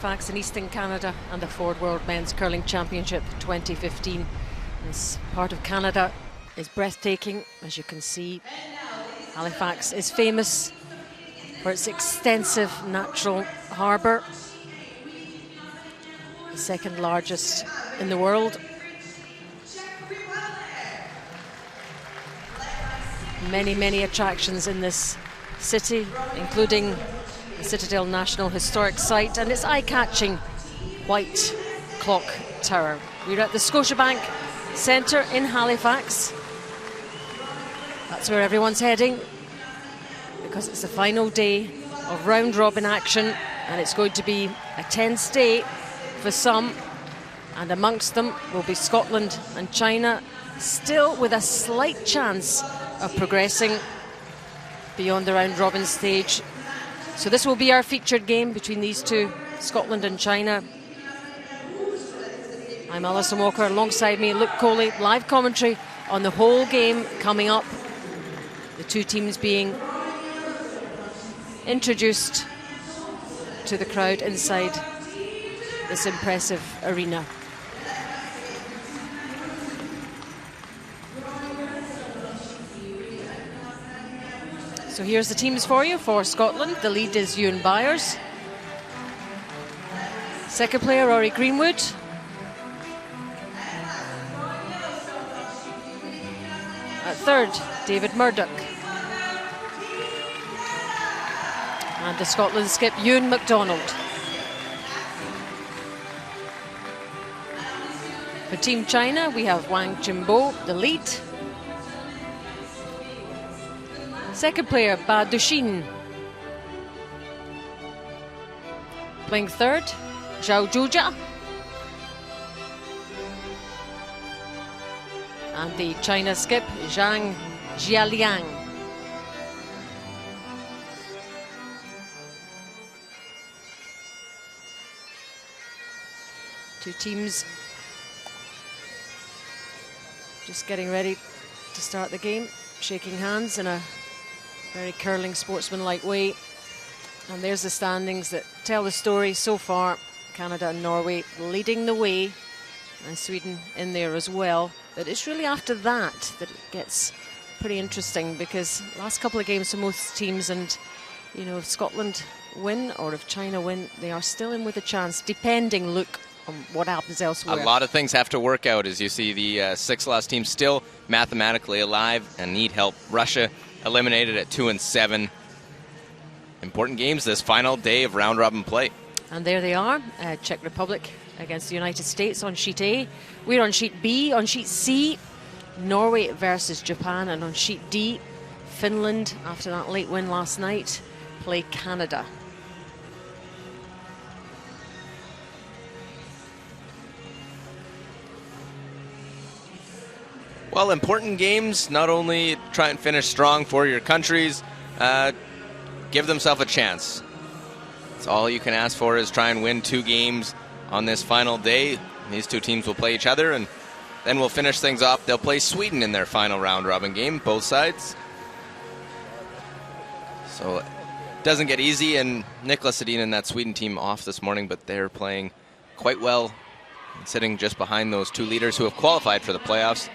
Halifax in Eastern Canada and the Ford World Men's Curling Championship 2015. This part of Canada is breathtaking, as you can see. Halifax is famous for its extensive natural harbour, the second largest in the world. Many attractions in this city, including the Citadel National Historic Site and its eye-catching white clock tower. We're at the Scotiabank Centre in Halifax. That's where everyone's heading, because it's the final day of round-robin action, and it's going to be a tense day for some, and amongst them will be Scotland and China, still with a slight chance of progressing beyond the round-robin stage. So this will be our featured game between these two, Scotland and China. I'm Alison Walker, alongside me Luke Coley. Live commentary on the whole game coming up. The two teams being introduced to the crowd inside this impressive arena. So here's the teams for you. For Scotland, the lead is Ewan Byers. Second player, Rory Greenwood. At third, David Murdoch. And the Scotland skip, Ewan MacDonald. For Team China, we have Wang Jingbo, the lead. Second player, Ba Duxin. Playing third, Zhao Zhuzha. And the China skip, Zhang Jialiang. Two teams just getting ready to start the game, shaking hands in a very curling, sportsmanlike way. And there's the standings that tell the story so far. Canada and Norway leading the way, and Sweden in there as well. But it's really after that that it gets pretty interesting, because last couple of games for most teams, and you know, if Scotland win or if China win, they are still in with a chance, depending, Luke, on what happens elsewhere. A lot of things have to work out, as you see the six last teams still mathematically alive and need help. Russia eliminated at 2-7. Important games this final day of round-robin play. And there they are, Czech Republic against the United States on sheet A. We're on sheet B. On sheet C, Norway versus Japan. And on sheet D, Finland, after that late win last night, play Canada. Well, important games. Not only try and finish strong for your countries, give themselves a chance. That's all you can ask for, is try and win two games on this final day. These two teams will play each other, and then we'll finish things off. They'll play Sweden in their final round-robin game, both sides. So it doesn't get easy, and Niklas Edin and that Sweden team off this morning, but they're playing quite well, sitting just behind those two leaders who have qualified for the playoffs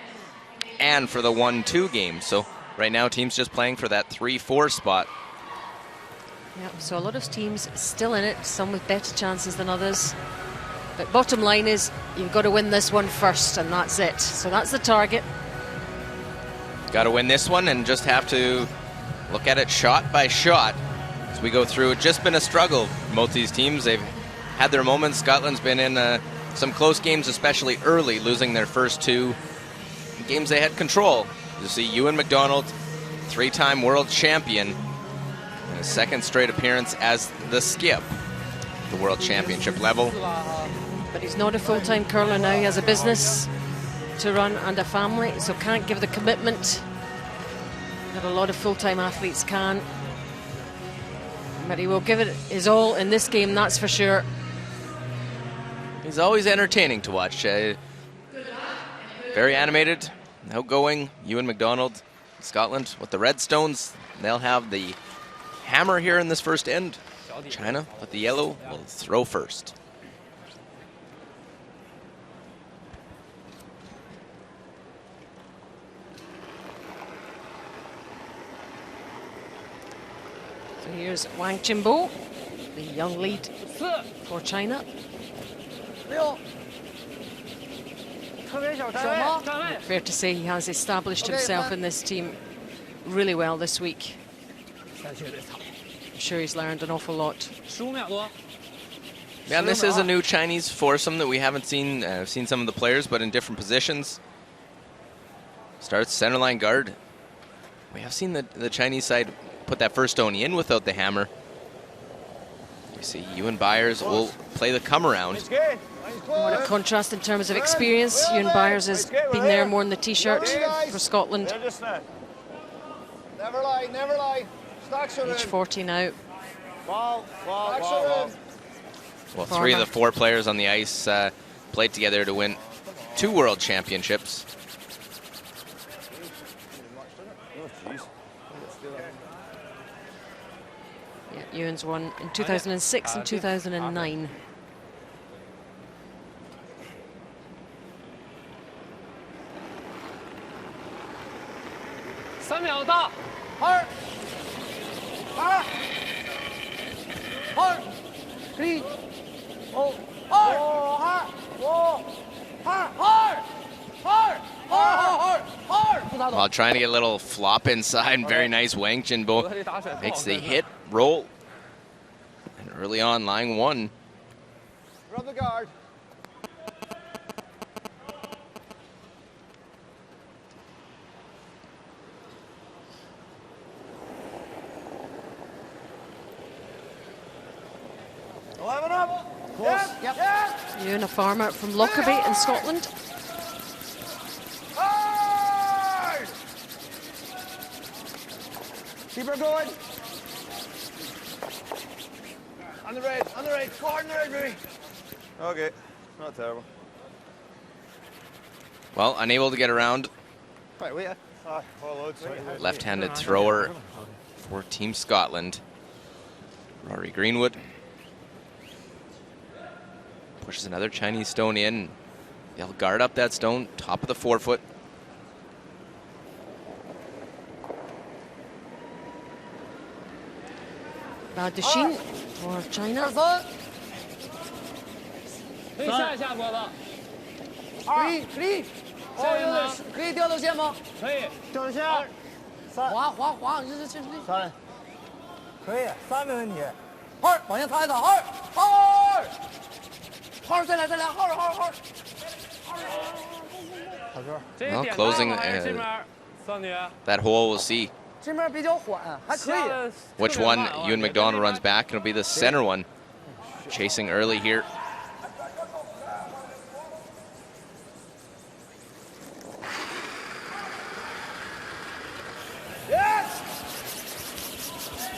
and for the 1-2 game. So right now, teams just playing for that 3-4 spot. Yeah, so a lot of teams still in it, some with better chances than others. But bottom line is, you've got to win this one first, and that's it. So that's the target. Got to win this one, and just have to look at it shot by shot as we go through. It's just been a struggle. Most of these teams, they've had their moments. Scotland's been in some close games, especially early, losing their first two games they had control. You see Ewan MacDonald, three-time world champion, and his second straight appearance as the skip, the world championship level. But he's not a full-time curler now. He has a business to run and a family, so can't give the commitment that a lot of full-time athletes can. But he will give it his all in this game, that's for sure. He's always entertaining to watch. Very animated, outgoing. Ewan MacDonald, Scotland with the Redstones. They'll have the hammer here in this first end. China, but the yellow will throw first. So here's Wang Jingbo, the young lead for China. Fair to say he has established himself in this team really well this week. I'm sure he's learned an awful lot. Yeah, this is a new Chinese foursome that we haven't seen. I've seen some of the players, but in different positions. Starts center line guard. We have seen the Chinese side put that first stone in without the hammer. You see Ewan Byers will play the come around. What a contrast in terms of experience. Ewan Byers has been there more in the t-shirt for Scotland. Never lie, never lie. Age 40 now. Well, 3 of the 4 players on the ice played together to win 2 world championships. Yeah, Ewan's won in 2006 and 2009. While trying to get a little flop inside, very nice Wang Jingbo makes the hit roll. And early on, line 1. Rub the guard. Ewan, a farmer from Lockerbie in Scotland. Hard! Keep her going. On the right, forward on the right, baby. Okay, not terrible. Well, unable to get around. Right, wait. Left-handed thrower for Team Scotland. Rory Greenwood pushes another Chinese stone in. They'll guard up that stone, top of the forefoot. Bao Duxin for China. Well, closing that hole, we'll see which one Ewan McDonald runs back. It'll be the center one, chasing early here.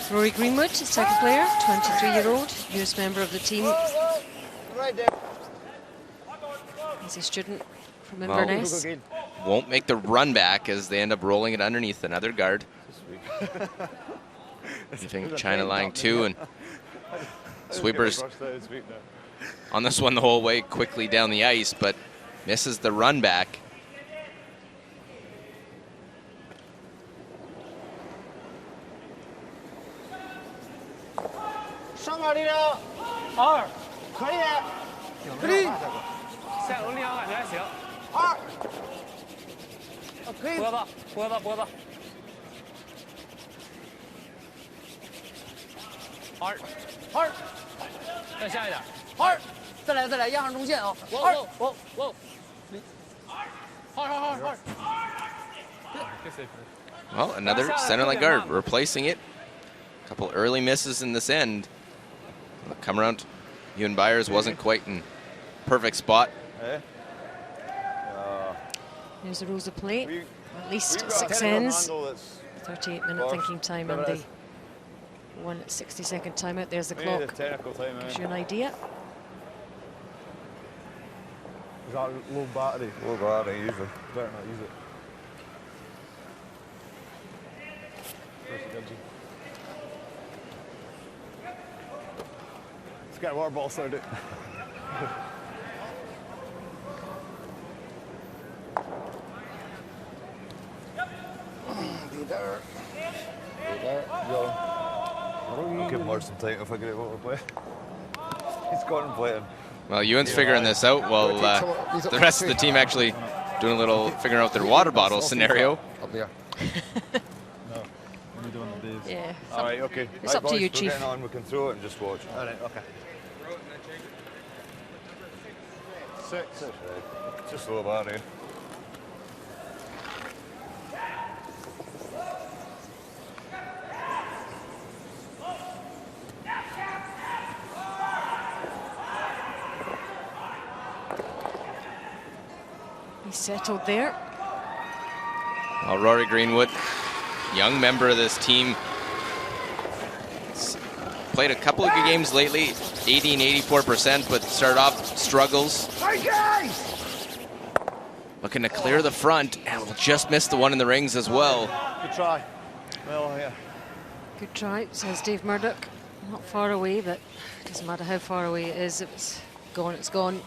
Rory Greenwood, second player, 23-year-old, newest member of the team. He's a student from Inverness. Won't make the run back as they end up rolling it underneath another guard. Leaving China lying 2, and sweepers on this one the whole way quickly down the ice, but misses the run back. Well, another center line guard replacing it. A couple early misses in this end. Come around, Ewan Byers wasn't quite in perfect spot. Here's the rules of play. At least 6 ends. 38-minute thinking time and the 1 60-second timeout. There's the clock. Gives you an idea. Is that low battery? Low battery, usually. Better not use it. Let's get a water bottle started. Be there. Be there. Yo. I'll give Mark some time to figure out what we're playing. He's gone and playing. Well, Ewan's figuring this out while the rest of the team actually doing a little figuring out their water bottle scenario. Up there. No, we're doing the days. Yeah. All right, okay. It's up to you, We're Chief. getting on. We can throw it and just watch. All right, okay. 6. Right. Just a little bit, eh? He's settled there. Well, Rory Greenwood, young member of this team, played a couple of good games lately, 80 and 84%, but started off struggles. Hey guys! Looking to clear the front, and will just miss the one in the rings as well. Good try. Well, yeah. Good try, says Dave Murdoch. Not far away, but it doesn't matter how far away it is. If it's gone, it's gone.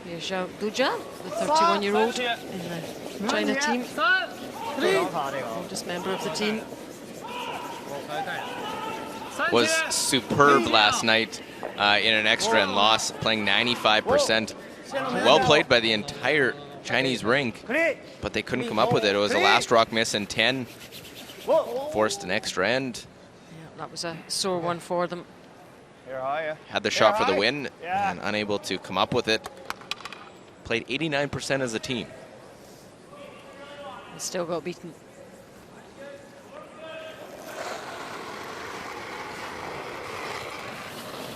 Here's Zhao Duja, the 31-year-old in the China team. Oldest member of the team. Was superb last night in an extra and loss, playing 95%. Well played by the entire Chinese rink, but they couldn't come up with it. It was a last rock miss in 10, forced an extra end. Yeah, that was a sore one for them. Had the shot for the win and unable to come up with it. Played 89% as a team. They still got beaten.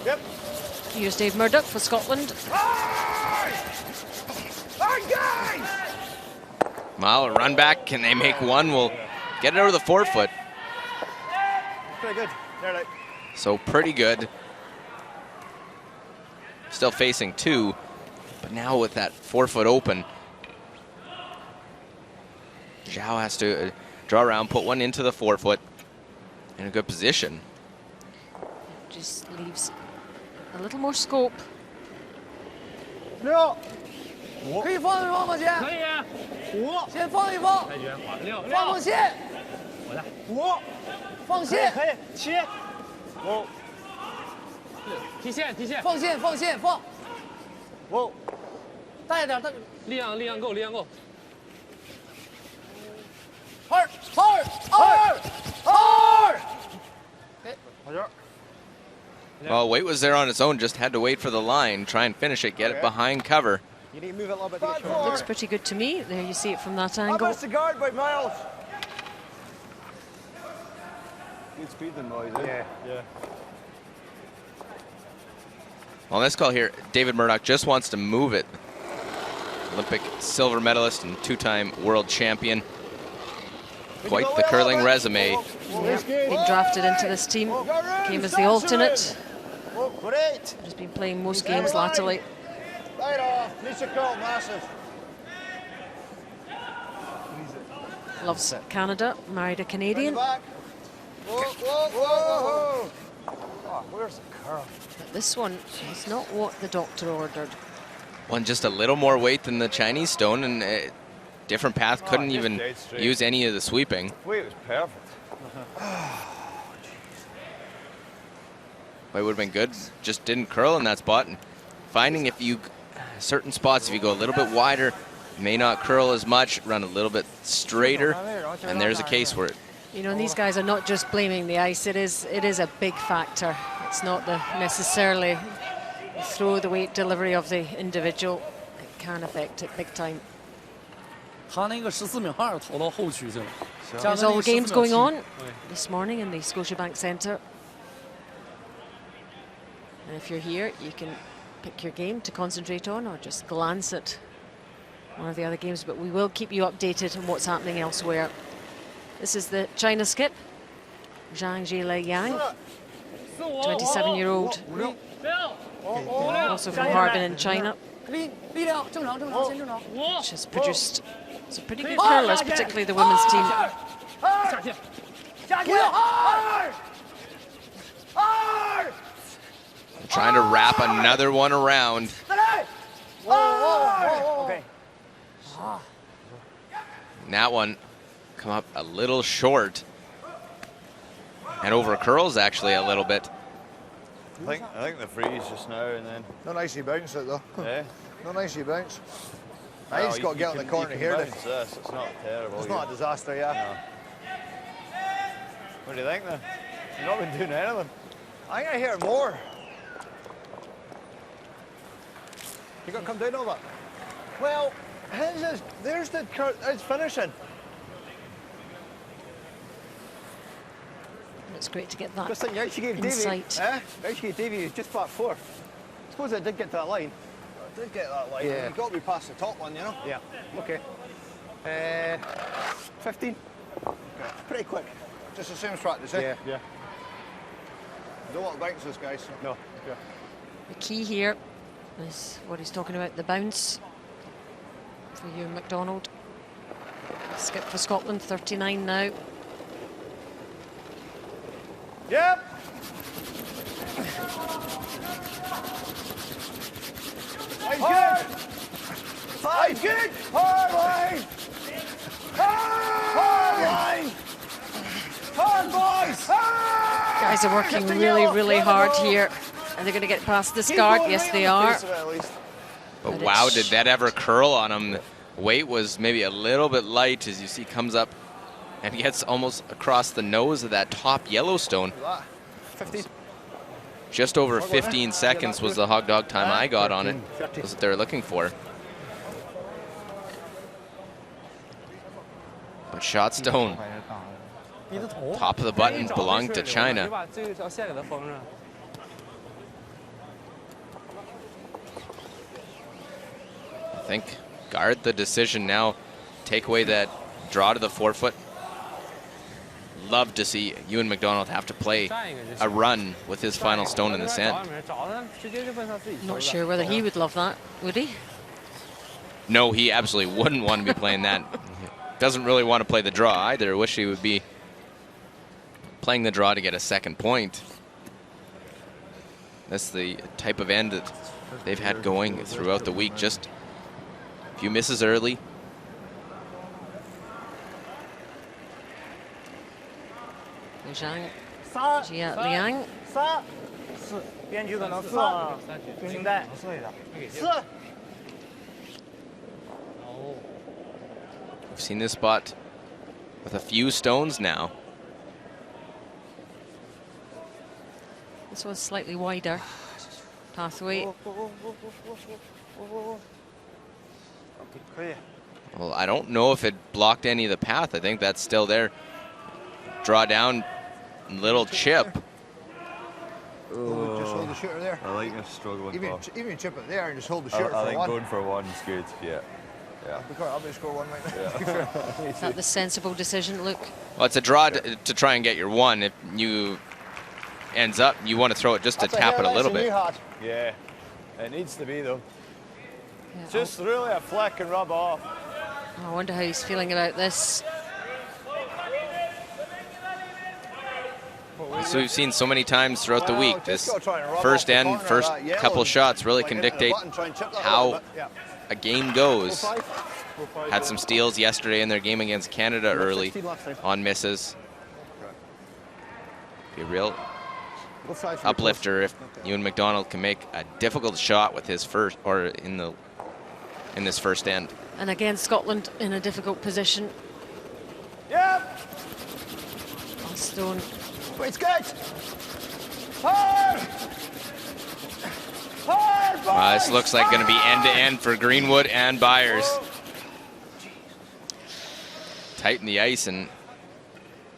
Yep. Here's Dave Murdoch for Scotland. Well, a run back, can they make one? We'll get it over the forefoot. Pretty good. There, like. So pretty good. Still facing 2, but now with that forefoot open, Zhao has to draw around, put one into the forefoot in a good position. Just leaves a little more scope. 6，可以放一放吗，姐？可以。5，先放一放。6，放线。我来。5，放线。可以。7。5。提线，提线。放线，放线，放。5。带一点，带。力量够，力量够。2，2，2，2。好球。 Well, weight was there on its own, just had to wait for the line, try and finish it, get it behind cover. You need to move it a little bit. It looks pretty good to me. There you see it from that angle. That's the guard by Miles. Good speed then, boys. Yeah. On this call here, David Murdoch just wants to move it. Olympic silver medalist and 2-time world champion. Quite the curling resume. Yeah, being drafted into this team. Came as the alternate. Has been playing most games latterly. Right off. Needs to go, massive. Loves Canada. Married a Canadian. Whoa, whoa, whoa, whoa. Oh, where's the curl? But this one is not what the doctor ordered. One just a little more weight than the Chinese stone, and different path, couldn't even use any of the sweeping. Wait, it was perfect. But it would have been good, just didn't curl in that spot. And finding if you, certain spots, if you go a little bit wider, may not curl as much, run a little bit straighter, and there's a case where it. You know, and these guys are not just blaming the ice. It is a big factor. It's not the necessarily throw the weight delivery of the individual. It can affect it big time. 他那个14秒2投到后区去了。 There's all the games going on this morning in the Scotiabank Centre. And if you're here, you can pick your game to concentrate on or just glance at one of the other games, but we will keep you updated on what's happening elsewhere. This is the China skip, Zhang Zhile Yang, 27-year-old, also from Harbin in China. 力量正常，先正常。 which has produced some pretty good curlers, particularly the women's team. 不要2 Trying to wrap another one around. 再来。OK。 And that one come up a little short. And over curls actually a little bit. I think the freeze just now and then. Not nice you bounce it though. Yeah. Not nice you bounce. I Well, just got to get in the corner here. Bounce this. It's not terrible. It's not a disaster, yeah. No. What do you think then? You've not been doing anything. I'm going to hear more. You got to come down over. Well, his is, there's the, it's finishing. It's great to get that Just think, out she gave insight. Davey, out she gave Davey just flat 4. Suppose I did get to that line. I did get that line. Yeah. You've got to be past the top one, you know? Yeah. OK。15。 Okay. Pretty quick. Just the same as practice, eh? Yeah. I don't want to bounce this, guys. So. No. OK。 The key here is what he's talking about, the bounce for Ewan McDonald. Skip for Scotland, 39 now. Yep. Hard. Five. Good. Hard line. Hard line. Hard, boys. Guys are working really, really hard here. And they're going to get past this guard. Yes, they are. But wow, did that ever curl on him? The weight was maybe a little bit light, as you see comes up and gets almost across the nose of that top Yellowstone. 15. Just over 15 seconds was the hog dog time I got on it. That's what they were looking for. But Shotstone, top of the button, belonged to China. I think guard the decision now, take away that draw to the forefoot. Love to see Ewan McDonald have to play a run with his final stone in the sand. Not sure whether he would love that, would he? No, he absolutely wouldn't want to be playing that. Doesn't really want to play the draw either. Wish he would be playing the draw to get a second point. That's the type of end that they've had going throughout the week. Just a few misses early. Zhang, Jia Liang. 3、4，编剧可能4啊，清代4。 We've seen this spot with a few stones now. This one's slightly wider pathway. Well, I don't know if it blocked any of the path. I think that's still there. Draw down, little chip. Just hold the shooter there. I like this struggling. Even chip it there and just hold the shooter I for think one. going for one's good. Yeah. I'll be score one right now. Is that the sensible decision, Luke? Well, it's a draw to try and get your one. If you ends up, you want to throw it just to tap it a little bit. Yeah. It needs to be though. Yeah, Just really a flick and rub off. I wonder how he's feeling about this. So we've seen so many times throughout the week, this first end, first couple shots really can dictate how a game goes. Had some steals yesterday in their game against Canada early on misses. Be a real uplifter if Ewan McDonald can make a difficult shot with his first, or in this first end. And again, Scotland in a difficult position. Yep. Stone. It's good. Hard. Hard. This looks like going to be end-to-end for Greenwood and Byers. Tighten the ice, and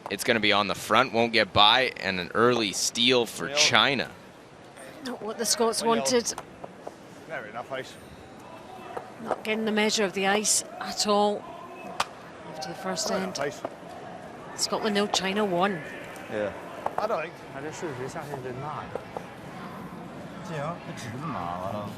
it's going to be on the front, won't get by, and an early steal for China. Not what the Scots wanted. Never enough ice. Not getting the measure of the ice at all after the first end. Scotland 0, China 1. Yeah. I don't think. 他这顺时下线真大呀。这样，这指那完了。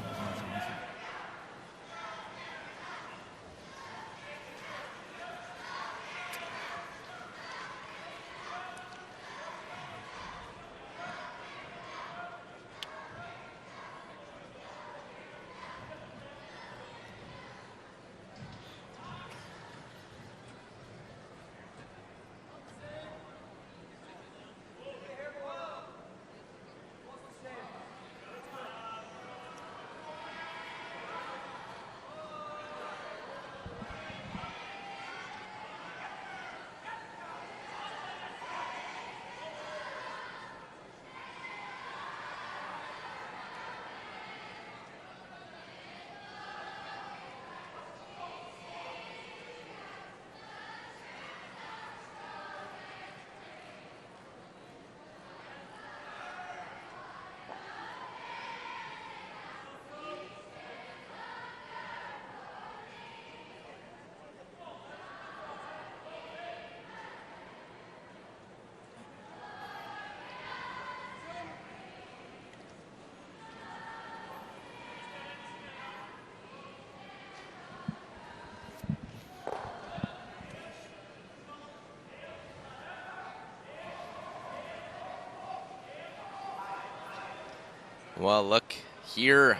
Well, look here.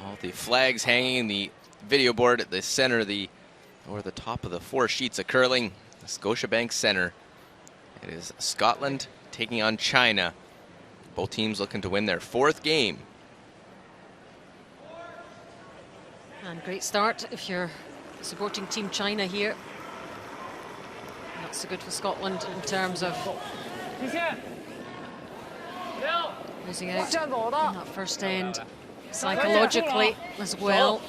All the flags hanging, the video board at the center, or the top of the 4 sheets of curling, the Scotiabank Center. It is Scotland taking on China. Both teams looking to win their 4th game. And great start if you're supporting Team China here. Not so good for Scotland in terms of losing out in that first end psychologically as well.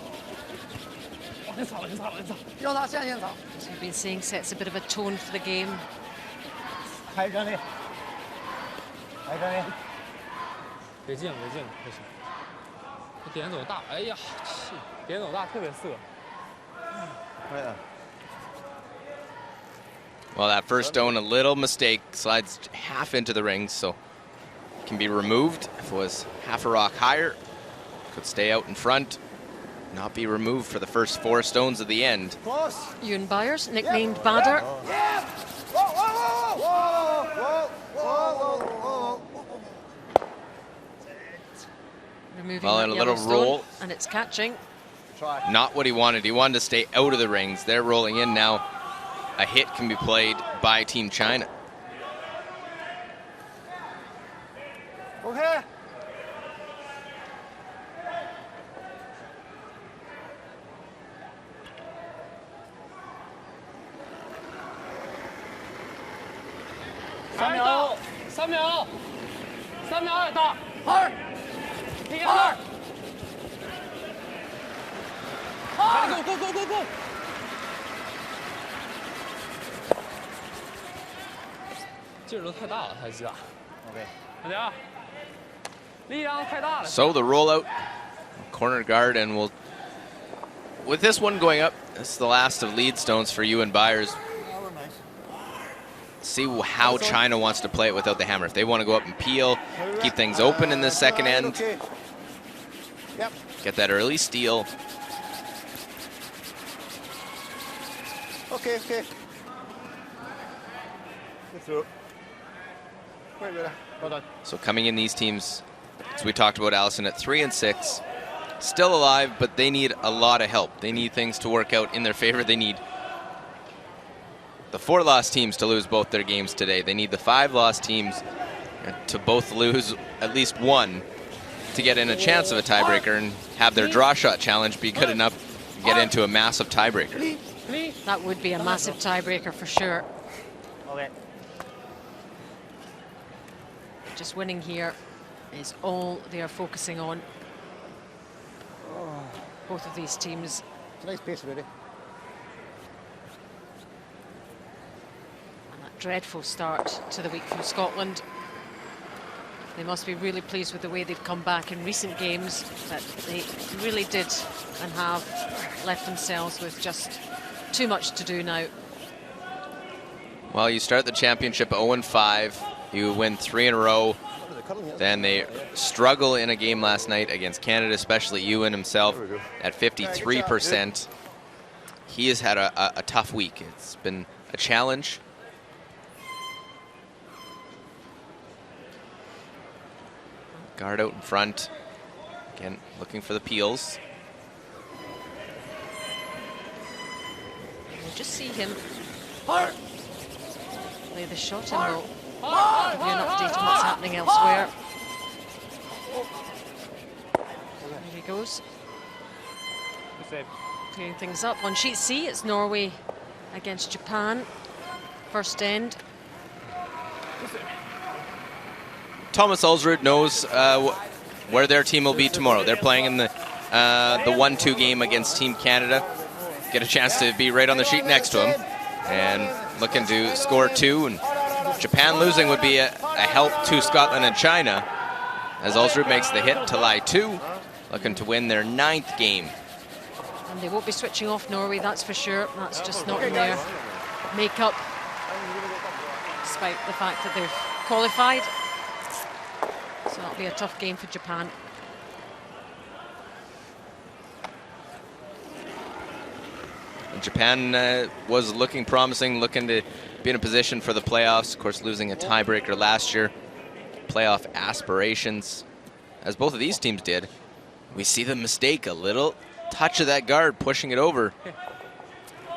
As we've been saying, sets a bit of a tone for the game. 别进，不行。这点走大，哎呀，气，点走大特别涩。 Well, that first stone, a little mistake, slides half into the ring, so can be removed. If it was half a rock higher, could stay out in front, not be removed for the first 4 stones of the end. Ewan Byers, nicknamed Badder. Removing Well, that and a yellow little stone, roll. and it's catching. Not what he wanted. He wanted to stay out of the rings. They're rolling in now. A hit can be played by Team China. Okay.3秒，3秒，3秒2到2，拼2，go！ 劲儿都太大了，太激大。OK， 快点啊！力量太大了。 So the rollout, corner guard, and we'll. With this one going up, this is the last of lead stones for Ewan Byers. See how China wants to play it without the hammer. If they want to go up and peel, keep things open in the second end, get that early steal. Okay. Get through. Well done. So coming in these teams, as we talked about, Allison, at 3 and 6, still alive, but they need a lot of help. They need things to work out in their favor. They need the 4 lost teams to lose both their games today. They need the 5 lost teams to both lose at least one to get in a chance of a tiebreaker and have their draw shot challenge be good enough to get into a massive tiebreaker. That would be a massive tiebreaker for sure. Okay. Just winning here is all they are focusing on. Both of these teams. Nice pace, really. And that dreadful start to the week from Scotland. They must be really pleased with the way they've come back in recent games, that they really did and have left themselves with just too much to do now. Well, you start the championship 0-5, you win 3 in a row, then they struggle in a game last night against Canada, especially Ewan himself at 53%. He has had a tough week. It's been a challenge. Guard out in front. Again, looking for the peels. We'll just see him play the shot and we'll give you an update on what's happening elsewhere. There he goes. Clearing things up. On sheet C, it's Norway against Japan. First end. Thomas Ulsrud knows where their team will be tomorrow. They're playing in the 1-2 game against Team Canada. Get a chance to be right on the sheet next to him and looking to score 2. And Japan losing would be a help to Scotland and China, as Ulsrud makes the hit to lie 2, looking to win their 9th game. And they won't be switching off Norway, that's for sure. That's just not in their makeup, despite the fact that they've qualified. So that'll be a tough game for Japan. And Japan was looking promising, looking to be in a position for the playoffs. Of course, losing a tiebreaker last year. Playoff aspirations as both of these teams did. We see the mistake, a little touch of that guard pushing it over.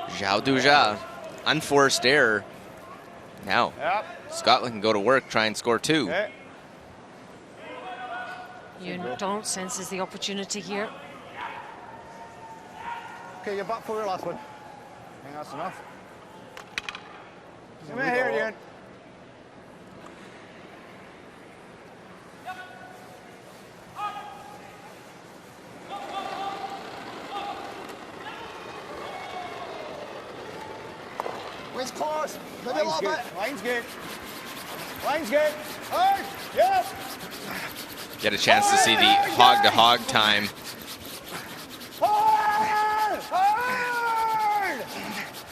Zhao Duja, unforced error. Now, Scotland can go to work, try and score 2. Ewan McDonald senses the opportunity here. Okay, you're back for your last one. I think that's enough. Come in here, Ian. Wind's close. Maybe a little bit. Line's good. Line's good. Hard. Yes. Get a chance to see the hog-to-hog time. Hard. Hard.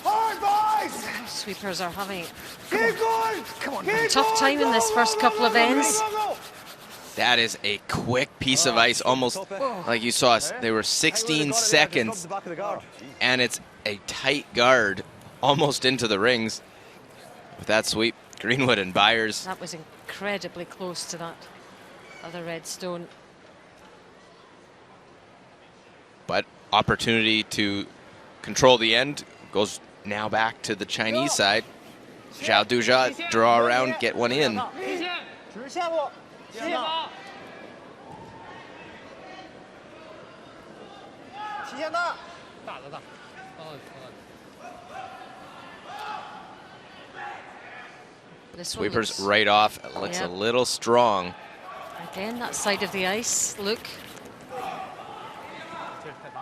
Hard, boys. Sweepers are having Keep going. Come on. a tough time in this first couple of ends. That is a quick piece of ice, almost like you saw. There were 16 seconds, and it's a tight guard almost into the rings. With that sweep, Greenwood and Byers. That was incredibly close to that other red stone. But opportunity to control the end goes now back to the Chinese side. Zhao Duja draw around, get one in. This one Sweepers looks- right off, it looks Yeah. a little strong. Again, that side of the ice, look.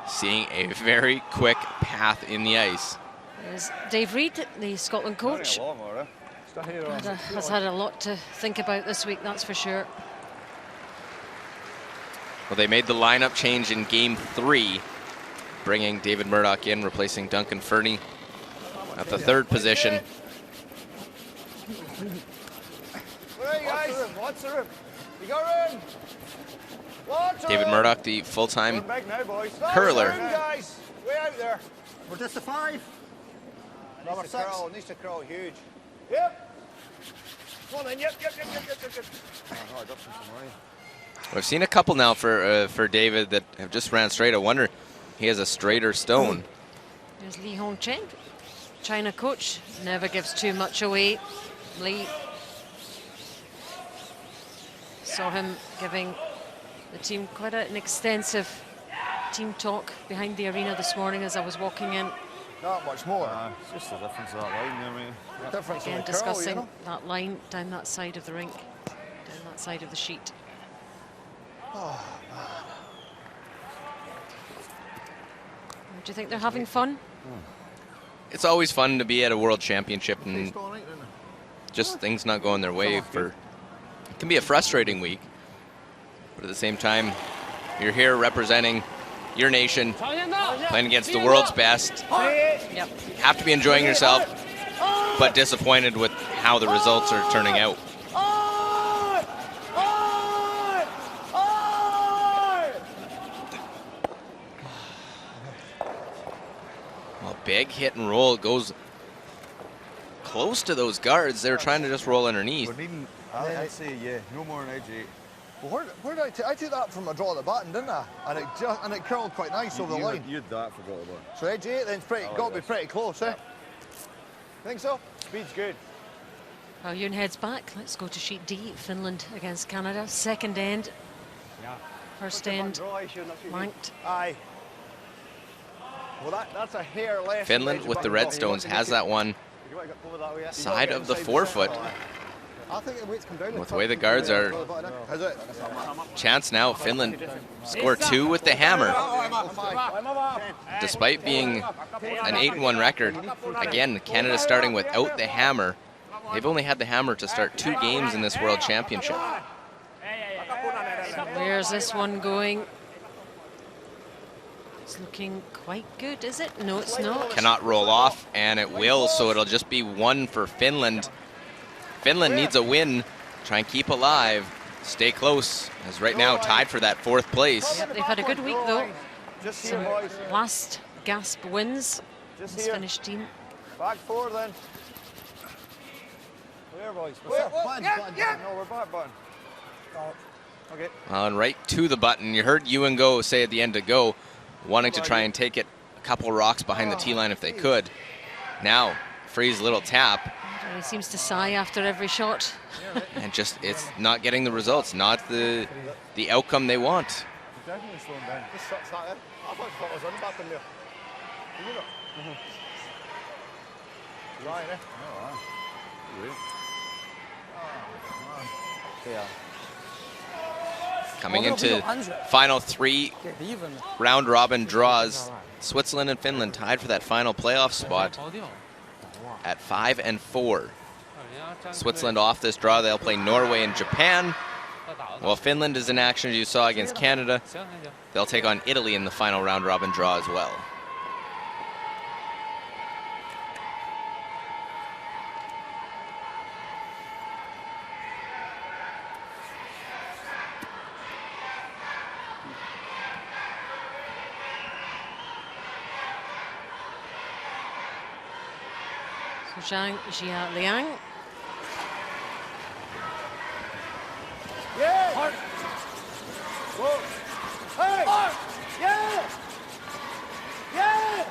Seeing a very quick path in the ice. There's Dave Reid, the Scotland coach, has had a lot to think about this week, that's for sure. Well, they made the lineup change in game 3, bringing David Murdoch in, replacing Duncan Fernie at the 3rd position. Where are you guys? What's the room? You got room? Lots of David room. Murdoch, the full-time We're big now, boys. curler. Lots of room, guys. Way out there. We're just a 5. Number 6. Needs to crawl huge. Yep. Come on then. Yep. We've seen a couple now for David that have just ran straight. I wonder he has a straighter stone. There's Li Hongchen, China coach, never gives too much away. Li, saw him giving the team quite an extensive team talk behind the arena this morning as I was walking in. Not much more. It's just the difference of that line, I mean. Difference in Again, the curl, discussing you know? that line down that side of the rink, down that side of the sheet. Do you think they're having fun? It's always fun to be at a world championship and just things not going their way. It can be a frustrating week, but at the same time, you're here representing your nation, playing against the world's best. Yep. Have to be enjoying yourself, but disappointed with how the results are turning out. Well, big hit and roll. It goes close to those guards. They were trying to just roll underneath. We're needing, I'd say, yeah, no more than edge 8. Well, where did I took that from a draw at the button, didn't I? And it curled quite nice over the line. You had that, forgot about. So edge 8 then it's pretty, got to be pretty close, eh? Think so? Speed's good. Well, Ewan heads back. Let's go to sheet D, Finland against Canada. Second end. First end blanked. Aye. Well, that's a hair left. Finland with the Redstones has that one side of the forefoot. I think the weight's come down. With the way the guards are, Is it? chance now. Finland score 2 with the hammer. Despite being an 8-1 record, again, Canada starting without the hammer. They've only had the hammer to start 2 games in this World Championship. Where's this one going? It's looking quite good, is it? No, it's not. Cannot roll off, and it will, so it'll just be 1 for Finland. Finland needs a win, try and keep alive, stay close, as right now tied for that 4th place. Yep, they've had a good week though. Just Some here, boys. last gasp wins. Just This here. Finnish team. Back 4 then. Where, boys? What's up? Button, Yeah, button, yeah. button. No, we're back button. Okay. And right to the button. You heard Ewan go say at the end to go, wanting to try and take it a couple rocks behind the tee line if they could. Now, Free's little tap. He seems to sigh after every shot. And just, it's not getting the results, not the outcome they want. Definitely slowing down. Just sucks that in. I thought I was on the button there. You know. Right, eh? Coming into final 3 round robin draws, Switzerland and Finland tied for that final playoff spot at 5 and 4. Switzerland off this draw, they'll play Norway and Japan. While Finland is in action, as you saw, against Canada, they'll take on Italy in the final round robin draw as well. Zhang Jialiang. Yeah! Hard. Whoa. Hey! Hard. Yeah! Yeah!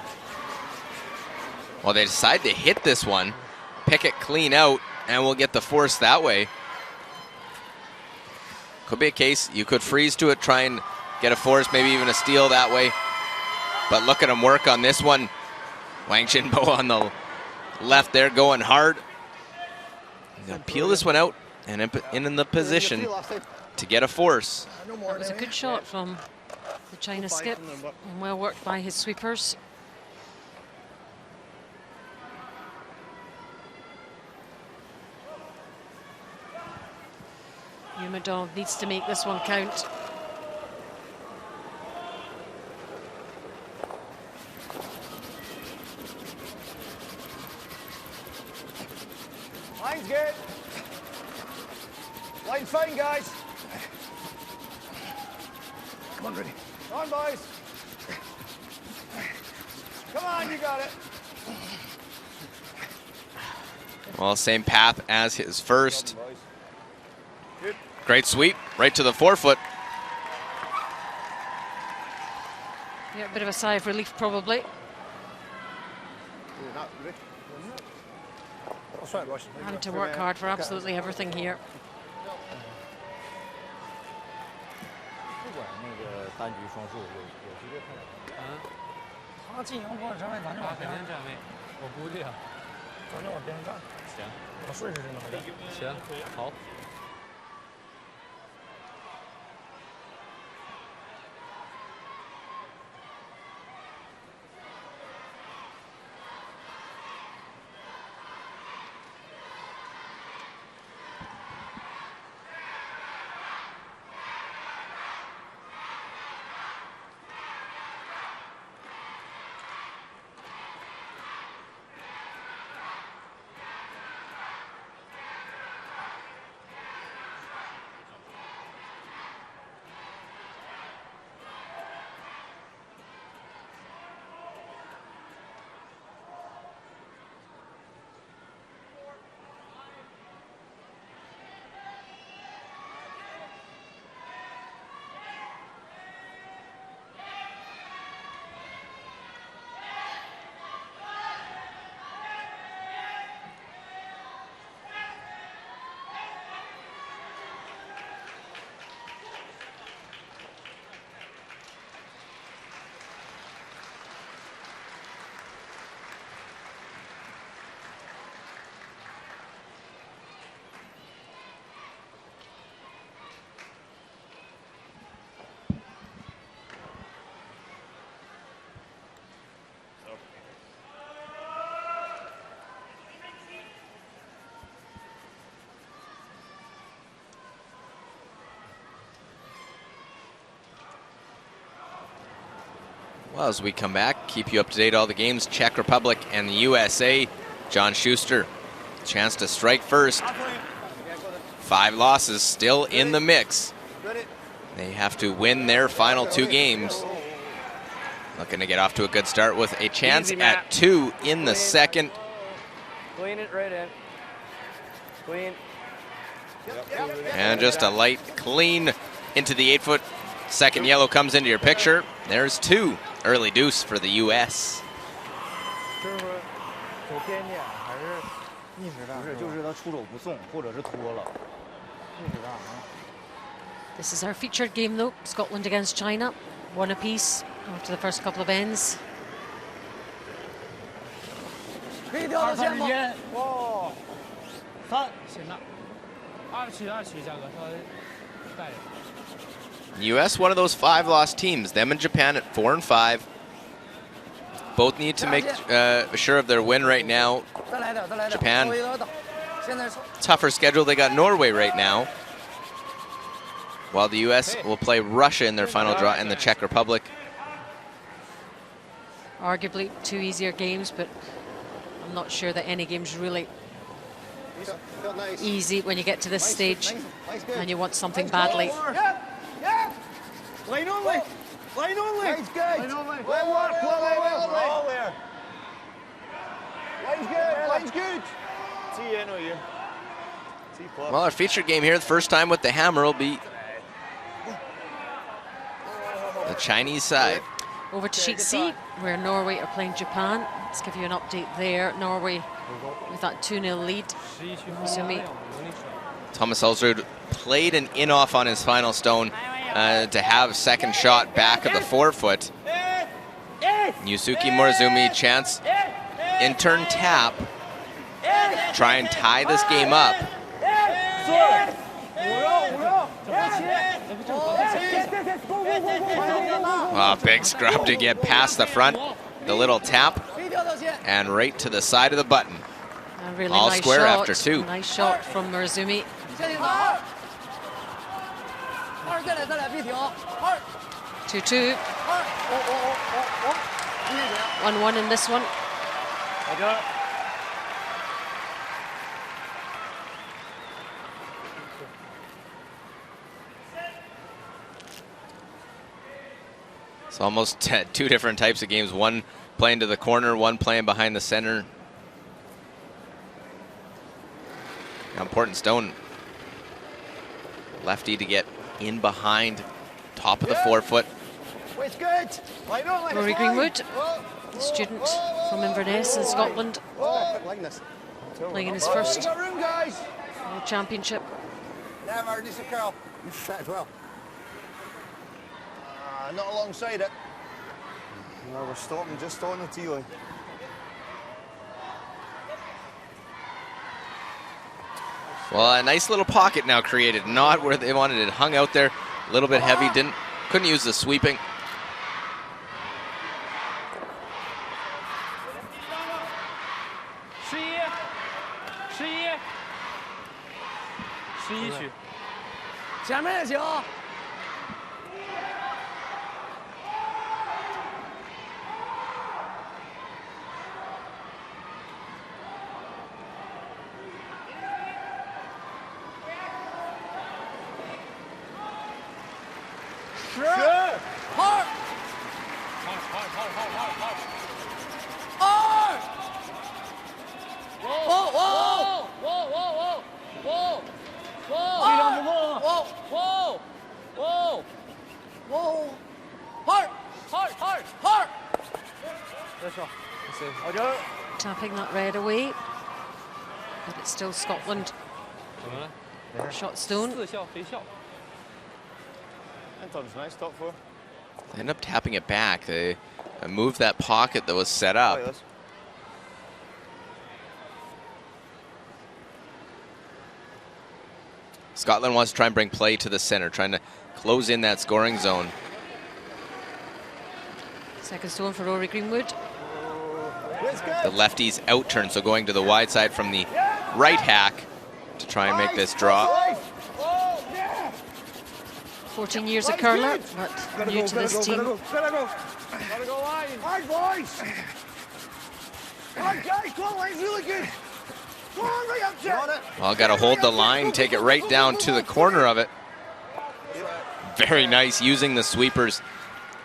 Well, they decide to hit this one, pick it clean out, and we'll get the force that way. Could be a case you could freeze to it, try and get a force, maybe even a steal that way. But look at him work on this one. Wang Xinbo on the left there, going hard. He's gonna peel this one out and in the position to get a force. That was a good shot from the China skip, and well worked by his sweepers. Yumadong needs to make this one count. Line's good. Line's fine, guys. Come on, ready. Come on, boys. Come on, you got it. Well, same path as his first. Great sweep, right to the forefoot. Yeah, a bit of a sigh of relief probably. Having to work hard for absolutely everything here. Well, as we come back, keep you up to date all the games, Czech Republic and the USA. John Schuster, chance to strike first. 5 losses still in the mix. They have to win their final 2 games. Looking to get off to a good start with a chance at 2 in the second. Clean it right in. Clean. And just a light, clean into the 8-foot. Second yellow comes into your picture. There's 2. Early deuce for the U.S. 这是走边点还是逆时弹？不是，就是他出手不送，或者是脱了。逆时弹啊。 This is our featured game, though. Scotland against China. 1 apiece after the first couple of ends. 可以调到线吗？哦，3行了，2区价格稍微带一点。 U.S. one of those 5-loss teams. Them and Japan at 4 and 5. Both need to make sure of their win right now. 再来点，再来点。 Japan 现在 tougher schedule. They got Norway right now, while the U.S. will play Russia in their final draw and the Czech Republic. Arguably 2 easier games, but I'm not sure that any game's really easy when you get to this stage and you want something badly. Line only. Line only. Line's good. Line only. Well there. Line's good. Line's good. Well, our featured game here, the first time with the hammer, will be the Chinese side. Over to Sheet C, where Norway are playing Japan. Let's give you an update there. Norway with that 2-0 lead. Sumi. Thomas Ulsrud played an in-off on his final stone to have second shot back of the 4-foot. Yusuke Morozumi, chance in turn tap. Try and tie this game up. Oh, big scrub to get past the front. The little tap. And right to the side of the button. A really All nice square shot. after 2. Nice shot from Morozumi. 2-2. 1-1 in this one. It's almost 2 different types of games. One playing to the corner, one playing behind the center. How important stone. Lefty to get in behind, top of the 4-foot. Rory Greenwood, the student from Inverness in Scotland, playing in his first World Championship. Not alongside it. No, we're stopping just on the tee line. Well, a nice little pocket now created. Not where they wanted it. Hung out there, a little bit heavy. Couldn't use the sweeping. Tapping that red away, but it's still Scotland. Shot stone. Nice top 4. They end up tapping it back. They moved that pocket that was set up. Scotland wants to try and bring play to the center, trying to close in that scoring zone. Second stone for Rory Greenwood. The lefty's out turn, so going to the wide side from the right hack to try and make this draw. 14 years a curler, but new to this team. Gotta go. Hard, boys. Come on, guys. Come on, line's really good. Come on, right up there. Well, got to hold the line, take it right down to the corner of it. Very nice using the sweepers.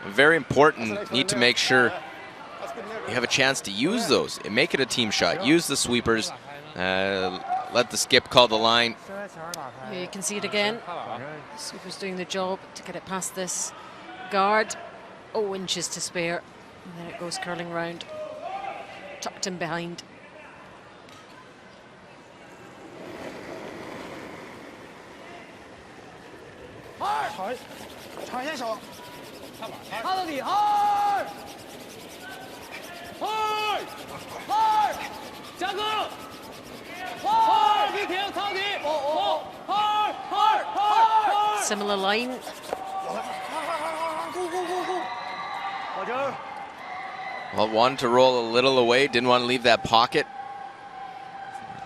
Very important. Need to make sure you have a chance to use those and make it a team shot. Use the sweepers. let the skip call the line. Here you can see it again. Super's doing the job to get it past this guard. 0 inches to spare. And then it goes curling round. Tucked in behind. Hard. 踩一手。趴到底 hard。hard。hard。加高。hard。别停，操底。hard。hard。hard。 Similar line. Well, wanted to roll a little away, didn't want to leave that pocket.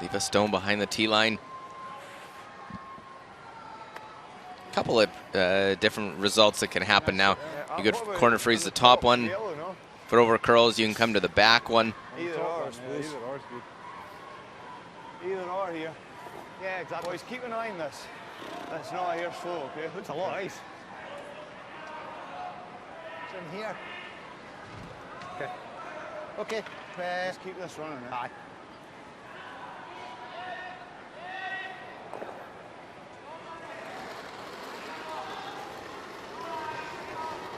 Leave a stone behind the tee line. Couple of different results that can happen now. You could corner freeze the top one, foot over curls, you can come to the back one. Either or, Either or here. Yeah, exactly. Boys, keep an eye on this. That's not a hair slow, okay? Looks a lot of ice. It's in here. Okay. Okay. Let's keep this running. Aye.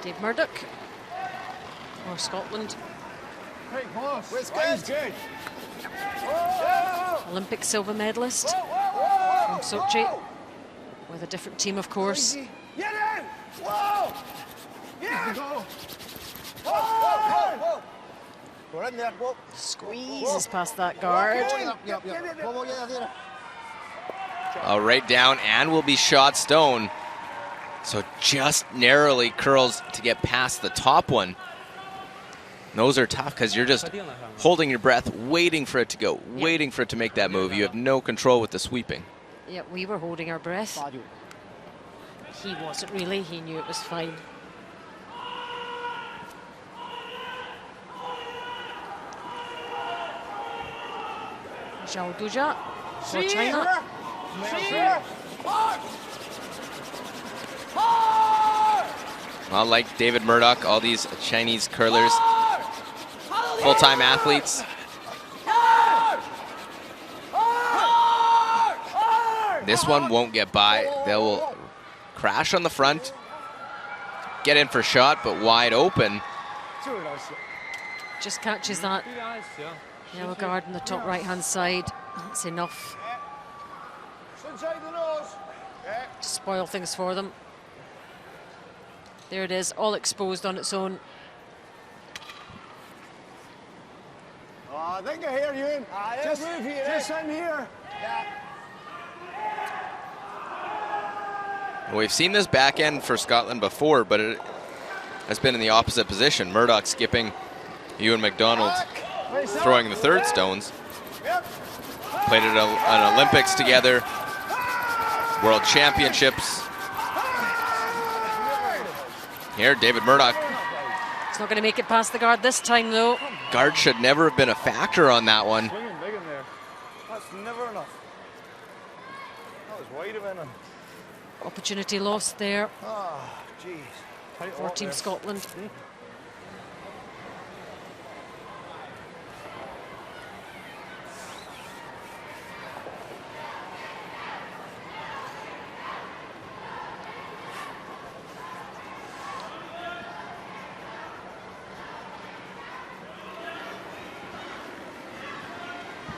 Dave Murdoch for Scotland. Hey, close. It's Line's good. Whoa. Olympic silver medalist from Sochi. With a different team, of course. Get in! Whoa! Yeah! Go! Whoa. We're in there. Whoa. Squeezes past that guard. Yep. Whoa, yeah. Right down and will be shot stone. So just narrowly curls to get past the top one. Those are tough because you're just holding your breath, waiting for it to go, waiting for it to make that move. You have no control with the sweeping. Yeah, we were holding our breath. He wasn't really, he knew it was fine. Zhao Duja for China. Well, like David Murdoch, all these Chinese curlers, full-time athletes. This one won't get by. They will crash on the front, get in for shot, but wide open. Just catches that yellow guard on the top right-hand side. That's enough Inside the nose. to spoil things for them. There it is, all exposed on its own. Oh, I think I hear you in. Just move here. Just in here. We've seen this back end for Scotland before, but it has been in the opposite position. Murdoch skipping, Ewan McDonald throwing the third stones. Played at an Olympics together, World Championships. Here, David Murdoch. It's not going to make it past the guard this time, though. Guard should never have been a factor on that one. Swinging big in there. That's never enough. That was wide of anything. Opportunity lost there Ah, jeez. for Team Scotland.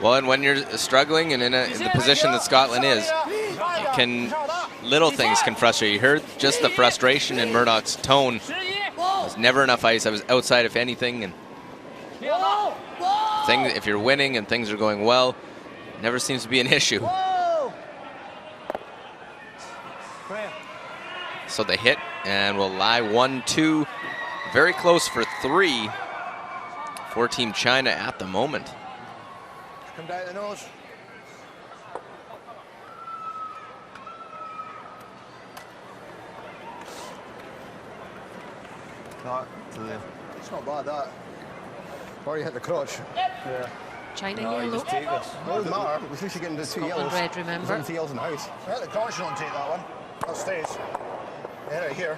Well, and when you're struggling and in the position that Scotland is, little things can frustrate you. You heard just the frustration in Murdoch's tone. There's never enough ice. I was outside, if anything, and if you're winning and things are going well, it never seems to be an issue. So the hit and will lie 1-2, very close for 3 for Team China at the moment. Come down the nose. It's not bad, that. Or you hit the crotch. Yeah. China No, you yellow. just take this. No, doesn't matter. At least you get into 2 Scotland yellows. red, remember. There's only 2 yellows in the house. Hit the crotch, you don't take that one. That stays. Yeah, right here.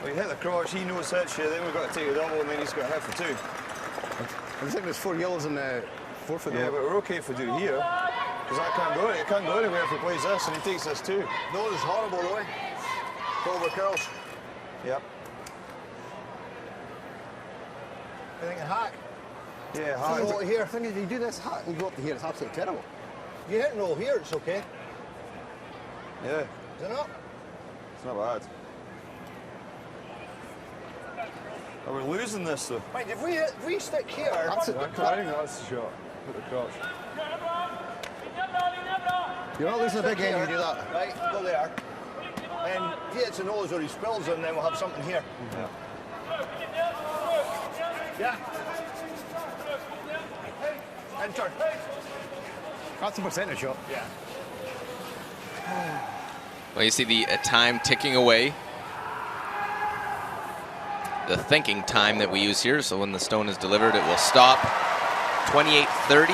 Well, you hit the crotch, he knows that shit, then we've got to take a double, and then he's got a hit for 2. I think there's 4 yellows in the forfeit. Yeah, but we're okay if we do here. Because I can't go. It can't go anywhere if he plays this, and he takes this too. Nose is horrible, though. Over curls. Yep. You think hack? Yeah, High. hard. Roll here. Thing is, you do this hack and you go up to here. It's absolutely terrible. You hit and roll here. It's okay. Yeah, Is it not? it's not bad. Are we losing this though? Right. If we stick here, that's it. I think that's the shot. Put the crotch. You're not losing a big end. You do that. Right. Go there. And if he hits the nose or he spills it, then we'll have something here. Yeah. Yeah. Enter. That's a percentage shot. Yeah. Well, you see the time ticking away. The thinking time that we use here, so when the stone is delivered, it will stop. 28:30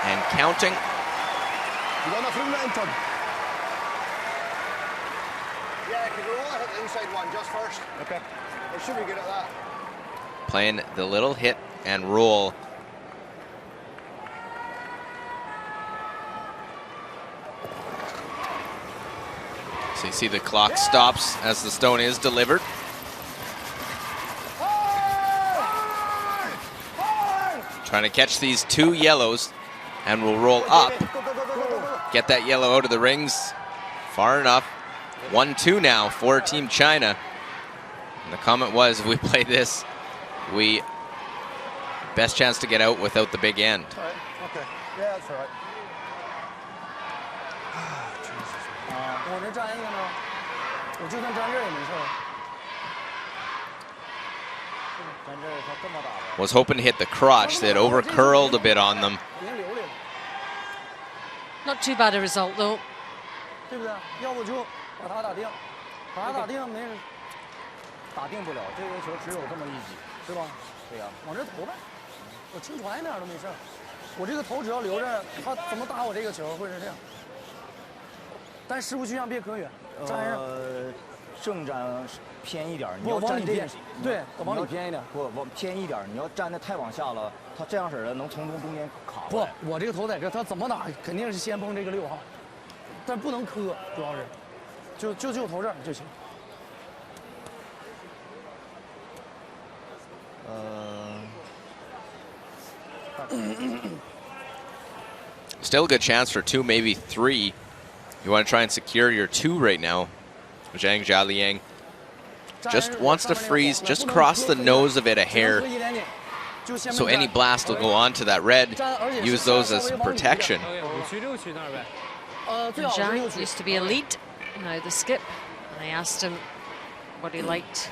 and counting. You got enough room to enter? Yeah, because we'll only hit the inside one just first. Okay. We should be good at that. Playing the little hit and roll. So you see the clock stops as the stone is delivered. Trying to catch these two yellows, and will roll up. Get that yellow out of the rings far enough. 1-2 now for Team China. And the comment was, if we play this, we best chance to get out without the big end. All right. Okay. Yeah, that's all right. 我这站一个呢，我就算站这儿也没事儿。站这儿它这么大的， Was hoping to hit the crotch. They had over curled a bit on them. 别流里了， Not too bad a result, though. 对不对？要不就把它打定，把它打定没人打定不了，这个球只有这么一击，是吧？对呀，往这投呗，我轻传一点都没事儿。我这个头只要留着，他怎么打我这个球会是这样。但失误区上别可远，站上。正站偏一点，你不要往里偏站这个，对，往里偏一点。不往偏一点，你要站的太往下了，他这样式的能从中间卡过不来。，我这个头在这，他怎么打肯定是先碰这个6号，但不能磕，主要是，就投这儿就行。 Still a good chance for 2, maybe 3. You want to try and secure your 2 right now. Zhang Jialiang just wants to freeze, just cross the nose of it a hair. So any blast will go onto that red. Use those as some protection. Zhang used to be a lead, now the skip. And I asked him what he liked.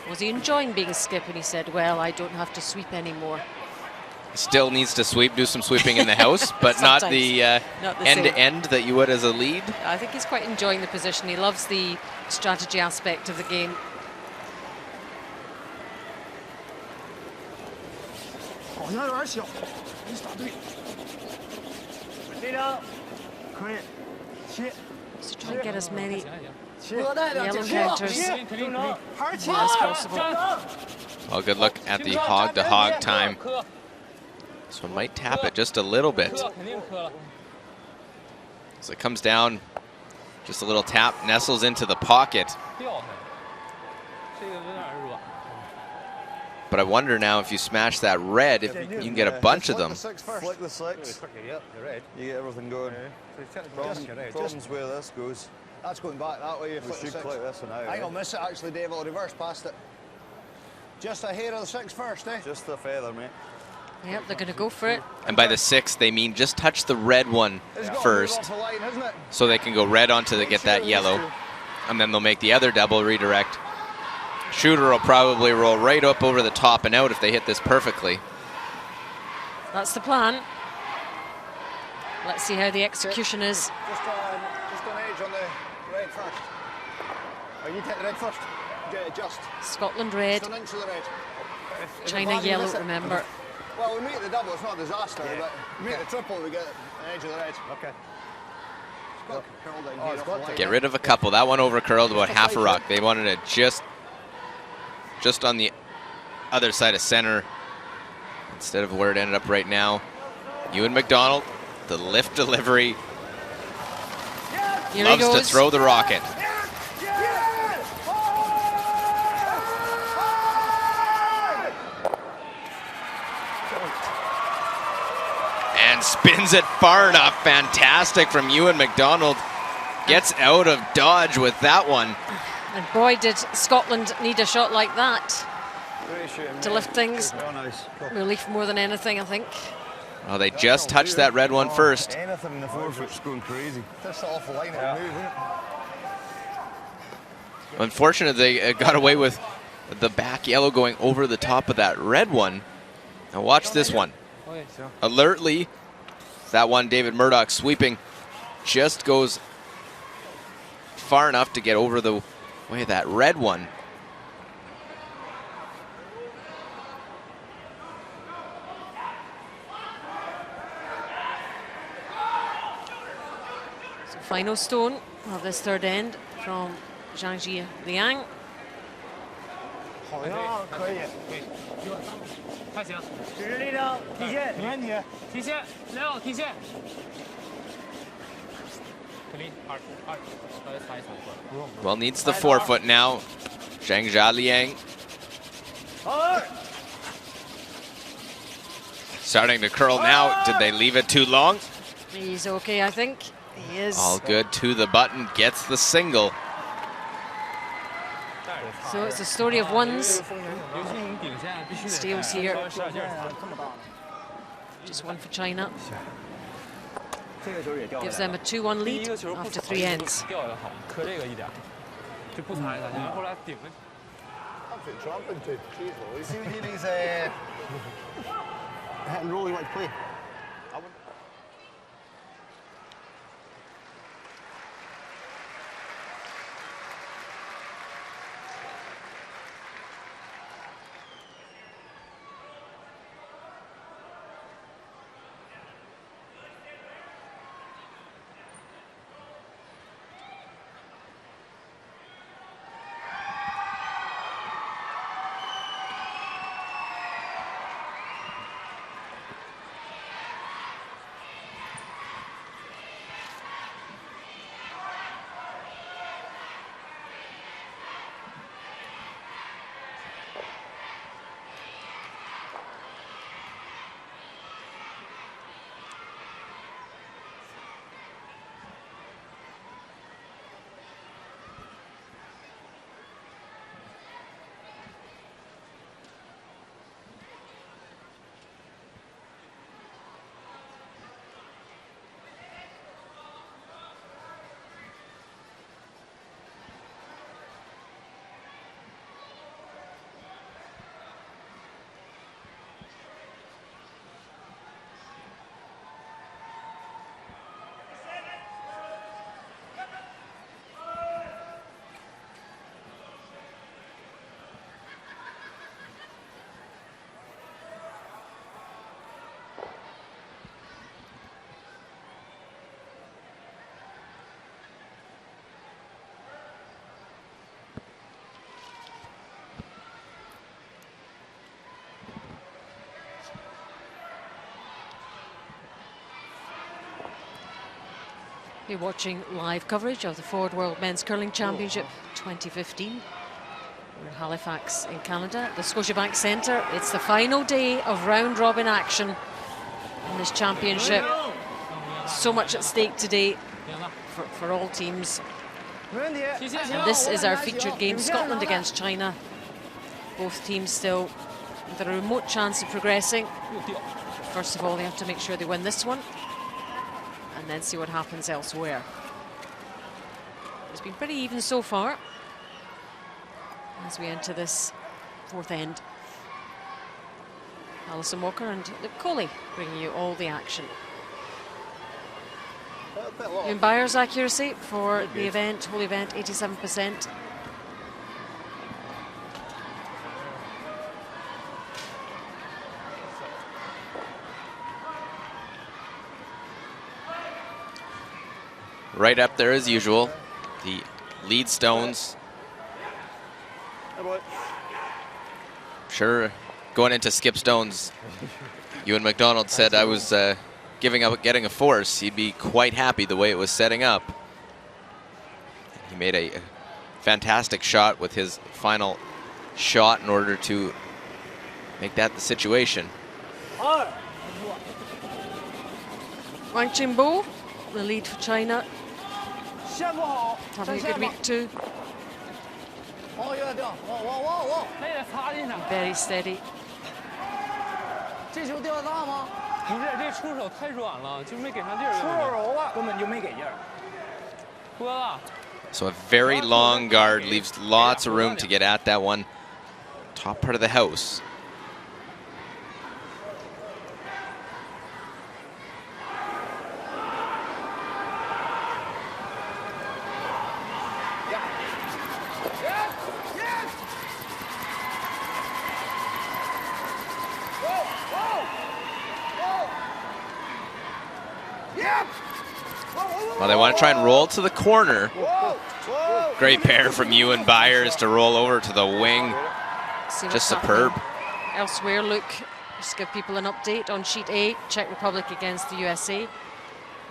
Was he enjoying being a skip? And he said, well, I don't have to sweep anymore. Still needs to sweep, do some sweeping in the house, but not the end-to-end that you would as a lead. I think he's quite enjoying the position. He loves the strategy aspect of the game. So try and get as many yellow counters as possible. Well, good look at the hog-to-hog time. This one might tap it just a little bit. So it comes down, just a little tap, nestles into the pocket. But I wonder now if you smash that red, if you can get a bunch of them. Flick the 6. Yep, you're right. You get everything going. Problems where this goes. That's going back that way. You We flick the should 6. click this one out. I think I'll miss it actually, Dave. I'll reverse past it. Just a hair of the 6 first, eh? Just the feather, mate. Yep, they're going to go for it. And by the 6, they mean just touch the red one It's got to first, move off the line, hasn't it? so they can go red onto the get that yellow, and then they'll make the other double redirect. Shooter will probably roll right up over the top and out if they hit this perfectly. That's the plan. Let's see how the execution is. Just an edge on the red first. Or you take the red first. Just. Scotland red, Just an inch of the red. If China it's bad, you yellow, miss it. remember. Well, we make the double, it's not a disaster, but we make the triple, we get an edge of the red. Okay. It's got curled down here off the line. Get rid of a couple. That one over curled about half a rock. They wanted it just on the other side of center instead of where it ended up right now. Ewan McDonald, the lift delivery, Here loves he to goes. throw the rocket. And spins it far enough. Fantastic from Ewan McDonald. Gets out of dodge with that one. And boy, did Scotland need a shot like that to lift things. Relief more than anything, I think. Well, they just touched that red one first. Anything in the forefoot's going crazy. Just off the line, it'll move, isn't it? Unfortunately, they got away with the back yellow going over the top of that red one. Now watch this one. Alertly, that one David Murdoch sweeping just goes far enough to get over the way of that red one. So final stone of this third end from Zhangji Liang. 好像可以，还行，只是力量体现，没问题，提线，6提线，可以2，稍微擦一擦过来。 Well, needs the forefoot now. Zhang Jialiang starting to curl now. Did they leave it too long? He's okay, I think. He is. All good to the button, gets the single. So it's a story of ones. Steals here. Just one for China. Gives them a 2-1 lead after 3 ends. 掉也好，磕这个一点，就不擦一擦，因为后来顶了。 You see when he's hit and roll, he wants to play. You're watching live coverage of the Ford World Men's Curling Championship 2015. We're in Halifax in Canada, the Scotiabank Centre. It's the final day of round-robin action in this championship. So much at stake today for all teams. And this is our featured game, Scotland against China. Both teams still with a remote chance of progressing. First of all, they have to make sure they win this one, and then see what happens elsewhere. It's been pretty even so far as we enter this fourth end. Alison Walker and Luke Coley bringing you all the action. Ewan Byers' accuracy for the event, whole event, 87%. Right up there as usual, the lead stones. Sure, going into skip stones, Ewan McDonald said I was giving up getting a force. He'd be quite happy the way it was setting up. He made a fantastic shot with his final shot in order to make that the situation. Wang Qingbo, the lead for China. Having a good week too. Very steady. 这球掉大吗？不是，这出手太软了，就没给上地儿。出手柔了，根本就没给劲儿。脱了。 So a very long guard leaves lots of room to get at that one. Top part of the house. Well, they want to try and roll to the corner. Great pair from Ewan Byers to roll over to the wing. Just superb. Elsewhere, look, just give people an update on sheet A. Czech Republic against the USA.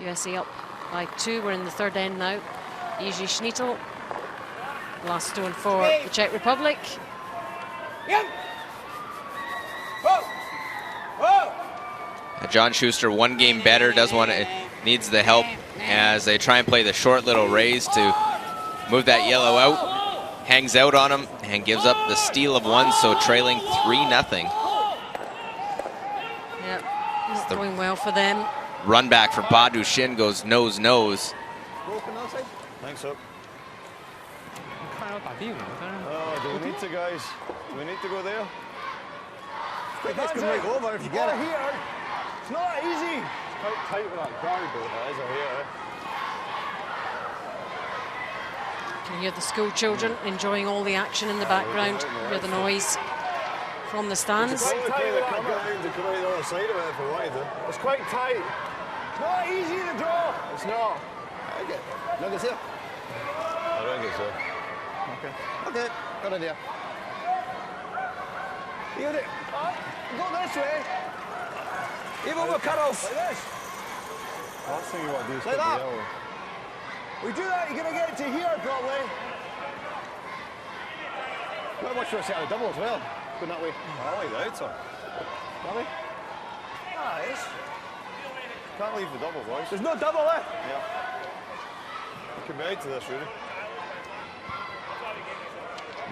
USA up by 2. We're in the third end now. Easy Schnittel. Last stone for the Czech Republic. John Schuster, one game better, needs the help as they try and play the short little raise to move that yellow out. Hangs out on him and gives up the steal of 1, so trailing 3-0. Yeah, not going well for them. Run back for Badu Shin goes nose-nose. Thanks, up. 看着打地呢，但是。 Do we need to, guys? Do we need to go there? That's going to make over if you get it. Here. It's not that easy. It's quite tight with that guard, though. That is a here. You can hear the school children enjoying all the action in the background. Hear the noise from the stands. It's quite tight to come around to come out the other side of it if we wanted to. It's quite tight. It's not that easy to draw. It's not. Okay. Nuggets here. I don't think so. Okay. Okay. Good idea. You do. Go this way. Even with cut off. Like this. Last thing you want to do is Like put the that. yellow. We do that, you're going to get it to here probably. Not much for a set of double as well. Going that way. I like the outer. Really? Nice. Can't leave the double, boys. There's no double there. Yeah. You can be out to this, really.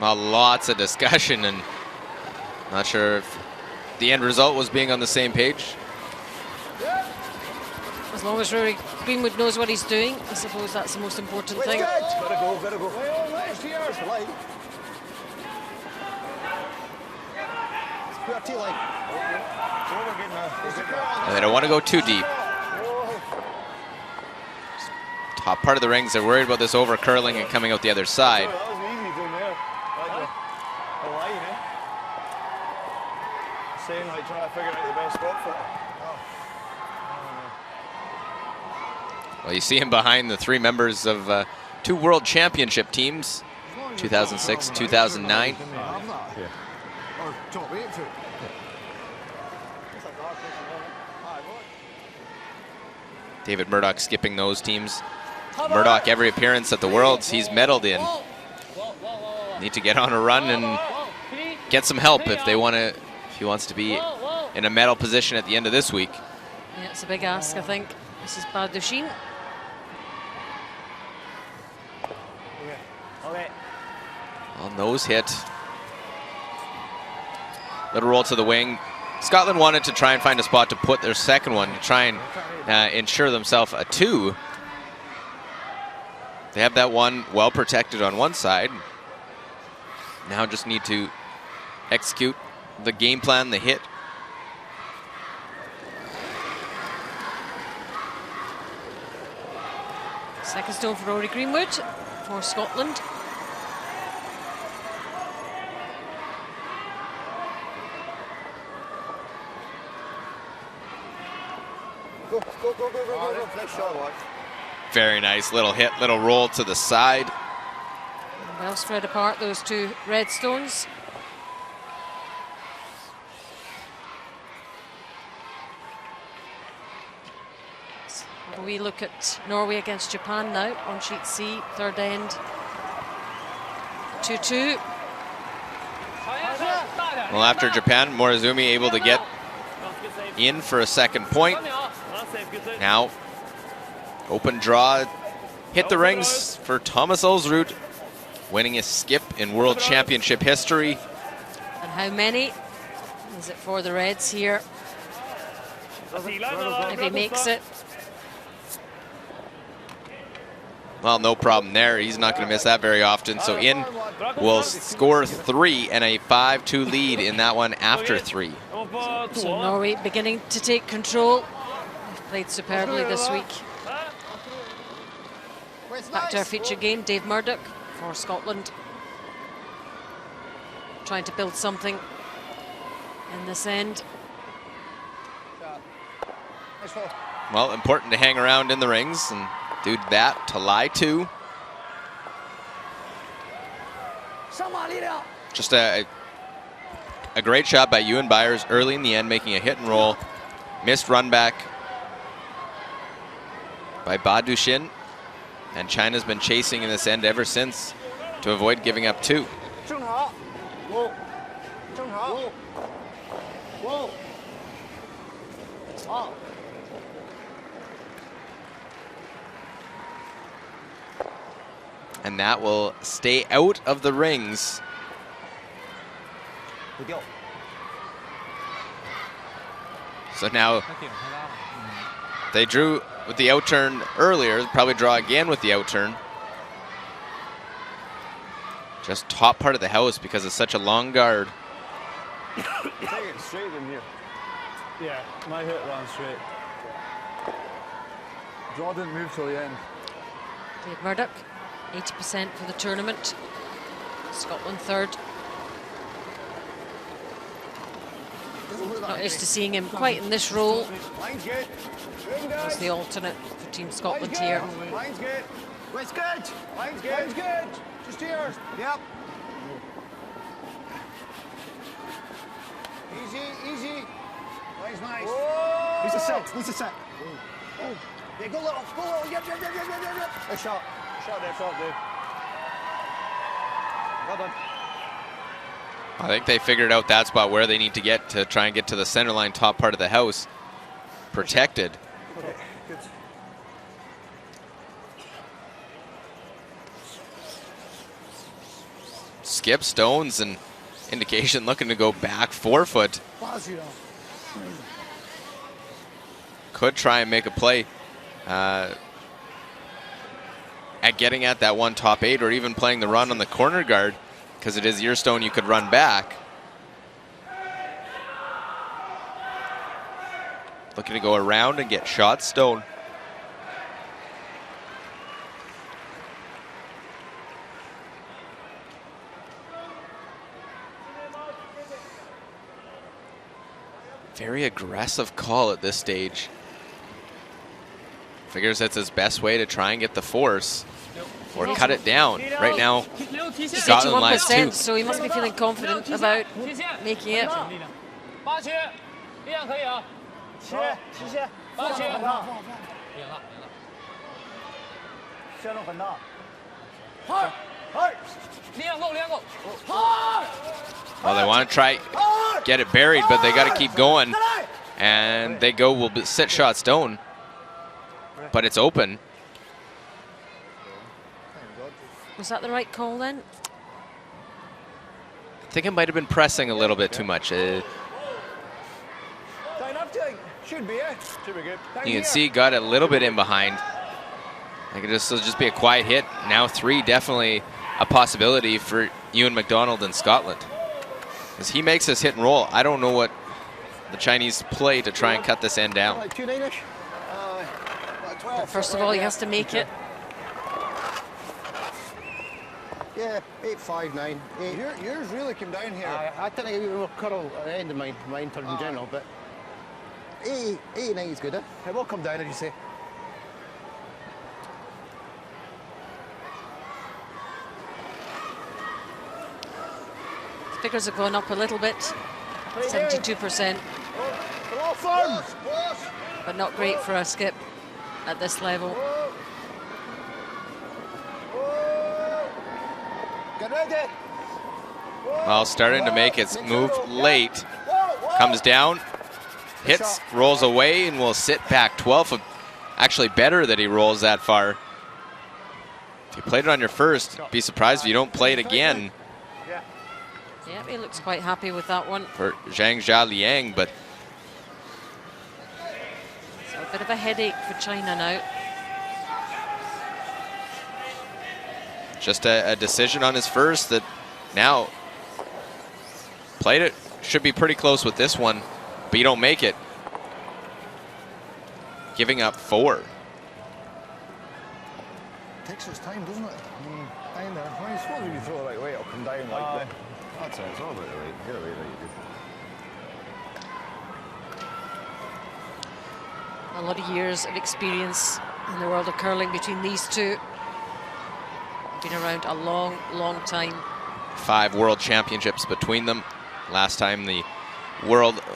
Well, lots of discussion, and not sure if the end result was being on the same page. As long as Rory Greenwood knows what he's doing, I suppose that's the most important thing. Gotta go, gotta go. Well, let's see ours for life. Put our tea line. And they don't want to go too deep. Top part of the rings, they're worried about this over curling and coming out the other side. That was easy doing there. Like a line, eh? Saying like trying to figure out the best spot for it. Well, you see him behind the 3 members of 2 World Championship teams, 2006, 2009. Yeah. Or top 8 too. David Murdoch skipping those teams. Murdoch, every appearance at the Worlds he's medaled in. Need to get on a run and get some help if he wants to be in a medal position at the end of this week. Yeah, it's a big ask, I think. This is Badu Shin. Well, nose hit. Little roll to the wing. Scotland wanted to try and find a spot to put their second one to try and ensure themselves a 2. They have that one well protected on one side. Now just need to execute the game plan, the hit. Second stone for Rory Greenwood for Scotland. Go, go, go, go, go, go. Nice shot, watch. Very nice little hit, little roll to the side. Well spread apart, those 2 red stones. We look at Norway against Japan now on sheet C, third end. 2-2. Well, after Japan, Morozumi able to get in for a second point. Now, open draw, hit the rings for Thomas Ulsrud, winning a skip in World Championship history. And how many is it for the Reds here? If he makes it. Well, no problem there. He's not going to miss that very often. So in will score 3 and a 5-2 lead in that one after 3. So Norway beginning to take control. They've played superbly this week. Back to our feature game, Dave Murdoch for Scotland. Trying to build something in this end. Well, important to hang around in the rings and do that to lie to. Just a great shot by Ewan Byers early in the end, making a hit and roll. Missed run back by Ba Duxin. And China's been chasing in this end ever since to avoid giving up 2. And that will stay out of the rings. So now they drew with the outturn earlier, probably draw again with the outturn. Just top part of the house because it's such a long guard. Take it straight in here. Yeah, my hit ran straight. Draw didn't move till the end. Dave Murdoch, 80% for the tournament. Scotland third. Not used to seeing him quite in this role as the alternate for Team Scotland here. Line's good. Line's good. Line's good. Line's good. Just here. Yep. Easy, easy. Line's nice. Needs a set. Needs a set. Yeah, go little. Go little. Yep, yep, yep, yep, yep, yep. A shot. Shot there. Shot there. Well done. I think they figured out that spot where they need to get to try and get to the center line top part of the house. Protected. Okay, good. Skip Stones and indication looking to go back 4 foot. Could try and make a play at getting at that one top 8 or even playing the run on the corner guard. Because it is your stone, you could run back. Looking to go around and get shot stone. Very aggressive call at this stage. Figures that's his best way to try and get the force. Or cut it down. Right now, Scotland lies 2. So he must be feeling confident about making it. Well, they want to try get it buried, but they got to keep going. And they go, will sit shot stone. But it's open. Was that the right call then? I think it might have been pressing a little bit too much. You Should be it. Should be good. can see got a little bit in behind. I could just be a quiet hit. Now 3, definitely a possibility for Ewan McDonald in Scotland. As he makes this hit and roll, I don't know what the Chinese play to try and cut this end down. Like 2-9-ish. But first of all, he has to make it. Yeah, 8-5-9. Yours really came down here. I didn't get a curl at the end of mine turn in general, but 8-9 is good, eh? It will come down, as you say. Figures are going up a little bit. 72%. But not great for a skip at this level. Get Well, starting to make its move late. Comes down, hits, rolls away, and will sit back 12. Actually better that he rolls that far. If you played it on your first, be surprised if you don't play it again. Yeah, he looks quite happy with that one. For Zhang Jialiang, but So a bit of a headache for China now. just a decision on his first that now played it. Should be pretty close with this one, but you don't make it. Giving up 4. Takes its time, doesn't it? Time there. When you suppose if you throw the right way, it'll come down like that. That's it. It's all about the weight. Get away, right? A lot of years of experience in the world of curling between these two. Been around a long, long time. 5 world championships between them. Last time the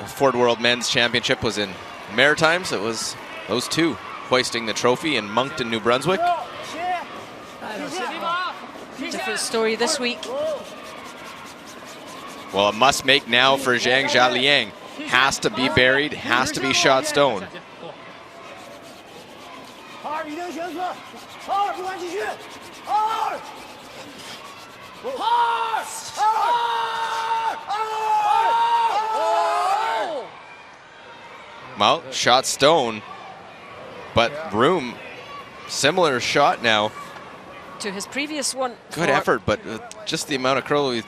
Ford World Men's Championship was in Maritimes. It was those two hoisting the trophy in Moncton, New Brunswick. Different story this week. Well, a must make now for Zhang Jialiang. Has to be buried, has to be shot stone. Well, shot stone, but Broom, similar shot now. To his previous one. Good effort, but just the amount of curl we're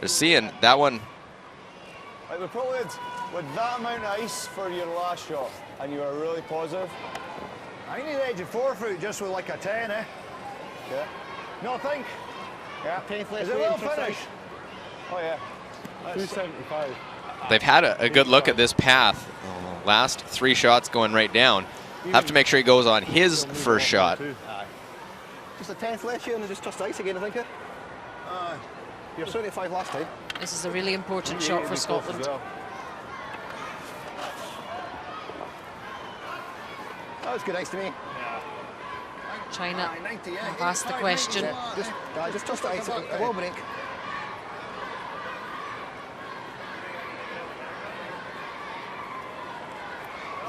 seeing, that one. Like the problem is, with that amount of ice for your last shot, and you were really positive. I need to edge a 4-foot just with like a 10, eh? Yeah. No, think. Yeah. Is it well finished? Oh yeah. 275. They've had a good look at this path. Last 3 shots going right down. Have to make sure he goes on his first shot. Just a 10th left here and just touched ice again, I think. You're 75 last time. This is a really important shot for Scotland. That was good ice to me. China have asked the question. Just touched the ice, a wall break.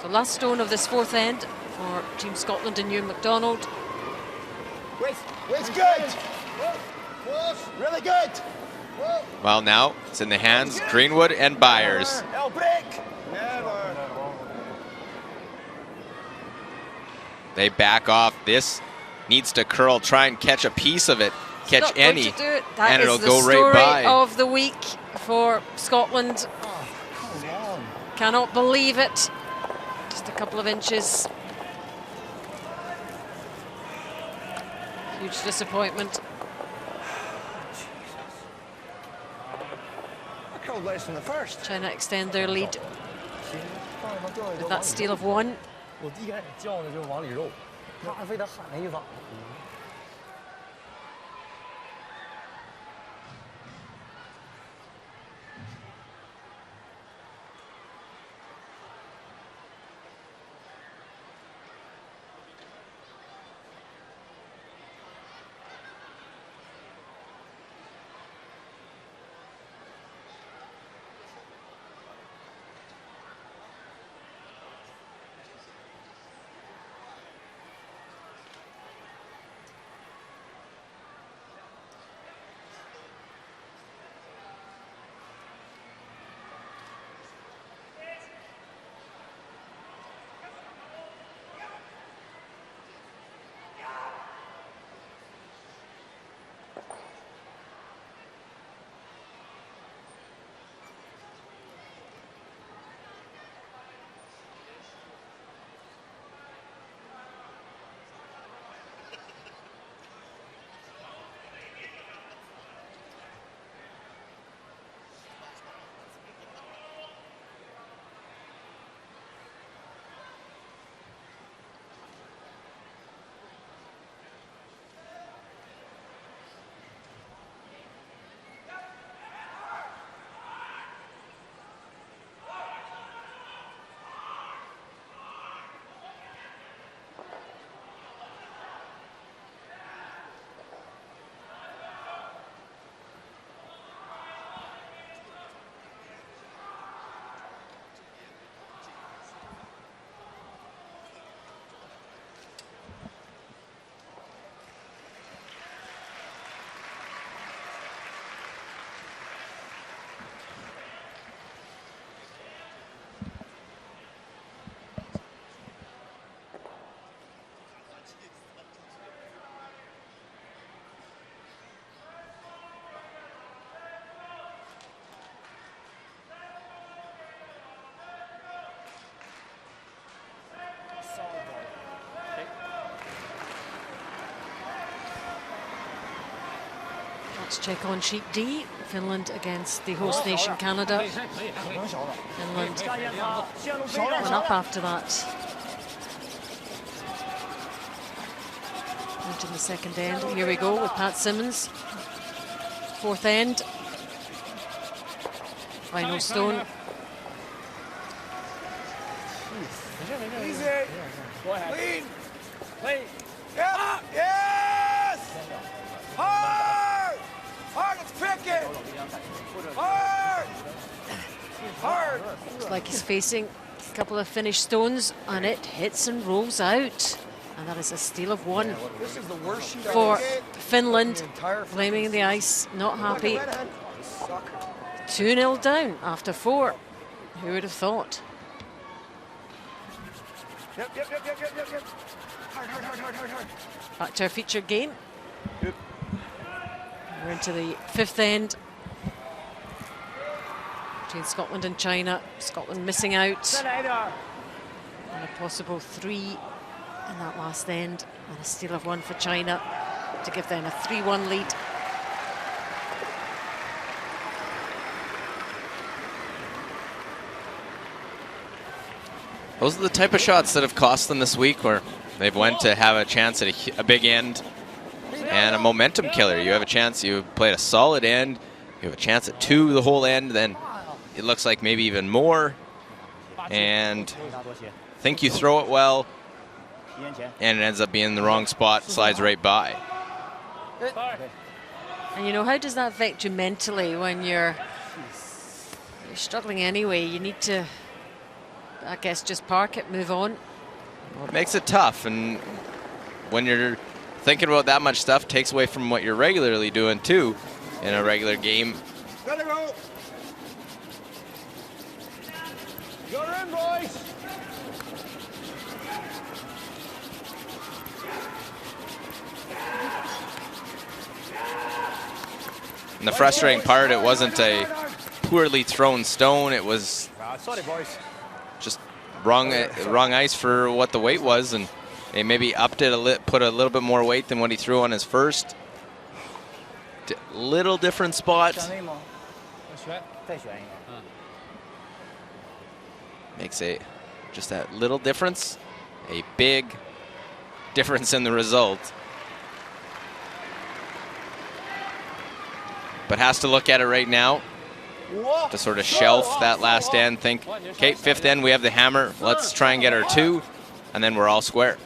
So last stone of this 4th end for Team Scotland and Ewan McDonald. It's good. Really good. Well, now it's in the hands Greenwood and Byers. El break. Never. They back off. This needs to curl, try and catch a piece of it, catch Not going any, to do it. That and is it'll the go story right by. of the week for Scotland. Cannot believe it. Just a couple of inches. Huge disappointment. I curled less than the first. China extend their lead with that steal of 1. 我第一开始叫呢就是往里肉，他非得喊那一嗓子。Let's check on sheet D. Finland against the host nation Canada. Finland went up after that. Into the second end. Here we go with Pat Simmons. Fourth end. Final stone. Easy. Lean. Yeah. Yes. Hard. Hard. It's picking. Hard. Hard. Looks like he's facing a couple of finished stones, and it hits and rolls out. And that is a steal of one for Finland. Flaming the ice, not happy. 2-0 down after 4. Who would have thought? Yep. Hard. Back to our featured game. We're into the 5th end between Scotland and China. Scotland missing out on a possible 3 in that last end, and a steal of 1 for China to give them a 3-1 lead. Those are the type of shots that have cost them this week, where they've went to have a chance at a big end and a momentum killer. You have a chance, you played a solid end, you have a chance at 2 the whole end, then it looks like maybe even more, and think you throw it well, and it ends up being in the wrong spot, slides right by. And you know, how does that affect you mentally when you're struggling anyway? You need to, I guess, just park it, move on. Well, it makes it tough, and when you're thinking about that much stuff, takes away from what you're regularly doing too in a regular game. Gotta go. You're in, boys. And the frustrating part, it wasn't a poorly thrown stone, it was Sorry, boys. just wrong ice for what the weight was, and they maybe upped it put a little bit more weight than what he threw on his first. Little different spot. Makes just that little difference, a big difference in the result. But has to look at it right now to sort of shelf that last end. Think, okay, 5th end, we have the hammer. Let's try and get our 2, and then we're all square.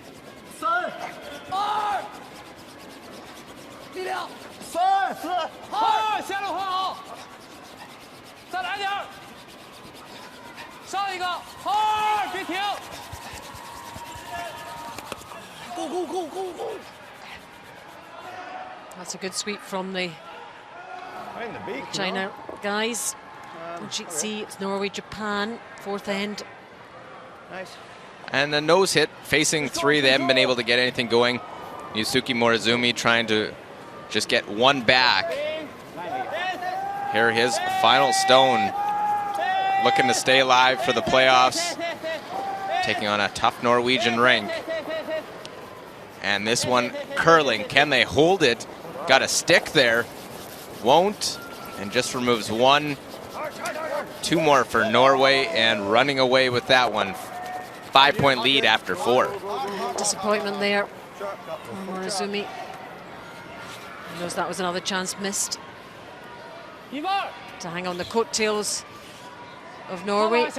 That's a good sweep from the China guys. On sheet C, it's Norway, Japan, 4th end. Nice. And the nose hit, facing 3, they haven't been able to get anything going. Yusuke Morizumi trying to just get 1 back. Here, his final stone, looking to stay alive for the playoffs, taking on a tough Norwegian rink. And this one curling, can they hold it? Got a stick there, won't, and just removes 1. 2 more for Norway, and running away with that one. 5-point lead after 4. Disappointment there from Morizumi. He knows that was another chance missed to hang on the coattails of Norway. We've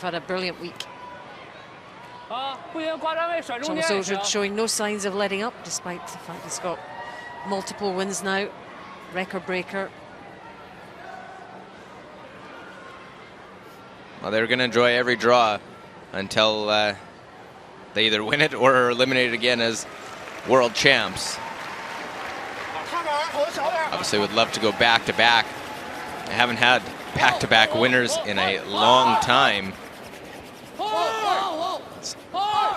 had a brilliant week. Chong showing no signs of letting up, despite the fact he's got multiple wins now. Record breaker. Well, they're going to enjoy every draw until they either win it or are eliminated again as world champs. Obviously would love to go back-to-back. They haven't had back-to-back winners in a long time.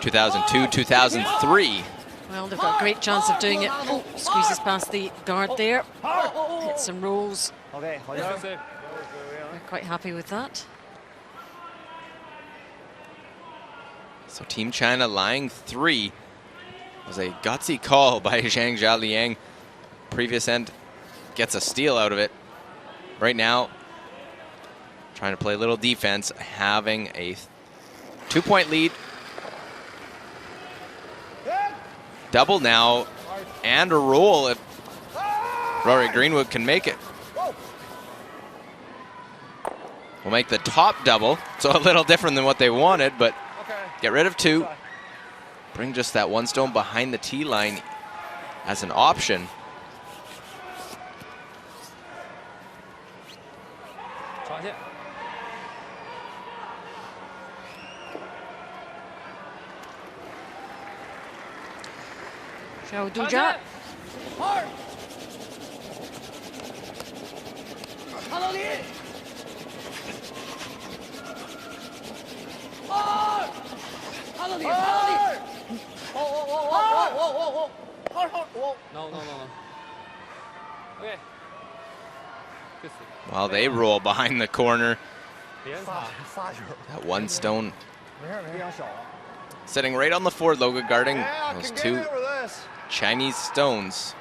2002, 2003. Well, they've got a great chance of doing it. Oh, squeezes past the guard there. Hits some rolls. They're quite happy with that. So Team China lying 3. It was a gutsy call by Zhang Jialiang previous end gets a steal out of it. Right now, trying to play a little defense, having a 2-point lead. Double now, and a roll if Rory Greenwood can make it. We'll make the top double, so a little different than what they wanted, but get rid of 2. Bring just that 1 stone behind the tee line as an option. Shall we do that? No. Okay. While they roll behind the corner. That 1 stone sitting right on the forward logo, guarding those 2 Chinese stones.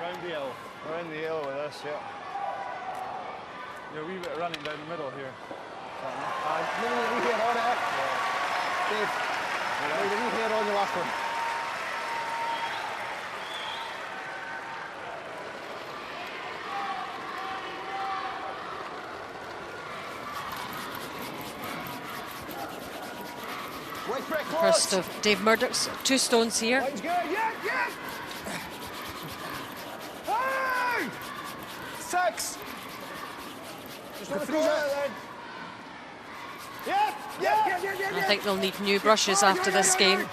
Around the yellow with this, yeah. You're a wee bit running down the middle here. Maybe a wee hair on it. Dave, maybe a wee hair on the last one. First of Dave Murdoch's 2 stones here. Line's good, yeah. Hey! 6. Just want to throw it then. Yeah. I think they'll need new brushes after this game.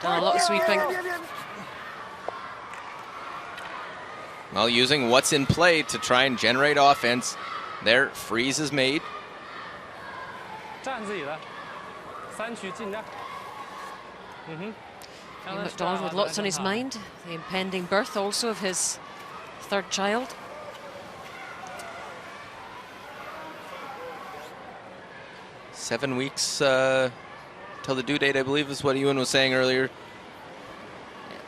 Done a lot of sweeping. Well, using what's in play to try and generate offense. There, freeze is made. Ian McDonald with lots on his mind. The impending birth also of his 3rd child. Seven weeks till the due date, I believe, is what Ewan was saying earlier.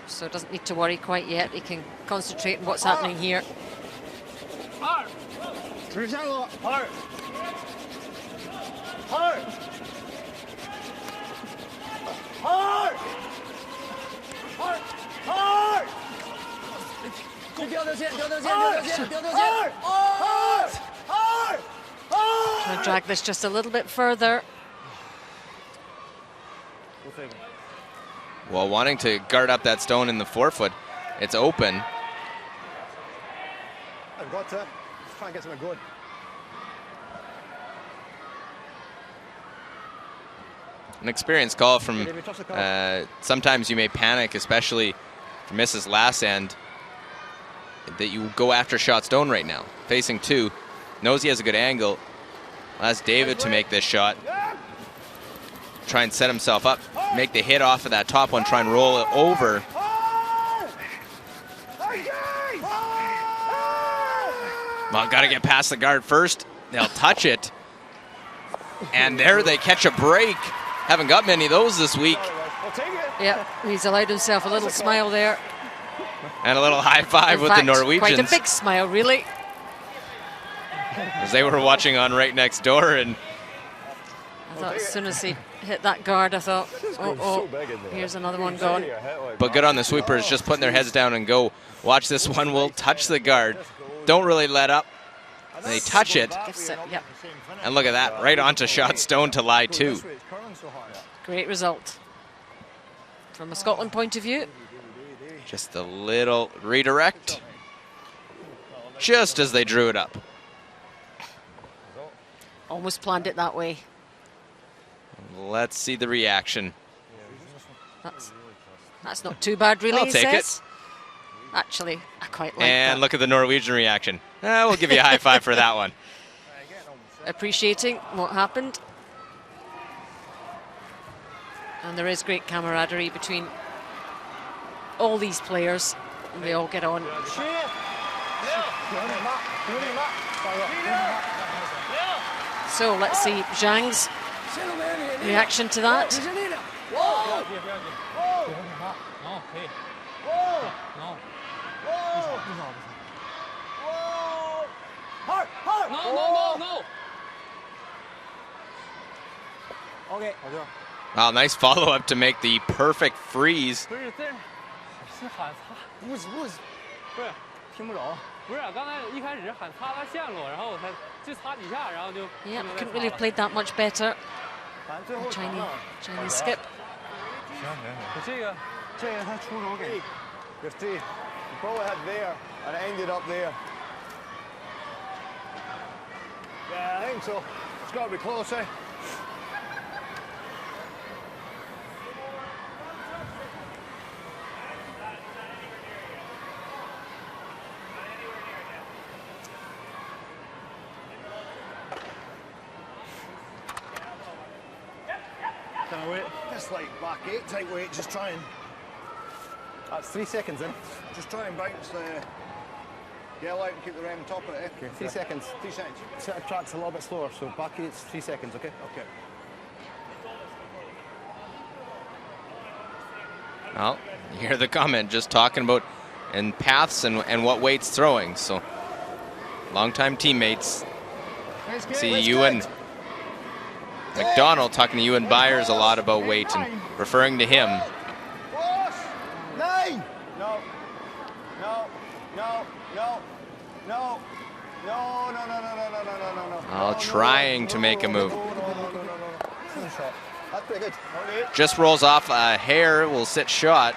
So doesn't need to worry quite yet. He can concentrate on what's happening here. Trying to drag this just a little bit further. Well, wanting to guard up that stone in the forefoot, it's open. I've got to try and get something good. An experienced call from, sometimes you may panic, especially for Mrs. Last End, that you go after shot stone right now. Facing 2, knows he has a good angle. Allows David to make this shot. Try and set himself up, make the hit off of that top one, try and roll it over. Well, got to get past the guard first. They'll touch it. And there they catch a break. Haven't got many of those this week. Yeah, he's allowed himself a little smile there. And a little high five with the Norwegians. Quite a big smile, really. As they were watching on right next door. And I thought as soon as he hit that guard, I thought, here's another one gone. But good on the sweepers, just putting their heads down and go. Watch this one, will touch the guard. Don't really let up. They touch it. Yep. And look at that, right onto shot stone to lie 2. Great result. From a Scotland point of view. Just a little redirect. Just as they drew it up. Almost planned it that way. Let's see the reaction. That's not too bad, really, I'll take it. Actually, I quite like that. And look at the Norwegian reaction. We'll give you a high five for that one. Appreciating what happened. And there is great camaraderie between all these players. They all get on. So let's see Zhang's reaction to that. Whoa! No. Whoa! Whoa! Hard! Hard! No, no, no, no. OK， Wow, nice follow-up to make the perfect freeze. 不是这是喊擦，不是听不着。不是刚才一开始喊擦他线路，然后我才就擦几下，然后就 Yeah, 就 couldn't really have played that much better. 反正最后 Chinese skip. 这个他出手给 Your three. You probably had there, and it ended up there. Yeah, I think so. It's got to be close, eh? Can I wait? Just like back eight type weight, just try and That's 3 seconds in. just try and bounce the yell out and keep the rem top of it. Eh? Okay, 3 seconds. 3 seconds. Set the track's a little bit slower, so back eight's 3 seconds, okay? Okay. Well, you hear the comment just talking about and paths and what weight's throwing. So, longtime teammates. See you and McDonald talking to you and Byers a lot about weight and referring to him. Close. 9. No. No. No. No. No. No. No. No. No. No. No. No. No. Oh, trying to make a move. Finish shot. That's pretty good. Just rolls off a hair, will sit shot.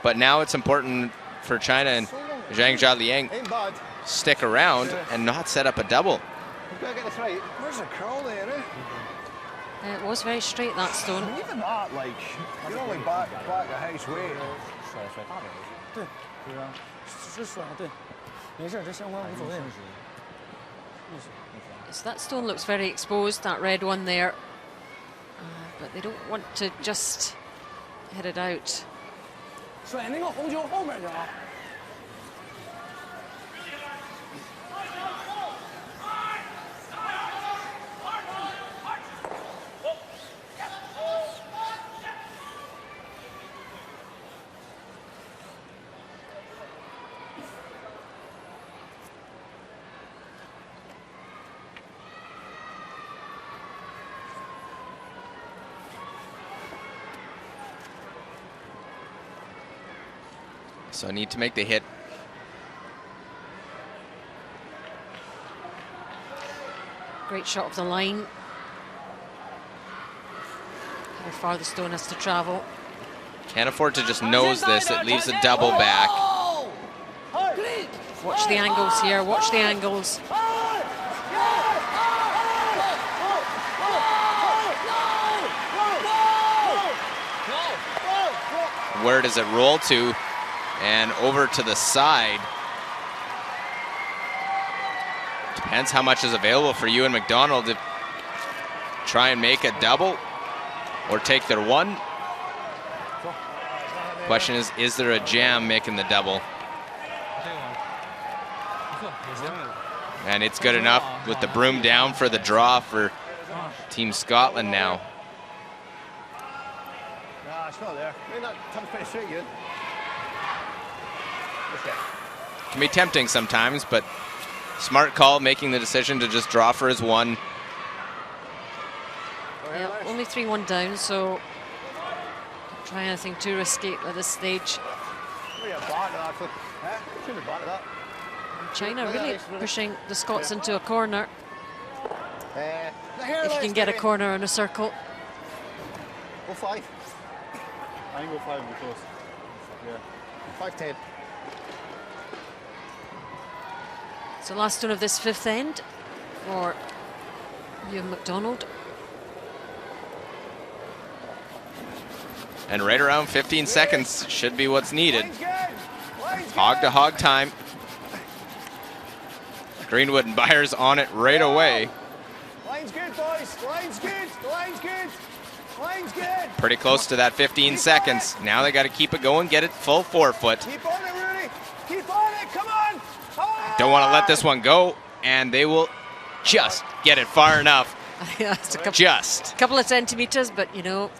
But now it's important for China and Zhang Jialiang Ain't bad. stick around and not set up a double. You've got to get this right. Where's the curl there, eh? It was very straight, that stone. Even that, like, you're only back a house weight. 甩大点，对，对啊，是甩对，没事，这相关无所谓。 So that stone looks very exposed, that red one there. But they don't want to just hit it out. 甩那个红球后面去啊！ So I need to make the hit. Great shot of the line. How far the stone has to travel. Can't afford to just nose this. It leaves a double back. Watch the angles here, watch the angles. Where does it roll to? And over to the side. Depends how much is available for you and McDonald to try and make a double or take their one. Question is there a jam making the double? And it's good enough with the broom down for the draw for Team Scotland now. Nah, it's not there. I mean, that comes pretty straight, good. Can be tempting sometimes, but smart call making the decision to just draw for his one. Yeah, only 3-1 down, so don't try anything too risky at this stage. China really pushing the Scots into a corner. If you can get a corner in a circle. Go 5. I think go 5 would be close. Yeah. 5-10. So last one of this fifth end for Ewan McDonald. And right around 15 seconds should be what's needed. Hog to hog time. Greenwood and Byers on it right away. Line's good, boys. Line's good. Line's good. Line's good. Pretty close to that 15 seconds. Now they got to keep it going, get it full forefoot. Keep on it, Rooney. Keep on it. Come on. Oh! Don't want to let this one go, and they will just get it far enough. Yeah, it's a Just. couple of centimeters, but you know,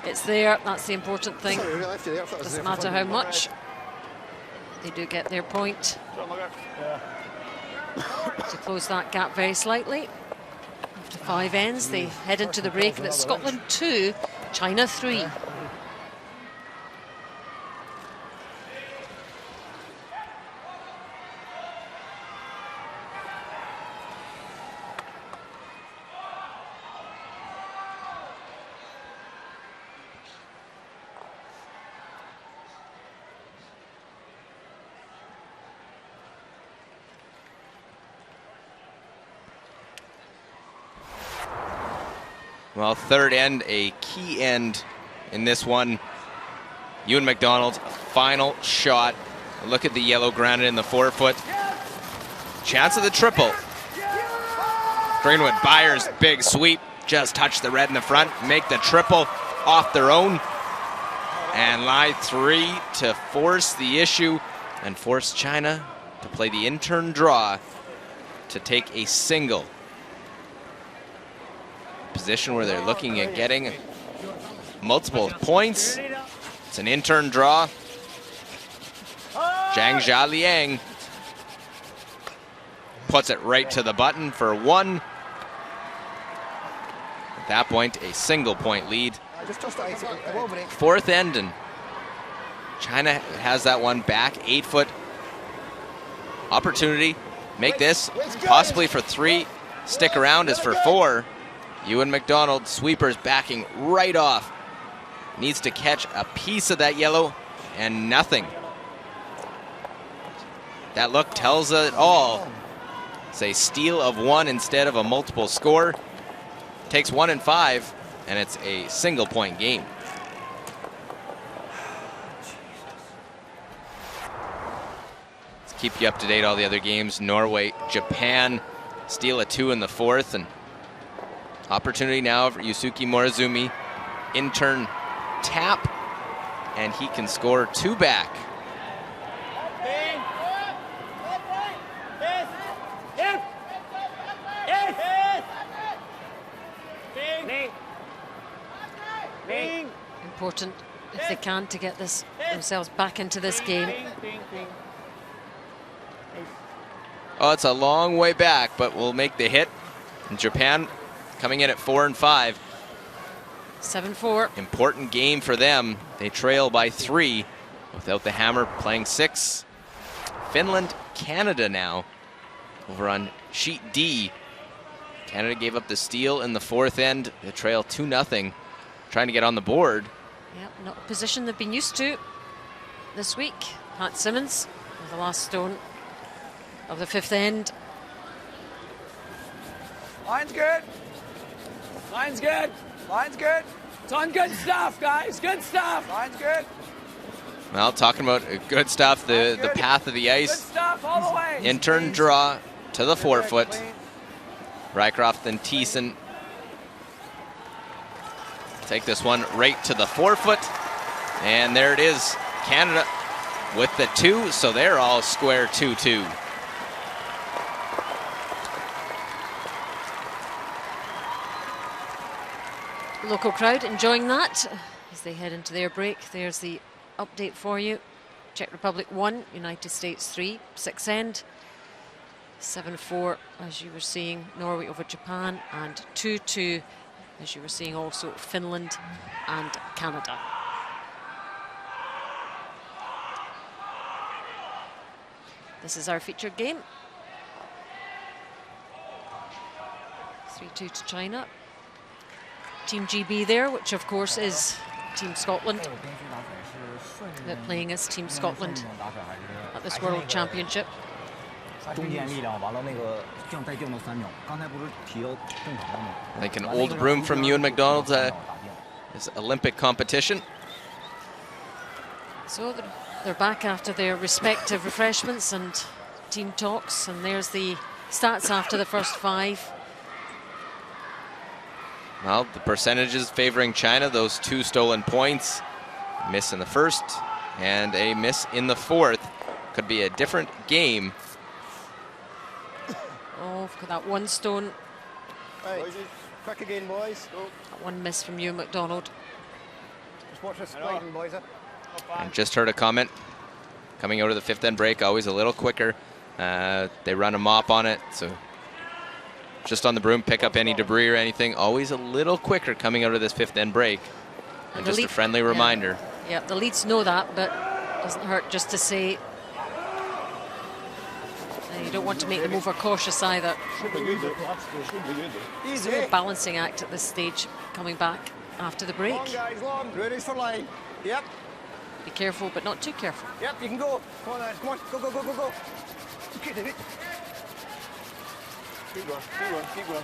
It's there, that's the important thing. Sorry, we left you there. I thought it was Doesn't there for matter how fun. much. They do get their point to close that gap very slightly. After 5 ends, they head into the break, and it's Scotland 2, China 3. Well, third end, a key end in this one. Ewan McDonald's final shot. Look at the yellow grounded in the forefoot. Chance of the triple. Greenwood, Byers, big sweep. Just touch the red in the front. Make the triple off their own. And line 3 to force the issue and force China to play the in-turn draw to take a single. Position where they're looking at getting multiple points. It's an in-turn draw. Zhang Jialiang puts it right to the button for 1. At that point, a single point lead. Fourth end, and China has that one back. 8-foot opportunity. Make this possibly for 3. Stick around is for 4. Ewan McDonald, sweepers backing right off. Needs to catch a piece of that yellow and nothing. That look tells it all. It's a steal of 1 instead of a multiple score. Takes 1 and 5, and it's a single point game. Let's keep you up to date all the other games. Norway, Japan, steal a 2 in the 4th, and opportunity now for Yusuke Morizumi. In-turn tap, and he can score 2 back. Important, if they can, to get themselves back into this game. Oh, it's a long way back, but we'll make the hit. And Japan coming in at 4 and 5. 7-4. Important game for them. They trail by 3 without the hammer, playing 6. Finland, Canada now over on sheet D. Canada gave up the steal in the 4th end. They trail 2-0, trying to get on the board. Yeah, not a position they've been used to this week. Pat Simmons with the last stone of the 5th end. Line's good. Line's good. Line's good. It's on good stuff, guys. Good stuff. Line's good. Well, talking about good stuff, the path of the Good ice. stuff all the way. In-turn draw to the forefoot. Rycroft and Thiessen take this one right to the forefoot. And there it is. Canada with the 2, so they're all square 2-2. Local crowd enjoying that as they head into their break. There's the update for you. Czech Republic 1, United States 3, 6th end. 7-4, as you were seeing, Norway over Japan, and 2-2, as you were seeing also, Finland and Canada. This is our featured game. 3-2 to China. Team GB there, which of course is Team Scotland. They're playing as Team Scotland at this World Championship. Like an old broom from Ewan McDonald's this Olympic competition. So they're back after their respective refreshments and team talks, and there's the stats after the first 5. Well, the percentages favoring China, those 2 stolen points. Miss in the 1st and a miss in the 4th. Could be a different game. Oh, for that 1 stone. Right. Quick again, boys. That 1 miss from Ewan McDonald. Just watch this sliding, boys. And just heard a comment coming out of the fifth end break, always a little quicker. They run a mop on it, so just on the broom, pick up any debris or anything. Always a little quicker coming out of this fifth end break. And just a friendly reminder. Yeah, the leads know that, but it doesn't hurt just to say. And you don't want to make them overcautious either. Should be good, though. Should be good, though. It's a real balancing act at this stage, coming back after the break. Long, guys, long. Ready for line. Yep. Be careful, but not too careful. Yep, you can go. Come on, lads. Come on. Go, go, go, go, go. Okay, David. Keep going, keep going, keep going.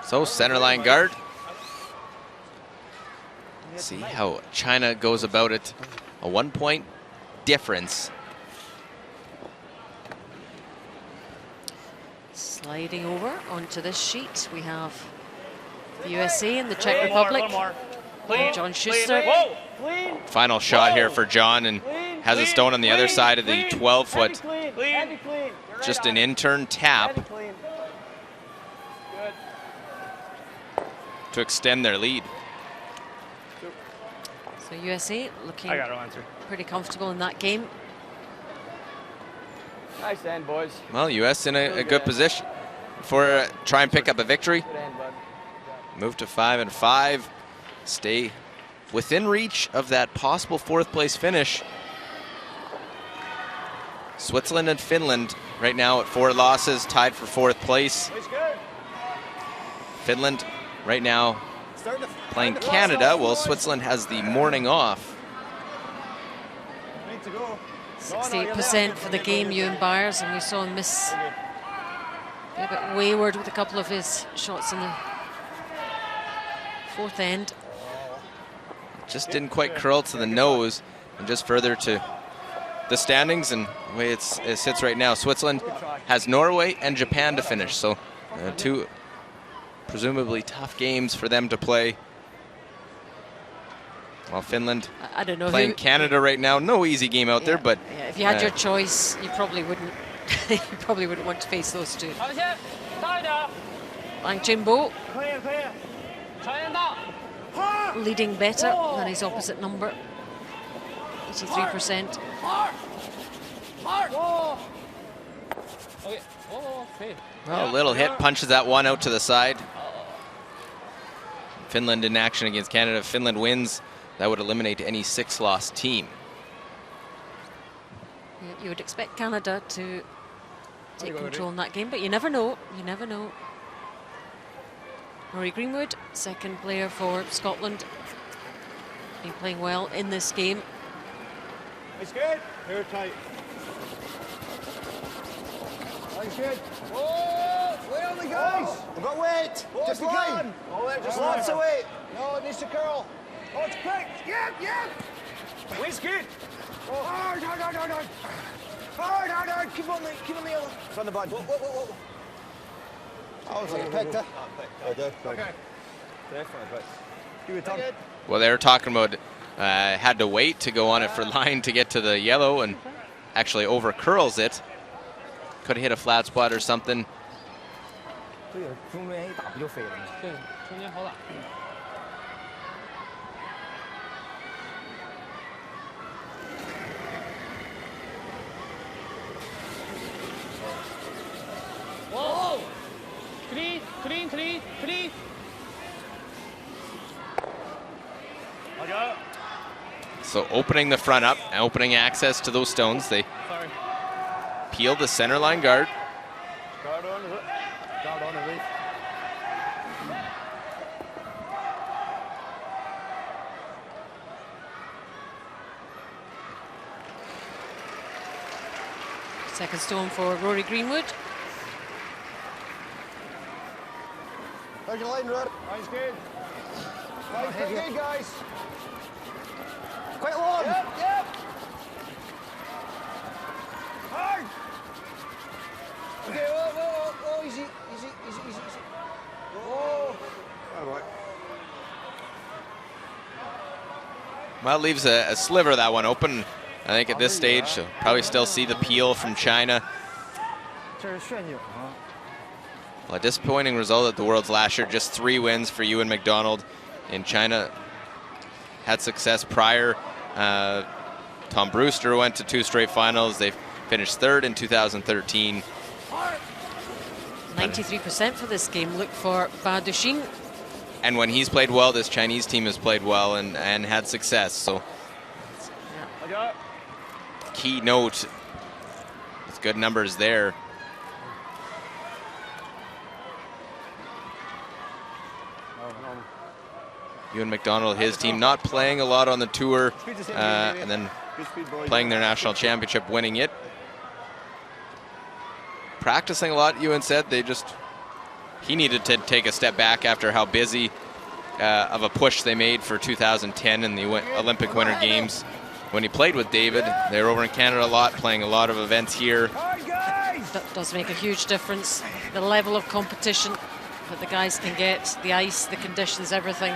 So center line guard. See how China goes about it. A 1 point difference. Sliding over onto this sheet, we have the USA and the Czech Republic. And John Schuster. Final shot here for John, and has a stone on the other side of the 12-foot. Just an intern tap to extend their lead. So USA looking pretty comfortable in that game. Nice end, boys. Well, US in a good position for try and pick up a victory. Move to 5-5. Stay within reach of that possible fourth place finish. Switzerland and Finland right now at 4 losses, tied for fourth place. Finland right now playing Canada, while Switzerland has the morning off. 68% for the game, Ewan Byers, and we saw him miss a bit wayward with a couple of his shots in the fourth end. Just didn't quite curl to the nose, and just further to the standings and the way it sits right now. Switzerland has Norway and Japan to finish, so 2 presumably tough games for them to play. While Finland I don't know playing Canada right now, no easy game out there, but yeah, if you had your choice, you probably wouldn't. You probably wouldn't want to face those two. Wang Jimbo leading better than his opposite number, 83%. Well, a little hit punches that one out to the side. Finland in action against Canada. If Finland wins, that would eliminate any 6-loss team. Yeah, you would expect Canada to take control in that game, but you never know. You never know. Rory Greenwood, second player for Scotland, been playing well in this game. It's good. Hair tight. Nice good. Oh, wait on the guys. We've got weight. Just line. Just lots of weight. No, it needs to curl. Oh, it's quick. Yep, yep. Weight's good. Oh, hard, hard, hard, hard, hard. Hard, hard, hard. Keep on the yellow. It's on the bud. Whoa, whoa, whoa, whoa. I was like a picked, huh? I did. Okay. Definitely, but give it time. Well, they were talking about had to wait to go on it for line to get to the yellow, and actually over curls it. Could have hit a flat spot or something. Whoa! Clean, clean, clean, clean. So opening the front up, opening access to those stones. They peel the center line guard. Guard on it. Guard on it. Second stone for Rory Greenwood. How's your line, Rory? Line's good. Line's pretty good, guys. Quite long. Yep, yep. Hard. Okay, whoa, whoa, whoa, easy, easy, easy, easy, easy. Whoa. All right. Well, it leaves a sliver of that one open. I think at this stage, you'll probably still see the peel from China. Well, a disappointing result at the Worlds last year, just 3 wins for Ewan McDonald in China. Had success prior. Tom Brewster went to 2 straight finals. They finished 3rd in 2013. 93% for this game. Look for Ba Duxing. And when he's played well, this Chinese team has played well and had success. So, yeah. Key note with good numbers there. Ewan McDonald, his team, not playing a lot on the tour, and then playing their national championship, winning it. Practicing a lot, Ewan said. He needed to take a step back after how busy of a push they made for 2010 in the Olympic Winter Games. When he played with David, they were over in Canada a lot, playing a lot of events here. That does make a huge difference. The level of competition that the guys can get, the ice, the conditions, everything.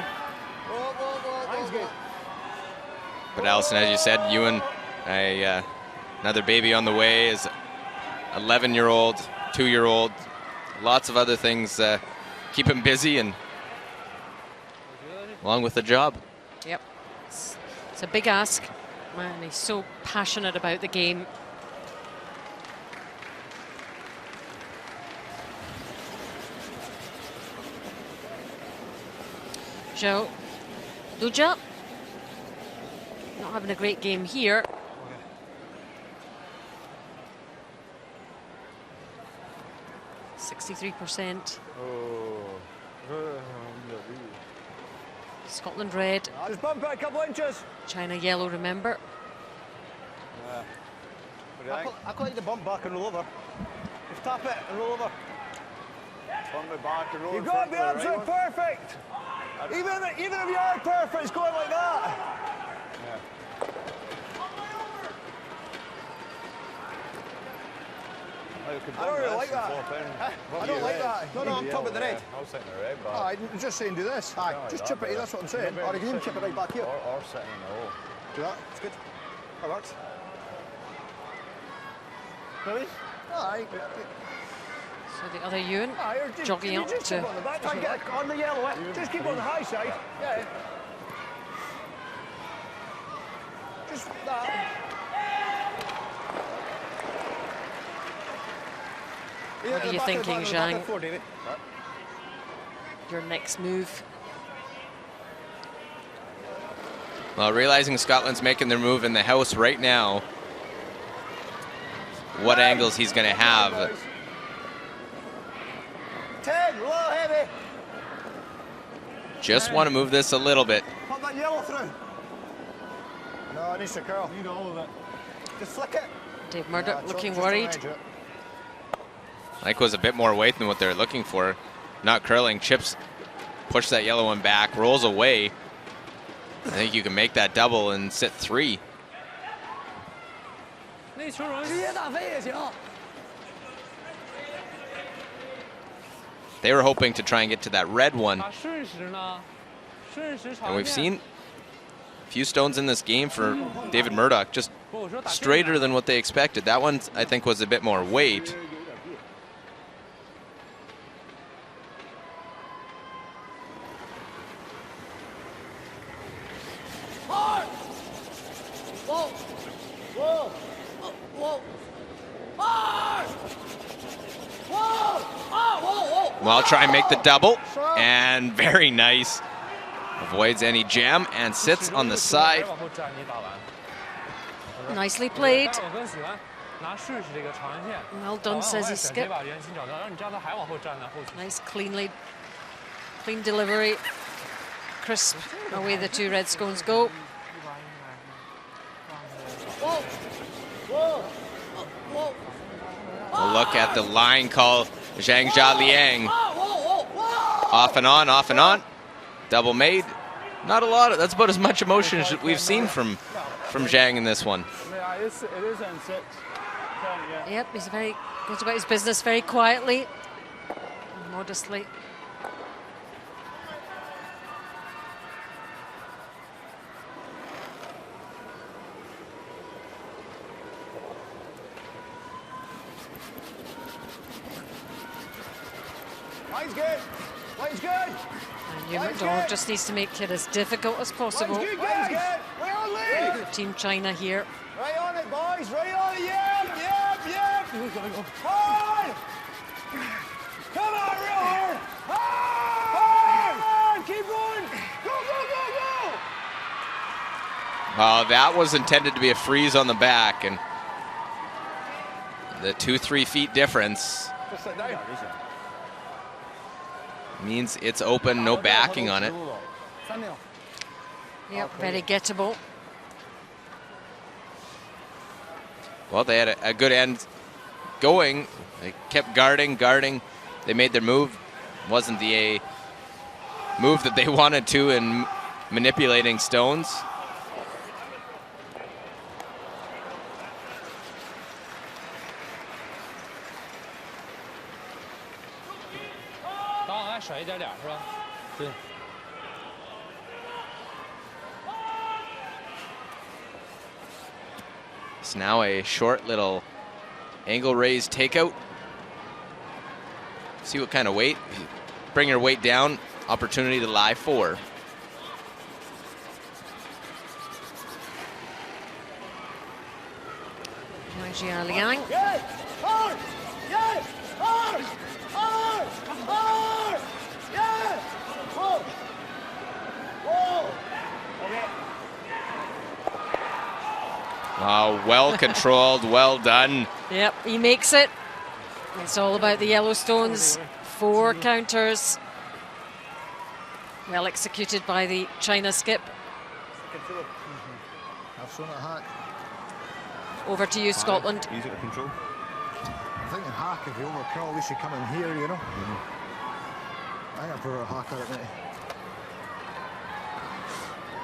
But Allison, as you said, Ewan, another baby on the way, is 11-year-old, 2-year-old, lots of other things keep him busy, and along with the job. Yep, it's a big ask. Man, he's so passionate about the game. Zhou Dujia, not having a great game here. %63%. Scotland red. Just bump it a couple inches. China yellow, remember. I quite like the bump back and roll over. Just tap it and roll over. Bump it back and roll. You've got to be absolutely perfect. Even if you are perfect, it's going like that. I don't really like that. I don't like that. No, I'm talking about the red. I was saying the red, but I'm just saying do this. Just chip it, that's what I'm saying. Or you can even chip it right back here. or sitting in the hole. Do that, it's good. That works. Really? Aye. So the other Ewan jogging up to... On the back, try and get on the yellow. Just keep on the high side. Yeah. Just that. What are you thinking, Zhang? Your next move? Well, realizing Scotland's making their move in the house right now, what angles he's going to have. 10, low heavy. Just want to move this a little bit. Put that yellow through. No, it needs to curl. Need all of it. Just flick it. Dave Murdoch looking worried. Like was a bit more weight than what they're looking for. Not curling. Chips push that yellow one back, rolls away. I think you can make that double and sit 3. They were hoping to try and get to that red one. And we've seen a few stones in this game for David Murdoch, just straighter than what they expected. That one, I think, was a bit more weight. Well, I'll try and make the double, and very nice. Avoids any jam and sits on the side. Nicely played. Well done, says he skip. Nice, clean delivery. Crisp, away the 2 red scones go. We'll look at the line call. Zhang Jialiang. Off and on, off and on. Double made. Not a lot. That's about as much emotion as we've seen from Zhang in this one. Yeah, it is in 6. Yep, he's goes about his business very quietly, modestly. Line's good. Line's good. And Ewan McDonald just needs to make it as difficult as possible Line's good, guys. Right on, Lee. for Team China here. Right on it, boys. Right on it. Yep. Hard. Come on, real hard. Hard. Keep going. Go. That was intended to be a freeze on the back, and the 2-3 feet difference Just sit down. means it's open, no backing on it. Yep, very gettable. Well, they had a good end going. They kept guarding. They made their move. Wasn't the move that they wanted to in manipulating stones. It's now a short little angle raise takeout. See what kind of weight. Bring your weight down. Opportunity to lie 4. Jia Liang. Yes. Hard. Yes. Hard. Hard. Hard. Yes. Whoa. Okay. Well controlled, well done. Yep, he makes it. It's all about the Yellowstones. 4 counters. Well executed by the China skip. I've shown it a hack. Over to you, Scotland. Easy to control. I'm thinking hack, if you overcurl, we should come in here, you know? I think I prefer a hack at it, mate.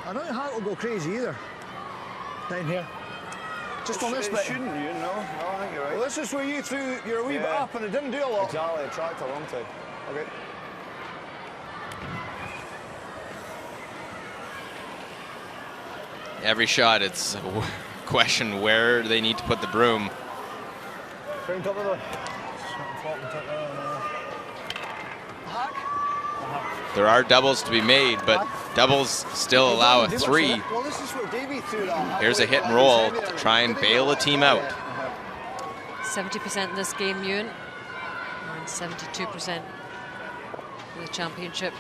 I don't think hack will go crazy either. Down here. Just on this bit. Shouldn't you? No, I think you're right. Well, this is where you threw your wee bit up and it didn't do a lot. Exactly, it tracked a long time. Okay. Every shot, it's a question where they need to put the broom. Frame top of the There are doubles to be made, but doubles still allow a 3. Well, this is where Davey threw that. Here's a hit and roll to try and bail a team out. 70% in this game, Ewan. And 72% for the championship.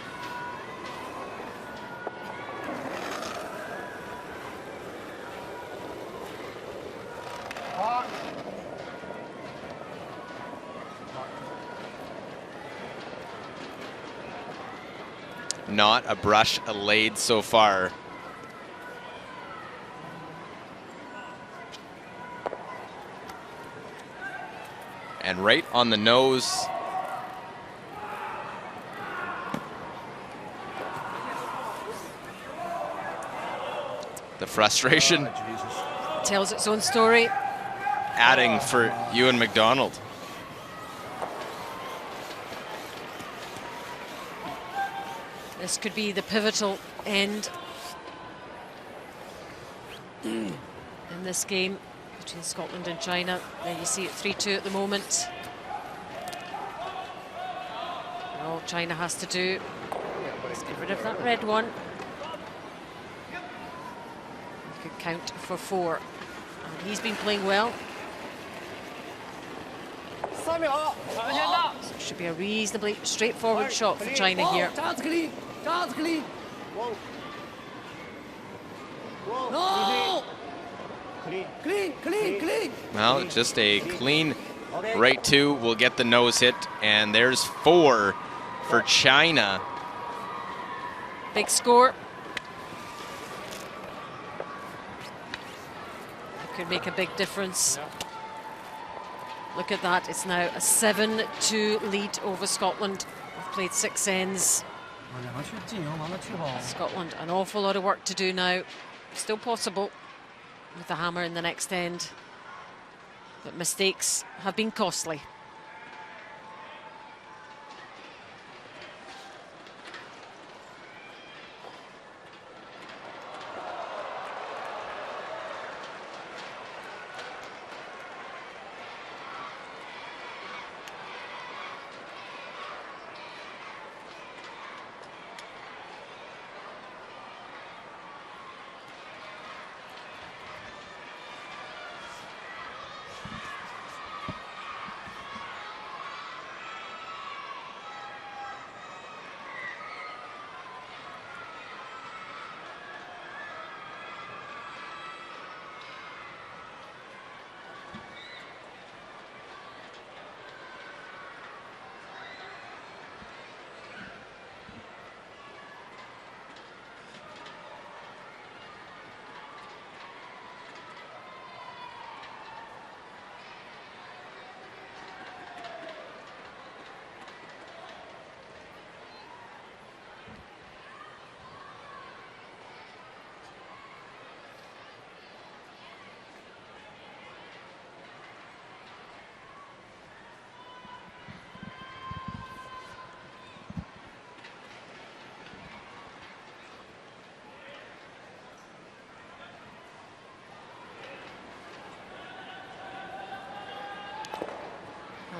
Not a brush allayed so far. And right on the nose. The frustration Tells its own story. adding for Ewan McDonald. This could be the pivotal end in this game between Scotland and China. There you see it 3-2 at the moment. And all China has to do is get rid of that red one. You could count for 4. And he's been playing well. So it should be a reasonably straightforward shot for China here. No! Clean. Well, just a clean right 2 will get the nose hit, and there's 4 for China. Big score. It could make a big difference. Look at that, it's now a 7-2 lead over Scotland. We've played 6 ends. Scotland, an awful lot of work to do now. Still possible with the hammer in the next end. But mistakes have been costly.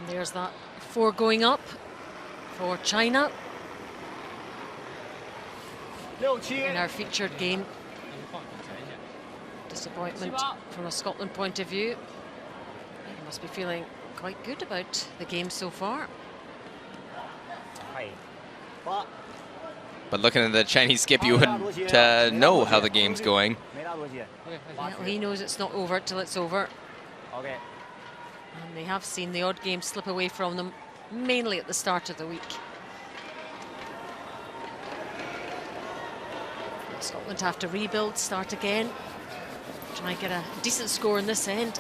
There's that 4 going up for China in our featured game. Disappointment from a Scotland point of view. You must be feeling quite good about the game so far. But looking at the Chinese skip, you wouldn't know how the game's going. Well, he knows it's not over till it's over. And they have seen the odd game slip away from them, mainly at the start of the week. Scotland have to rebuild, start again, try and get a decent score in this end.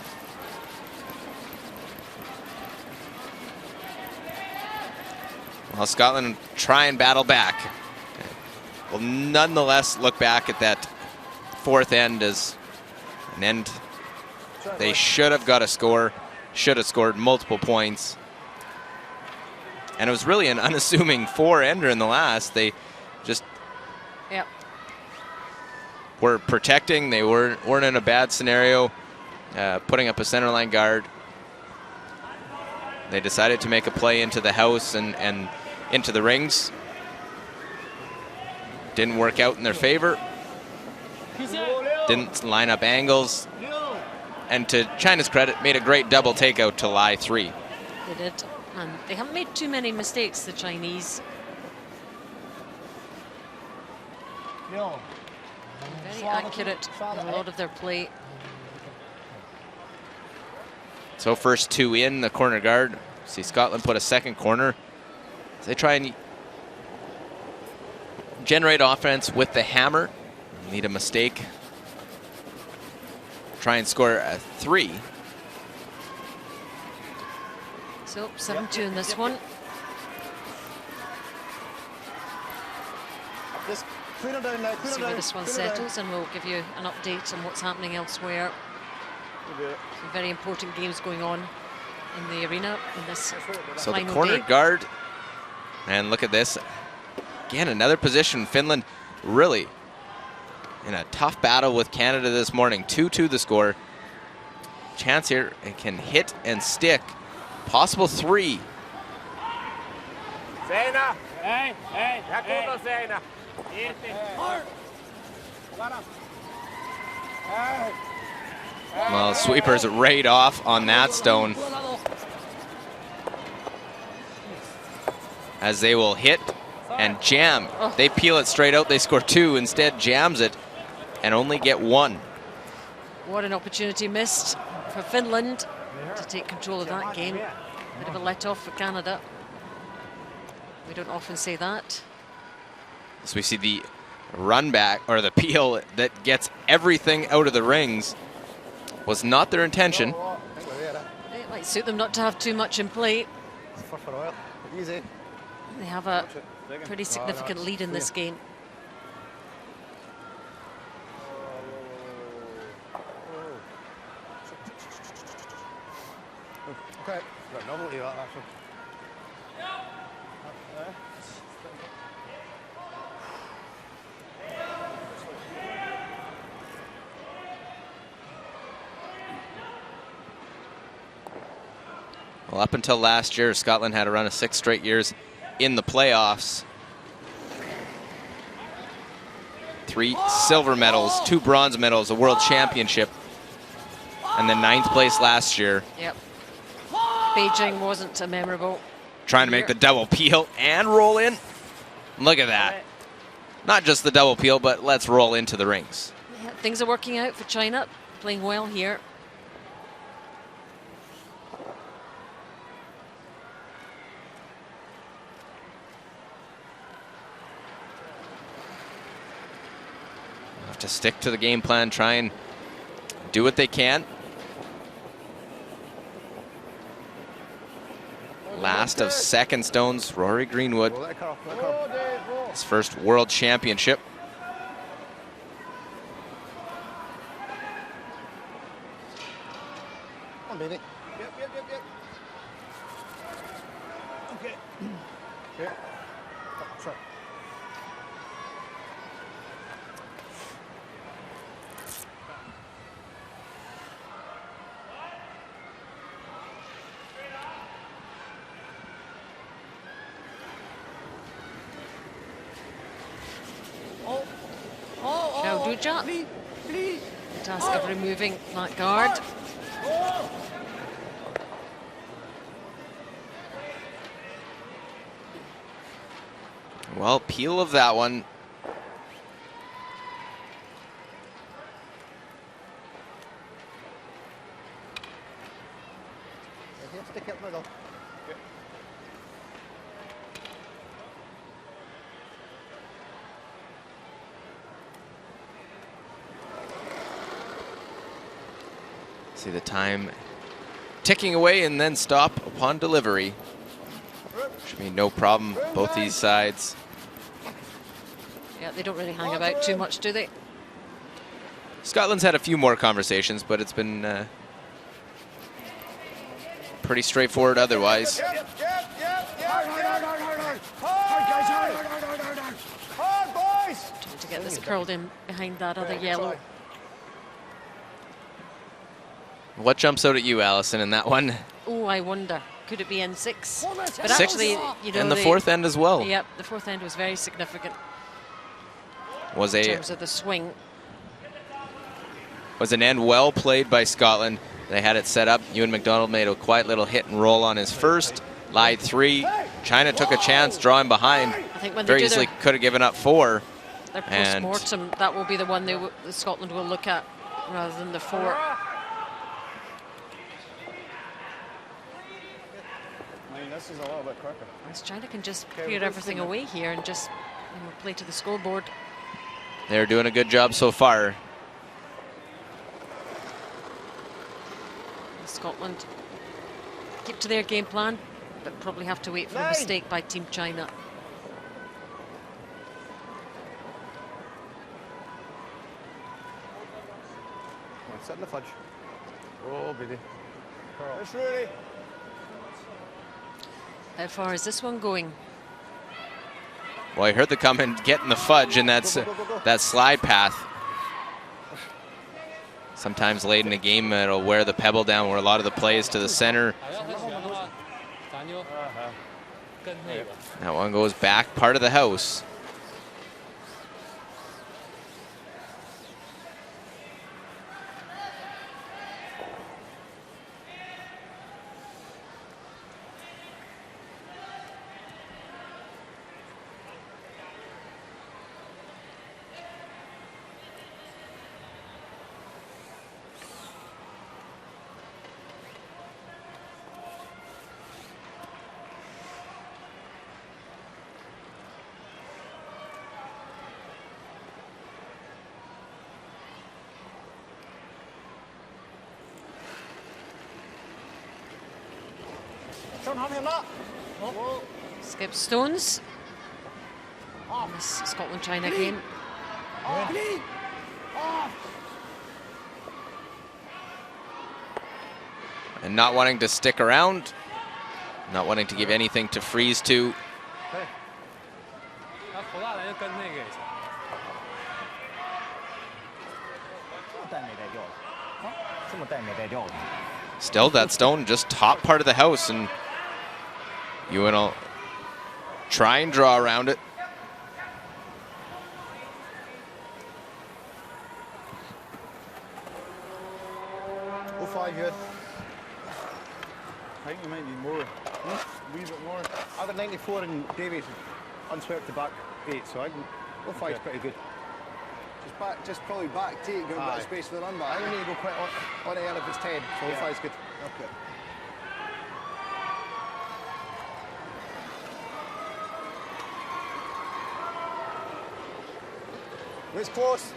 Well, Scotland try and battle back. Will nonetheless look back at that 4th end as an end they should have got a score, should have scored multiple points. And it was really an unassuming 4-ender in the last. They just were protecting. They weren't in a bad scenario, putting up a centerline guard. They decided to make a play into the house and into the rings. Didn't work out in their favor. Didn't line up angles. And to China's credit, made a great double takeout to lie 3. They did. And they haven't made too many mistakes, the Chinese. Very accurate in a lot of their play. So first 2 in the corner guard. See Scotland put a 2nd corner. So they try and generate offense with the hammer. Need a mistake. Try and score a 3. So 7-2 in this one. Just clean her down now, clean See her where down. this one clean her down. settles, and we'll give you an update on what's happening elsewhere. Some very important games going on in the arena in this So the final corner day. guard, and look at this. Again, another position. Finland really in a tough battle with Canada this morning. 2-2 the score. Chance here, it can hit and stick. Possible 3. Well, sweepers right off on that stone. As they will hit and jam. They peel it straight out. They score 2. Instead, jams it and only get 1. What an opportunity missed for Finland to take control of that game. Bit of a let-off for Canada. We don't often say that. So we see the run back, or the peel that gets everything out of the rings. Was not their intention. It might suit them not to have too much in play. Easy. They have a pretty significant lead in this game. Okay. Got novelty that actually. Well, up until last year, Scotland had a run of 6 straight years in the playoffs. 3 silver medals, 2 bronze medals, a world championship, and then 9th place last year. Yep. Beijing wasn't a memorable. Trying to make the double peel and roll in. Look at that. Not just the double peel, but let's roll into the rings. Yeah, things are working out for China, playing well here. Have to stick to the game plan, try and do what they can. Last of second stones, Rory Greenwood. His first world championship. One minute. Yep. Okay. Here. Oh, sorry. Ruja. Task of removing that guard. Well, peel of that one. Stick it middle. See the time ticking away and then stop upon delivery. Should be no problem, both these sides. Yeah, they don't really hang about too much, do they? Scotland's had a few more conversations, but it's been pretty straightforward otherwise. Hard, boys! Trying to get this curled in behind that other yellow. What jumps out at you, Alison, in that one? Oh, I wonder. Could it be N6? But Six, actually, you know, and the fourth end as well. Yep, the fourth end was very significant Was in terms of the swing. Was an end well played by Scotland. They had it set up. Ewan McDonald made a quiet little hit and roll on his first. Lied 3. China took a chance drawing behind. I think when they Very do easily could have given up 4. their And- post-mortem, that will be the one Scotland will look at rather than the 4. I mean, this is a little bit quicker. As China can just clear everything away here and just play to the scoreboard. They're doing a good job so far. Scotland keep to their game plan, but probably have to wait for a mistake by Team China. Sit in the fudge. Oh, baby. It's really. How far is this one going? Well, I heard the comment, getting the fudge, and that's that slide path. Sometimes late in a game, it'll wear the pebble down where a lot of the play is to the center. That one goes back, part of the house. Skip stones in this Scotland-China game. And not wanting to stick around, not wanting to give anything to freeze to. Still, that stone just top part of the house, and Ewan will try and draw around it. Oh, 5 good. I think you might need more. A wee bit more. I've got 94 and Davies unswept to back 8, so I can. Oh, 5's pretty good. Just probably back to it, give a bit of space for the run back. I need to go quite on the end if it's 10, so 5's good. Okay. It's close.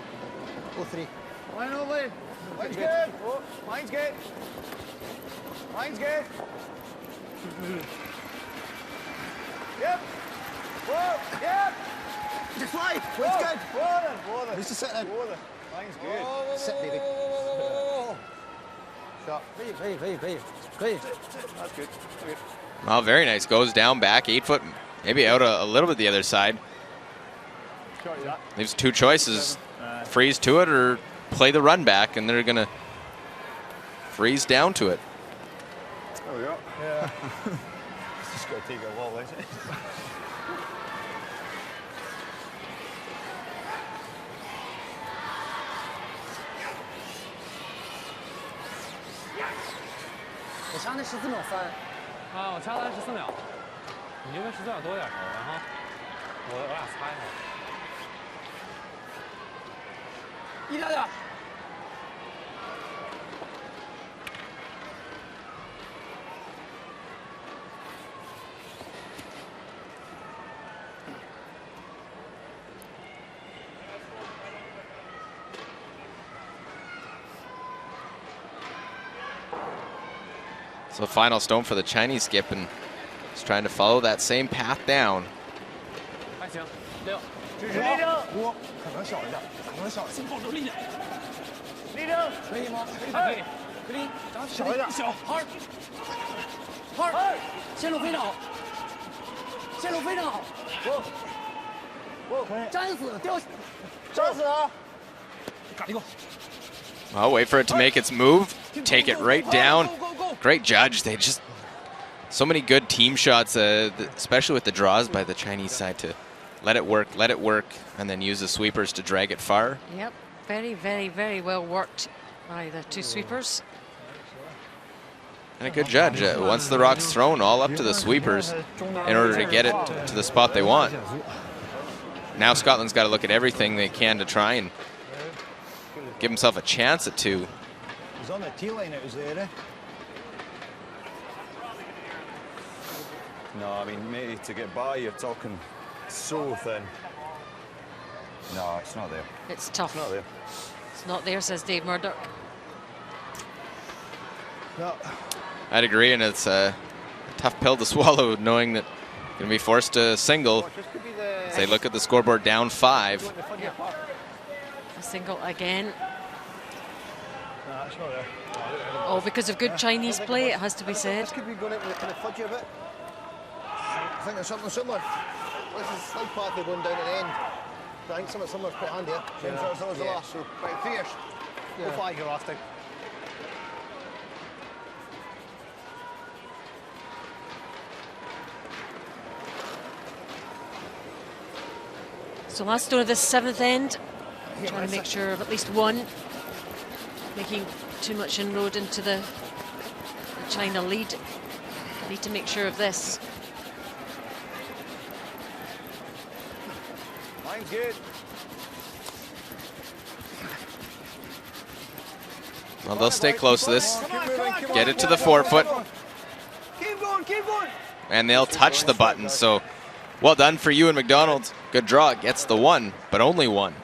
Oh, 3. Line over. Line's good. Oh, line's good. Line's good. Yep. Whoa. Yep. Just fly. Whoa. It's good. Whoa then. Whoa then. Needs to sit in. Whoa then. Line's good. Sit, baby. Shot. That's good. Good. Oh, very nice. Goes down, back, 8 foot, maybe out a little bit the other side. Shot that. Leaves 2 choices, freeze to it or play the run back, and they're gonna freeze down to it. There we go. Yeah. Just got to take a wall, isn't it? 掐那14秒3。啊，我掐他14秒，你就跟14秒多点头，然后我俩擦一下。1点。 So final stone for the Chinese skip, and he's trying to follow that same path down. 还行，6，支持5，可能小一点，可能小，先保住力量。立正，可以吗？可以，可以，小一点，小，好，好，线路非常好，线路非常好，粘死，粘死啊！赶紧给我。 Well, wait for it to make its move, take it right down. Great judge. They just so many good team shots, especially with the draws by the Chinese side, to let it work, and then use the sweepers to drag it far. Yep, very, very, very well worked by the two sweepers. And a good judge. Once the rock's thrown, all up to the sweepers in order to get it to the spot they want. Now Scotland's got to look at everything they can to try and give himself a chance at 2. He's on the tee line, it was there, eh? No, I mean, matey, to get by, you're talking so thin. No, it's not there. It's tough. It's not there. It's not there, says Dave Murdoch. No. I'd agree, and it's a tough pill to swallow, knowing that you're going to be forced to single as they look at the scoreboard down 5. Yeah. A single again. No, it's not there. Oh, because of good Chinese play, it has to be said. This could be going out with the kind of fudgy a bit. I think there's something similar. This is slight path of going down at the end. I think something similar is quite handy. Same sort as the last, so quite fierce. Go flag your last time. So last stone of this 7th end, trying to make sure of at least one, making too much inroad into the China lead. Need to make sure of this. Mine's good. Well, they'll stay close to this. Get it to the forefoot. Keep going, keep going. And they'll touch the button. So well done for you and McDonald. Good draw. Gets the 1, but only 1.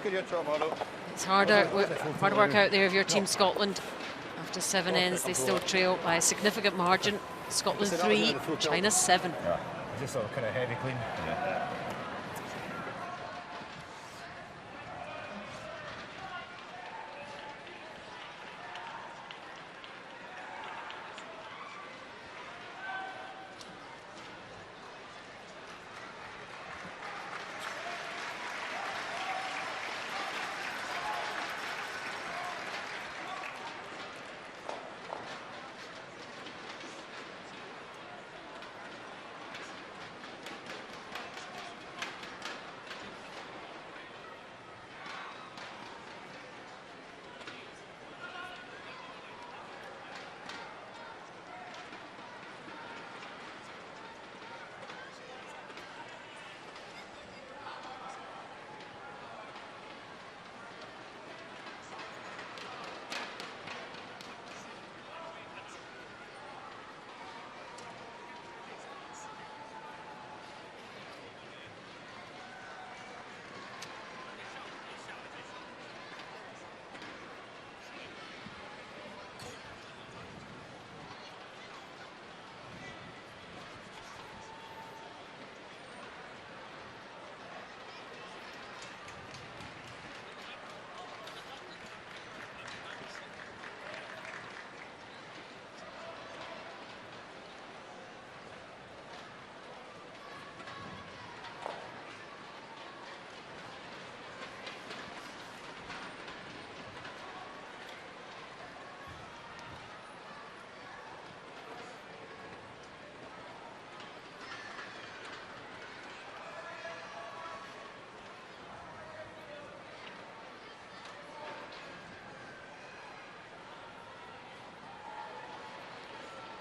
It's hard work out there of your team Scotland. After 7 ends, they still trail by a significant margin. Scotland 3, China 7. Yeah, just sort of kind of heavy clean. Yeah.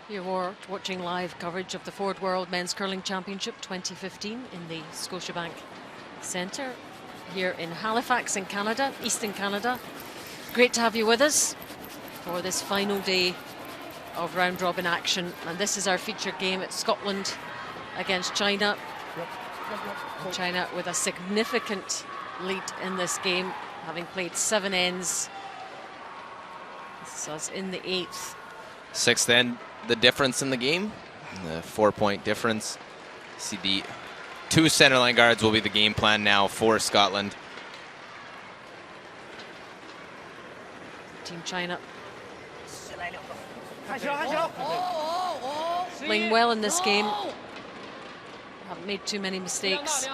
You're watching live coverage of the Ford World Men's Curling Championship 2015 in the Scotiabank Centre here in Halifax in Canada, Eastern Canada. Great to have you with us for this final day of round robin action, and this is our featured game. It's Scotland against China. China with a significant lead in this game, having played 7 ends. This is us in the 8th. 6th end, the difference in the game, the 4-point difference. See, the 2 centerline guards will be the game plan now for Scotland. Team China playing well in this game. Haven't made too many mistakes.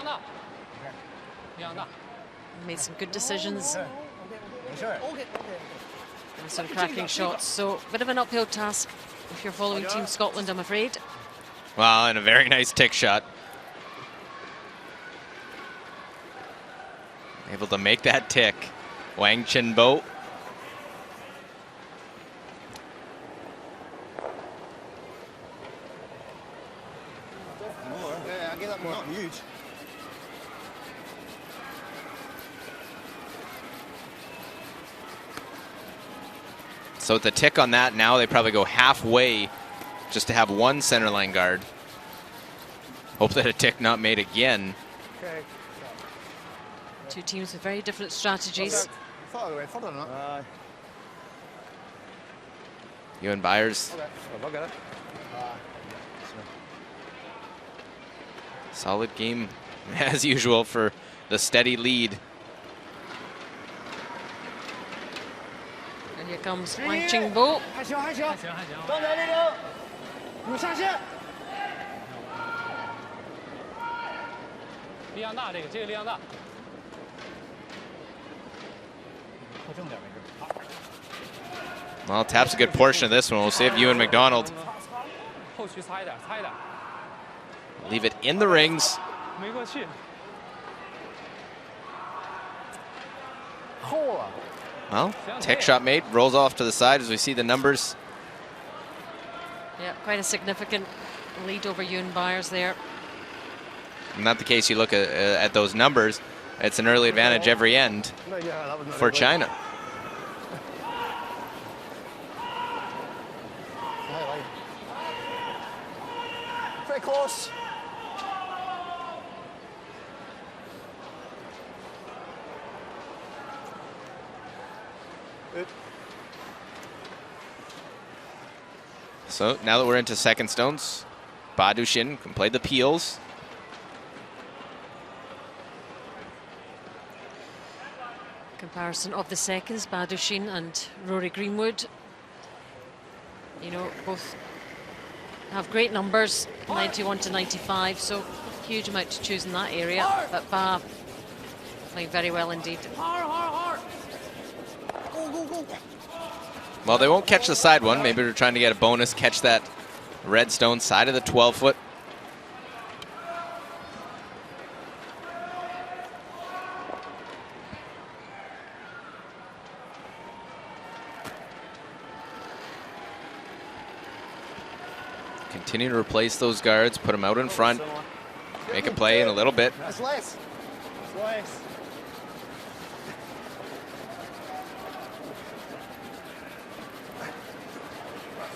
Made some good decisions. And some cracking shots. So a bit of an uphill task if you're following Team Scotland, I'm afraid. Well, and a very nice tick shot. Able to make that tick. Wang Chenbo. Yeah, I get that not huge. So with the tick on that, now they probably go halfway just to have 1 centerline guard. Hope that a tick not made again. Okay. 2 teams with very different strategies. I thought I went further than that. Ewan Byers. Okay. I'll get it. Solid game as usual for the steady lead. And here comes Wang Chenbo. 还行还行，刚才那个有上线。力量大，这个力量大。靠正点没事。 Well, taps a good portion of this one. We'll see if Ewan McDonald 后续擦一点，擦一点。 leave it in the rings. 没过去。 Well, tick shot made, rolls off to the side as we see the numbers. Yeah, quite a significant lead over Ewan Byers there. Not the case. You look at those numbers, it's an early advantage every end for China. Pretty close. So now that we're into second stones, Badushin can play the peels. Comparison of the seconds, Badushin and Rory Greenwood. You know, both have great numbers, 91 to 95, so huge amount to choose in that area. But Ba playing very well indeed. Well, they won't catch the side one. Maybe they're trying to get a bonus, catch that red stone side of the 12-foot. Continue to replace those guards, put them out in front, make a play in a little bit. That's less. It's less.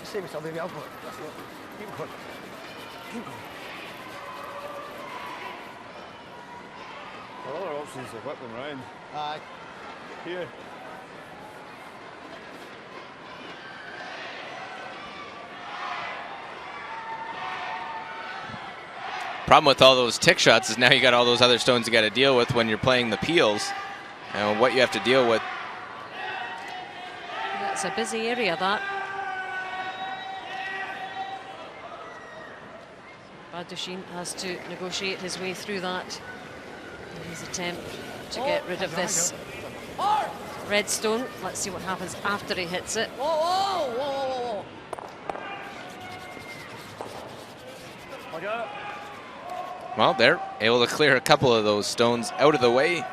Save yourself, baby. I'll go. That's it. Keep going. Keep going. Our other options to whip them round. Aye. Here. Problem with all those tick shots is now you got all those other stones you got to deal with when you're playing the peels, and what you have to deal with. That's a busy area, that. Badushin has to negotiate his way through that in his attempt to get rid of this red stone. Let's see what happens after he hits it. Well, they're able to clear a couple of those stones out of the way.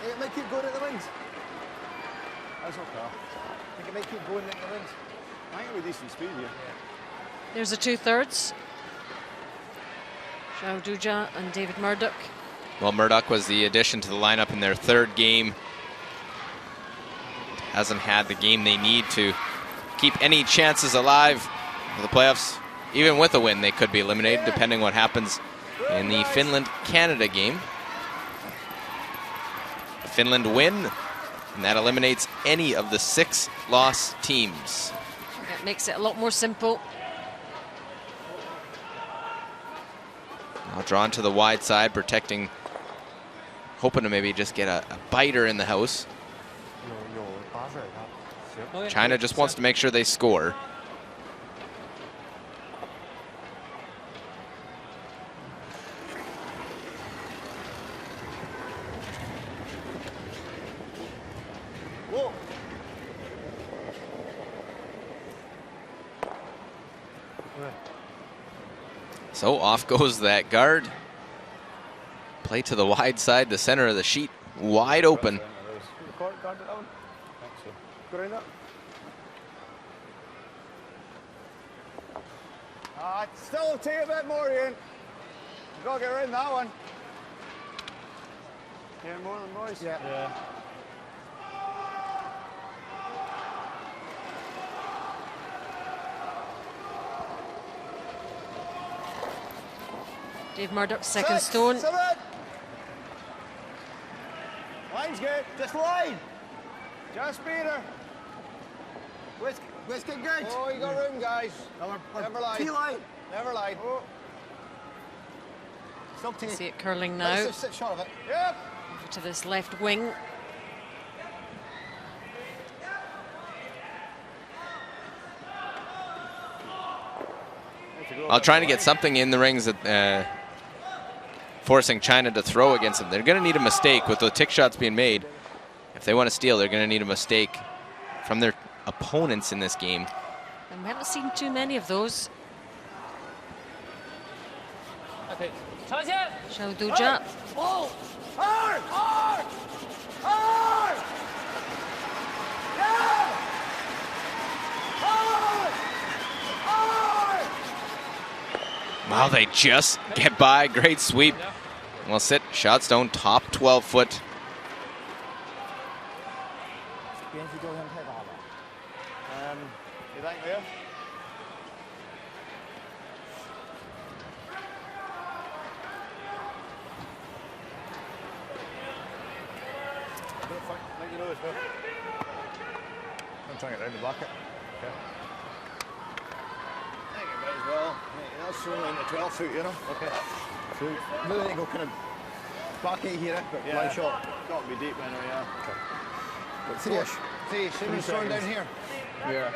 It might keep going at the rings. That's okay. I think it might keep going at the rings. I think we're decent speed here. There's the 2/3. Zhao Duja and David Murdoch. Well, Murdoch was the addition to the lineup in their third game. Hasn't had the game they need to keep any chances alive for the playoffs. Even with a win, they could be eliminated, depending what happens in the Finland-Canada game. The Finland win, and that eliminates any of the 6 loss teams. That makes it a lot more simple. Now drawn to the wide side, protecting, hoping to maybe just get a biter in the house. China just wants to make sure they score. Whoa. So off goes that guard. Play to the wide side, the center of the sheet, wide open. Still take a bit more, Ian. You've got to get around that one. Yeah, more than boys. Yeah. Dave Murdoch's second stone. 7. Line's good. Just line. Just beat her. Whisk it good. Oh, you got room, guys. Never lie. T-line. Never lie. Oh. Still T. See it curling now. Nice, sit short of it. Yep. Over to this left wing. While trying to get something in the rings, that forcing China to throw against them. They're going to need a mistake with the tick shots being made. If they want to steal, they're going to need a mistake from their opponents in this game. And we haven't seen too many of those. Okay. Zhao Duja. Oh! Hard! Hard! Hard! Yeah! Hard! Hard! Wow, they just get by. Great sweep. Well, sit. Shot stone, top 12-foot. You think there? Think you know this, I'm trying to get around the bucket. Okay. I think you might as well. That's only into 12 foot, you know? Okay. So, really go kind of back eight here, but line shot. Got to be deep anyway, yeah. Okay. But three-ish. Same as throwing down here. Yeah.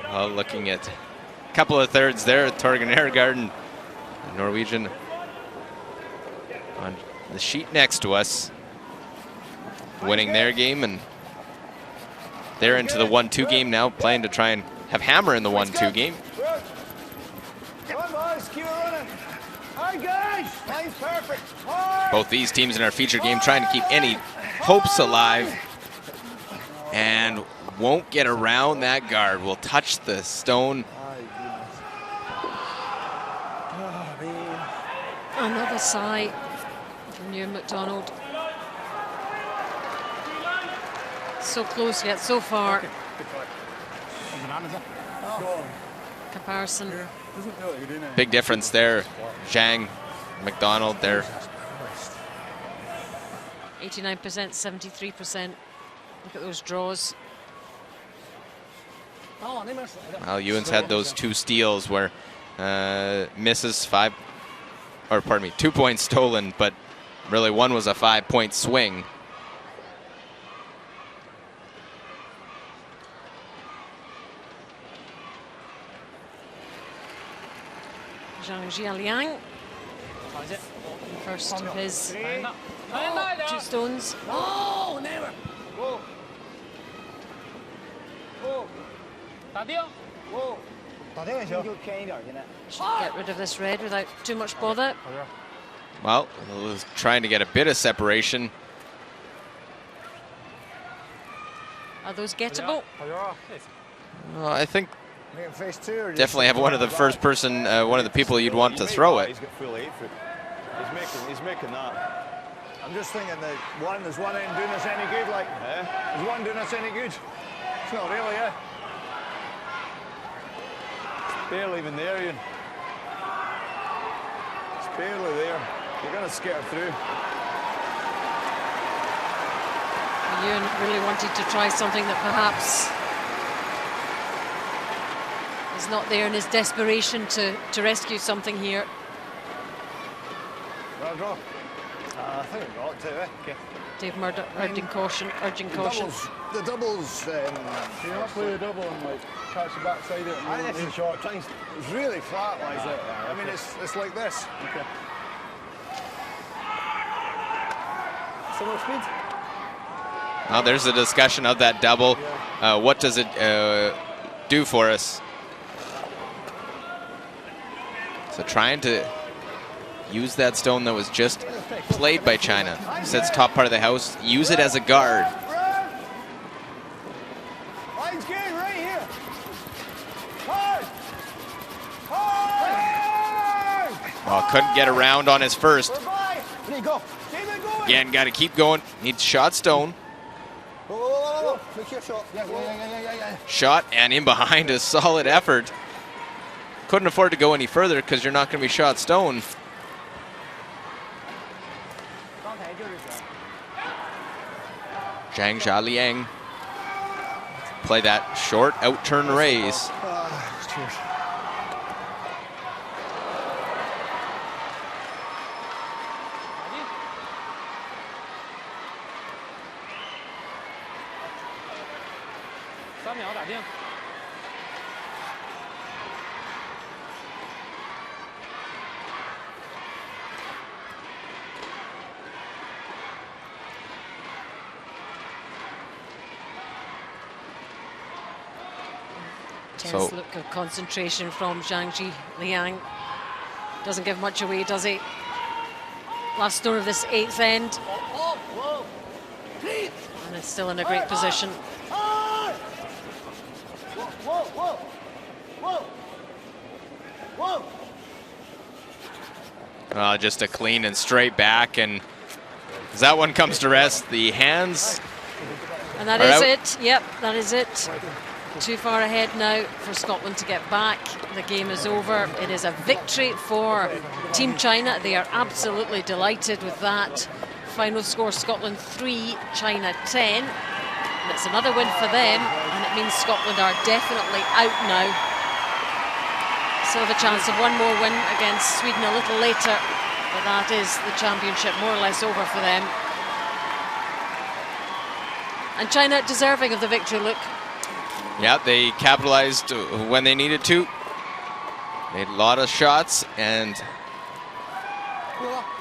Well, looking at a couple of thirds there, Torgen Ergaard, Norwegian, on the sheet next to us, winning their game, and they're into the 1-2 game now, playing to try and have Hammer in the 1-2 game. Come on, boys, keep it running. Hi, guys. Line's perfect. Both these teams in our feature game trying to keep any hopes alive, and won't get around that guard. Will touch the stone. Another sigh from Ewan McDonald. So close yet so far. Comparison. Big difference there. Zhang, McDonald there. 89%, 73%. Look at those draws. Well, Ewan's had those 2 steals where misses 2 points stolen, but really one was a 5-point swing. Zhang Jialiang. First of his 2 stones. Oh, never. Whoa. Whoa. Whoa. Should get rid of this red without too much bother. Well, was trying to get a bit of separation. Are those gettable? I think Make him face two, or definitely have one of the first person, one of the people you'd want to throw it. He's got full 8 foot. He's making that. I'm just thinking that there's one ain't doing us any good, like, is one doing us any good? It's not really, It's barely even there, Ian. It's barely there. You're going to skitter through. Ewan really wanted to try something that perhaps is not there in his desperation to rescue something here. Draw. I think it got to, Okay. Dave Murdoch urging caution. The doubles. Do you not play the double and like catch the backside of it? I think it's short times. It's really flat, like that. I mean, it's like this. Okay. Similar speed. Now there's a discussion of that double. What does it do for us? So trying to use that stone that was just played by China. Sits top part of the house. Use it as a guard. Line's good right here. Well, couldn't get around on his first. There you go. Keep it going. Again, got to keep going. Needs shot stone. Whoa. Make your shot. Yeah. Shot and in behind a solid effort. Couldn't afford to go any further because you're not going to be shot stone. Zhang Zhaliang play that short out turn raise. Cheers. Tense look of concentration from Zhang Liang. Doesn't give much away, does he? Last stone of this 8th end. And it's still in a great position. Just a clean and straight back, and as that one comes to rest, the hands. And that is it. Yep, that is it. Too far ahead now for Scotland to get back. The game is over. It is a victory for Team China. They are absolutely delighted with that. Final score, Scotland 3, China 10. And it's another win for them, and it means Scotland are definitely out now. Still have a chance of one more win against Sweden a little later, but that is the championship more or less over for them. And China deserving of the victory, look. Yeah, they capitalized when they needed to. Made a lot of shots and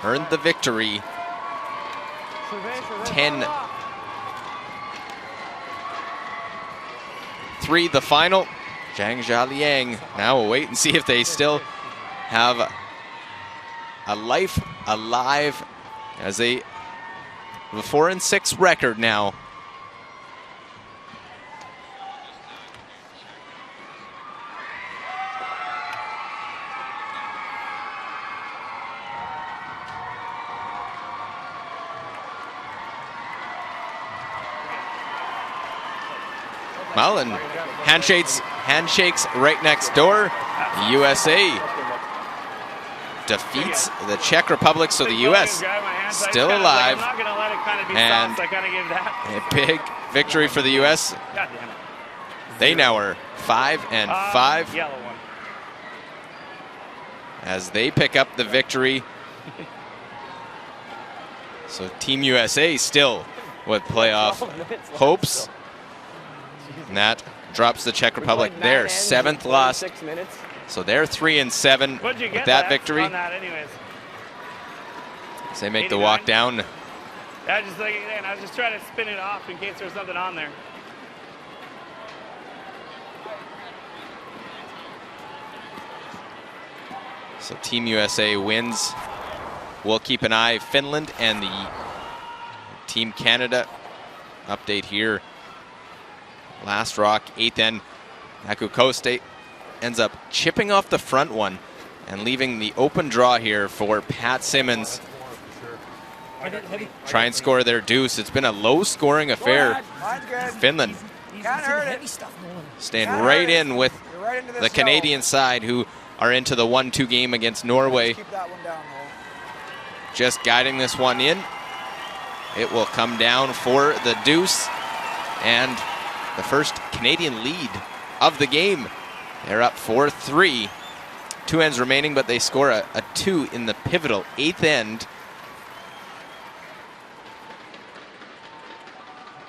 earned the victory. 10-3 the final. Zhang Zhaliang. Now we'll wait and see if they still have a life alive as they have a 4-6 record now. Well, and handshakes right next door. The USA defeats the Czech Republic, so the US still alive. And a big victory for the US. They now are 5-5 as they pick up the victory. So Team USA still with playoff hopes. And that drops the Czech Republic their 7th loss. So they're 3-7 with that victory. As they make the walk down. I was just trying to spin it off in case there was something on there. So Team USA wins we'll keep an eye. Finland and the Team Canada update here. Last rock, 8th end. Aku Koste ends up chipping off the front one and leaving the open draw here for Pat Simmons. Try and score their deuce. It's been a low-scoring affair. Finland staying right in with the Canadian side, who are into the 1-2 game against Norway. Just guiding this one in. It will come down for the deuce, and the first Canadian lead of the game. They're up 4-3. 2 ends remaining, but they score a 2 in the pivotal 8th end.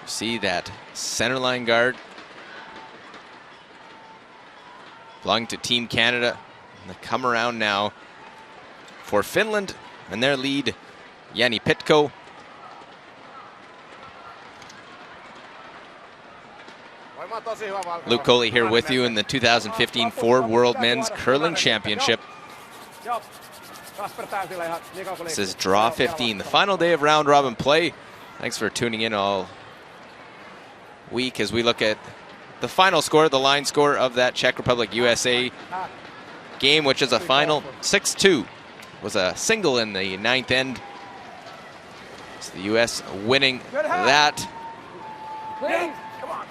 See that centerline guard belonging to Team Canada. And they come around now for Finland and their lead, Jani Pitko. Luke Coley here with you in the 2015 Ford World Men's Curling Championship. This is draw 15, the final day of round robin play. Thanks for tuning in all week as we look at the final score, the line score of that Czech Republic-USA game, which is a final 6-2. Was a single in the 9th end. So the U.S. winning that. Come on.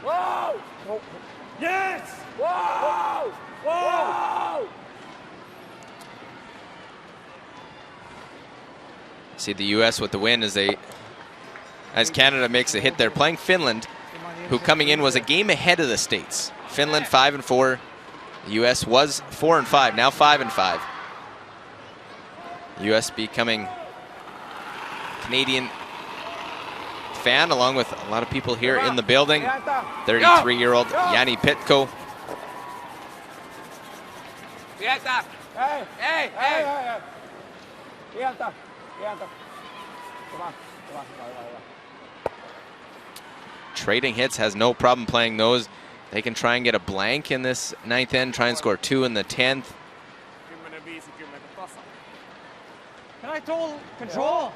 Whoa! Yes! Whoa! Whoa! See the U.S. with the win as Canada makes a hit. They're playing Finland, who coming in was a game ahead of the States. Finland 5-4. The U.S. was 4-5, now 5-5. U.S. becoming Canadian fan, along with a lot of people here in the building. 33-year-old Jani Pitko. Trading hits, has no problem playing those. They can try and get a blank in this 9th end, try and score 2 in the 10th. Can I total control?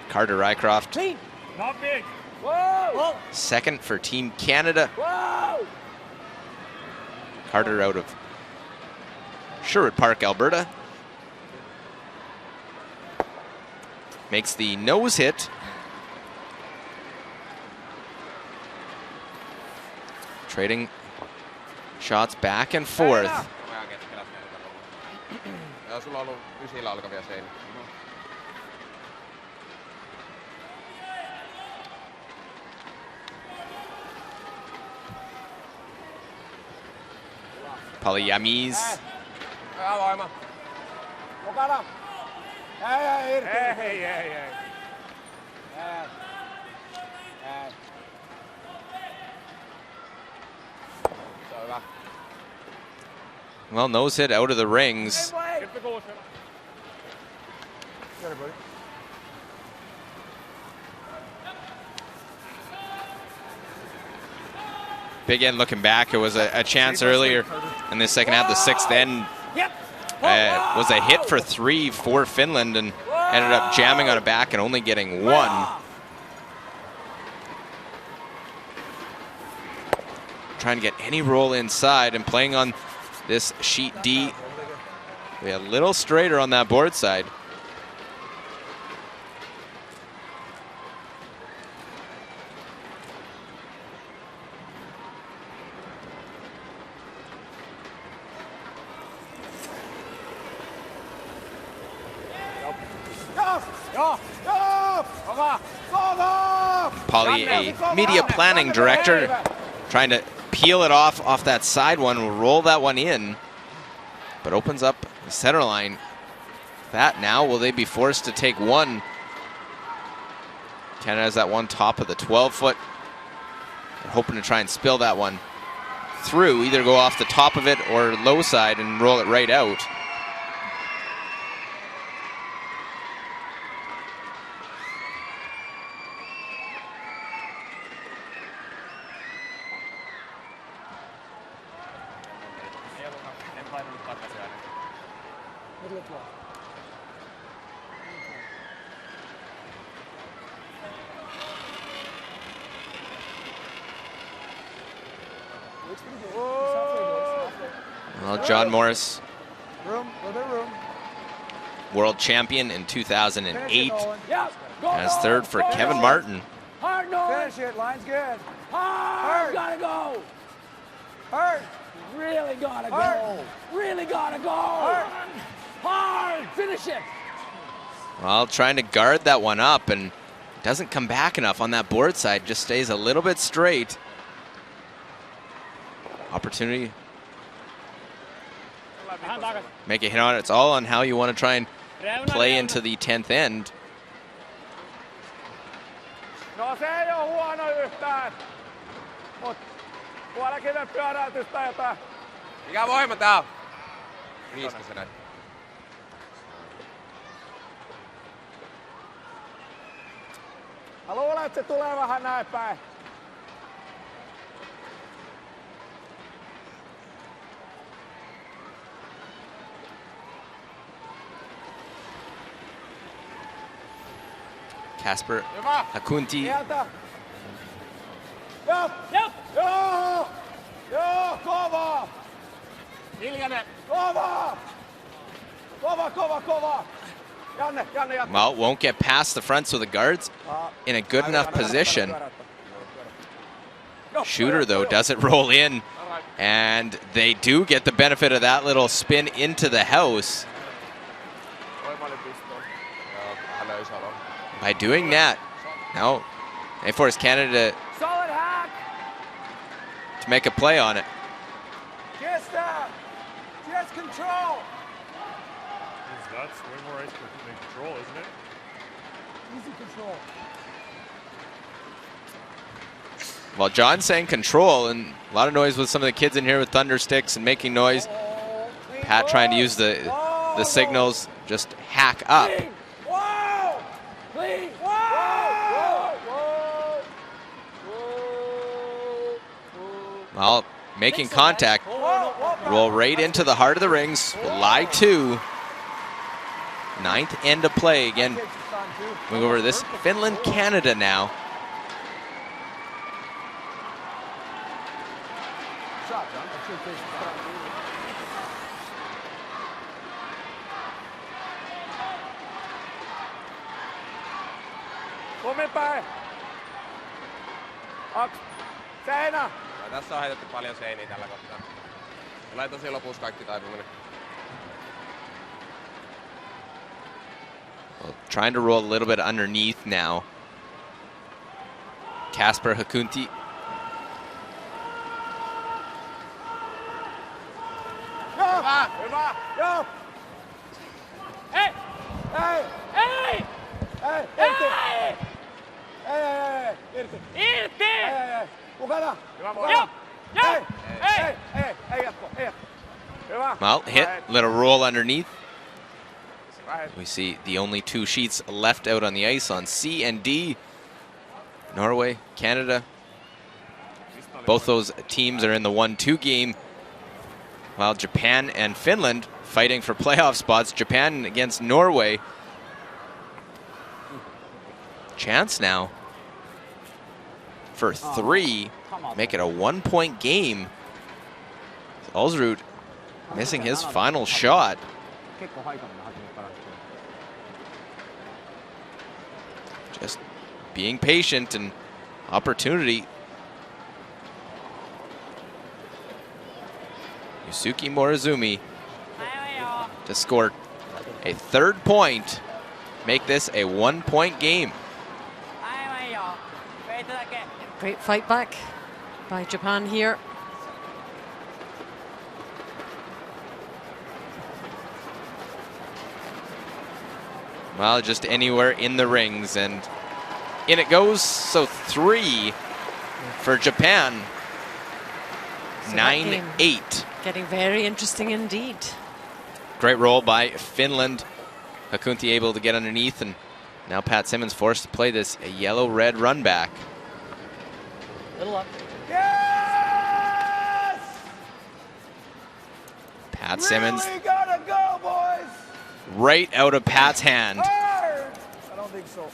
Carter Rycroft, Not big. Whoa! second for Team Canada. Whoa! Carter out of Sherwood Park, Alberta. Makes the nose hit. Trading shots back and forth. Paljamies. Well, nose hit out of the rings. Big end looking back. It was a chance earlier in the second half. The 6th end was a hit for 3 for Finland and ended up jamming on it back and only getting 1. Trying to get any roll inside and playing on this sheet D. We a little straighter on that board side. Polly, a media planning director, trying to peel it off that side one, roll that one in, but opens up the center line. That now, will they be forced to take one? Canada has that one top of the 12-foot. They're hoping to try and spill that one through, either go off the top of it or low side and roll it right out. Well, John Morris, Room, a little bit room. world champion in 2008, Finish it, Nolan. Yeah, go, as go. third for Finish Kevin it. Martin. Hard, Nolan. Finish it, line's good. Hard, gotta go. Hard. Really gotta go. Really gotta go. Hard, finish it. Well, trying to guard that one up and doesn't come back enough on that board side, just stays a little bit straight. Opportunity. Make a hit on it. It's all on how you want to try and play into the 10th end. No se ei oo huono yhtään. Mut puolekiven pyöräytystä jotain. Mikä voima tää on? 5 se näin. Mä luulen, että se tulee vähän näin päin. Kasper Hakunti. Sieltä. Jop! Jop! Joo! Joo! Kova! Hiljainen! Kova! Kova, kova, kova! Janne, Janne, Janne. Well, won't get past the front, so the guard's in a good enough position. Shooter, though, doesn't roll in, and they do get the benefit of that little spin into the house. By doing that, now they force Canada to make a play on it. Just control! That's way more ice than control, isn't it? Easy control. Well, John's saying control, and a lot of noise with some of the kids in here with thunder sticks and making noise. Pat trying to use the signals, just hack up. Well, making contact, roll right into the heart of the rings, lie 2. 9th end of play again. Move over to this Finland, Canada now. Lumipäin! Seinä! Tässä on heitetty paljon seiniä tällä kohtaa. Tulee tosi lopussa kaikki taipuminen. Well, trying to roll a little bit underneath now. Kasper Hakunti. Hyvä! Hyvä! Joo! Hei! Hei! Hei! Hei! Irti! Hei! Irti! Irti! Hei! Mukana! Hyvä mukana! Joo! Hei! Hei! Hei! Ei jatko! Ei jatko! Hyvä! Well, hit, little roll underneath. We see the only 2 sheets left out on the ice on C and D. Norway, Canada. Both those teams are in the 1-2 game, while Japan and Finland fighting for playoff spots. Japan against Norway. Chance now for 3. Make it a 1-point game. Ulsrud missing his final shot. Just being patient and opportunity. Yusuke Morozumi to score a 3rd point. Make this a 1-point game. Great fight back by Japan here. Well, just anywhere in the rings, and in it goes. So 3 for Japan. So 9-8. Getting very interesting indeed. Great roll by Finland. Hakunti able to get underneath, and now Pat Simmons forced to play this a yellow-red run back. Little up. Yes! Pat Simmons Really gotta go, boys! right out of Pat's hand. I don't think so.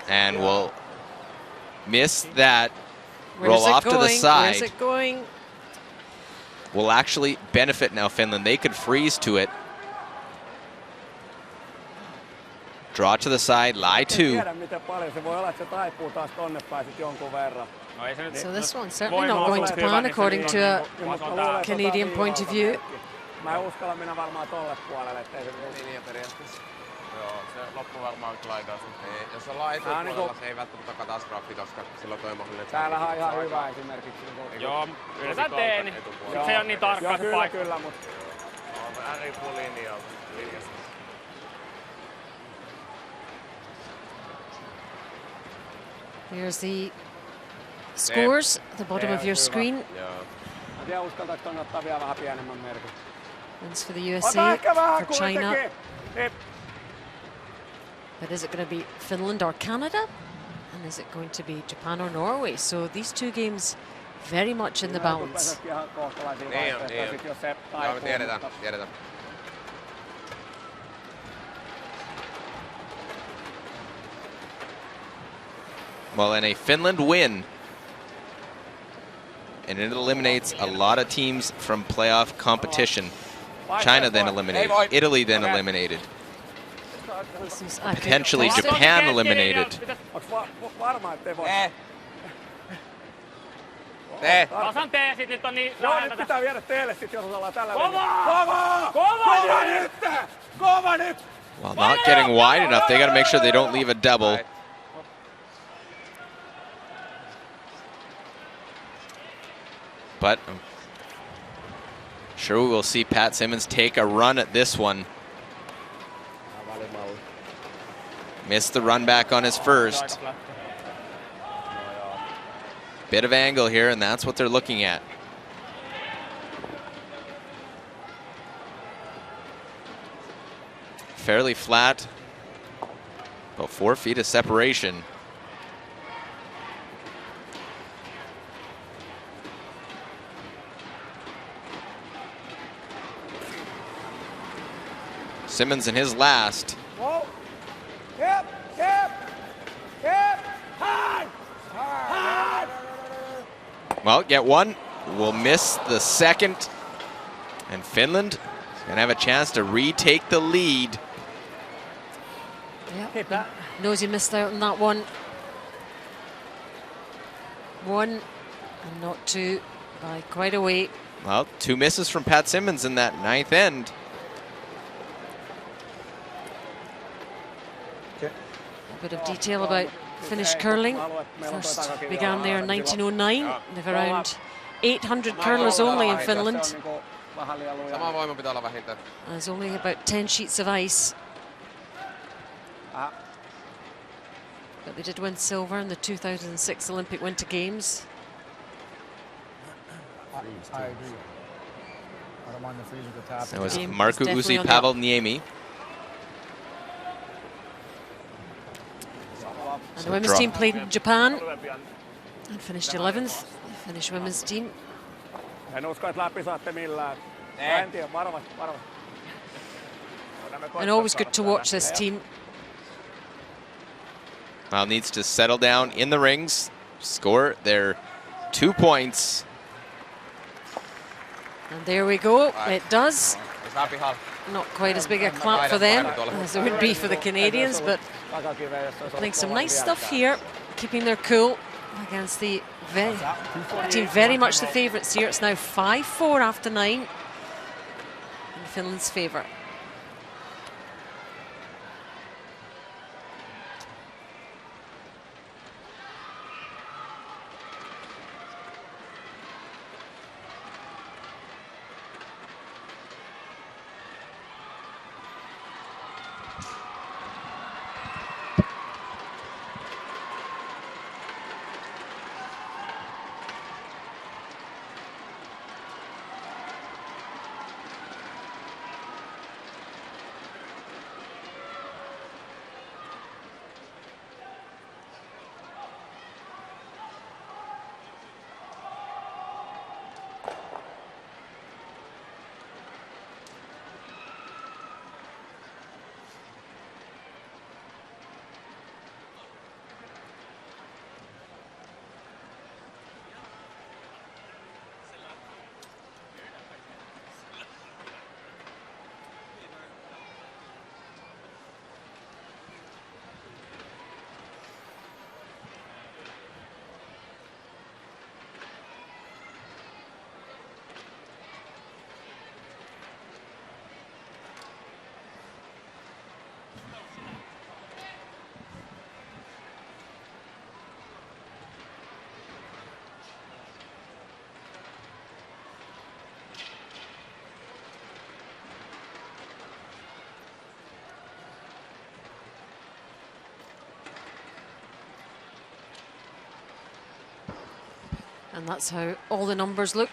And will miss that. Where's Roll it off to the going? side. Where's it going? Will actually benefit now Finland. They could freeze to it. Draw to the side, lie two. Tiedä miten paljon se voi olla, että se taipuu taas tonne päin sit jonkun verran. No ei se nyt... So this one's certainly not going to plan according to a Canadian point of view. Mä en uskalla mennä varmaan tolle puolelle, ettei se Niin linja periaatteessa. Joo, se loppuu varmaan klaidaa sun. Ei, jos ollaan etupuolella, se ei välttämättä katastrofi, koska silloin toi mahdollinen... täällähän on ihan hyvä esimerkiksi. Joo, kyllä sä teeni. Se ei ole niin tarkka se paikka. Kyllä, mutta... Joo, vähän riippuu linjalta. Here's the scores at the bottom of your screen. Joo. Mä tiedän, uskaltaako tonne ottaa vielä vähän pienemmän merkin. Wins for the Ota USA, ehkä vähän, for kun China. tekee. But is it going to be Finland or Canada? And is it going to be Japan or Norway? So these two games very much in the balance. Niin on. Joo, me tiedetään. Well, and a Finland win. And it eliminates a lot of teams from playoff competition. China then eliminated. Italy then eliminated. This is Potentially fantastic. Japan eliminated. Varma, ettei voi. Tee! Tasan tee sit nyt on niin... Joo, nyt pitää viedä teille sit, jos ollaan tällä Kova! Kova nyt! Kova nyt! While not getting wide enough, they got to make sure they don't leave a double. But I'm sure we will see Pat Simmons take a run at this one. Missed the run back on his first. Bit of angle here, and that's what they're looking at. Fairly flat, about 4 feet of separation. Simmons in his last. Whoa. Hard. Well, get one. Will miss the second. And Finland is going to have a chance to retake the lead. Yeah, knows he missed out on that one. One and not two by quite a way. Well, 2 misses from Pat Simmons in that 9th end. A bit of detail about Finnish curling. First began there in 1909. They've around 800 curlers only in Finland. Sama voima pitää olla vähintään. There's only about 10 sheets of ice. But they did win silver in the 2006 Olympic Winter Games. I agree. I don't mind the freezer to tap. That was Game Markku is definitely Uzi, on the Pavel Niemi. And the women's team played in Japan and finished 11th. The Finnish women's team. En usko, että läpi saatte millään. En tiedä, varmasti. And always good to watch this team. Well, needs to settle down in the rings, score their 2 points. And there we go. It does. Not quite as big a clap for them as it would be for the Canadians, but playing some nice stuff here, keeping their cool against the team very much the favourites here. It's now 5-4 after 9 in Finland's favour. And that's how all the numbers look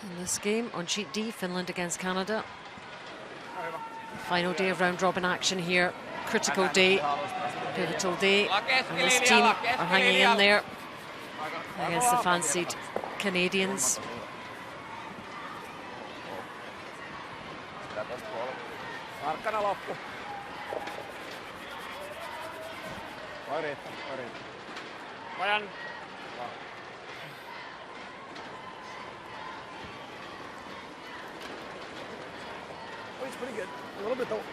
in this game on sheet D, Finland against Canada. Final day of round-robin action here. Critical day, pivotal day. And this team are hanging in there against the fancied Canadians. Tarkkana loppu. Voi riittää, voi riittää. Vajan. Oh, it's pretty good. A little bit though.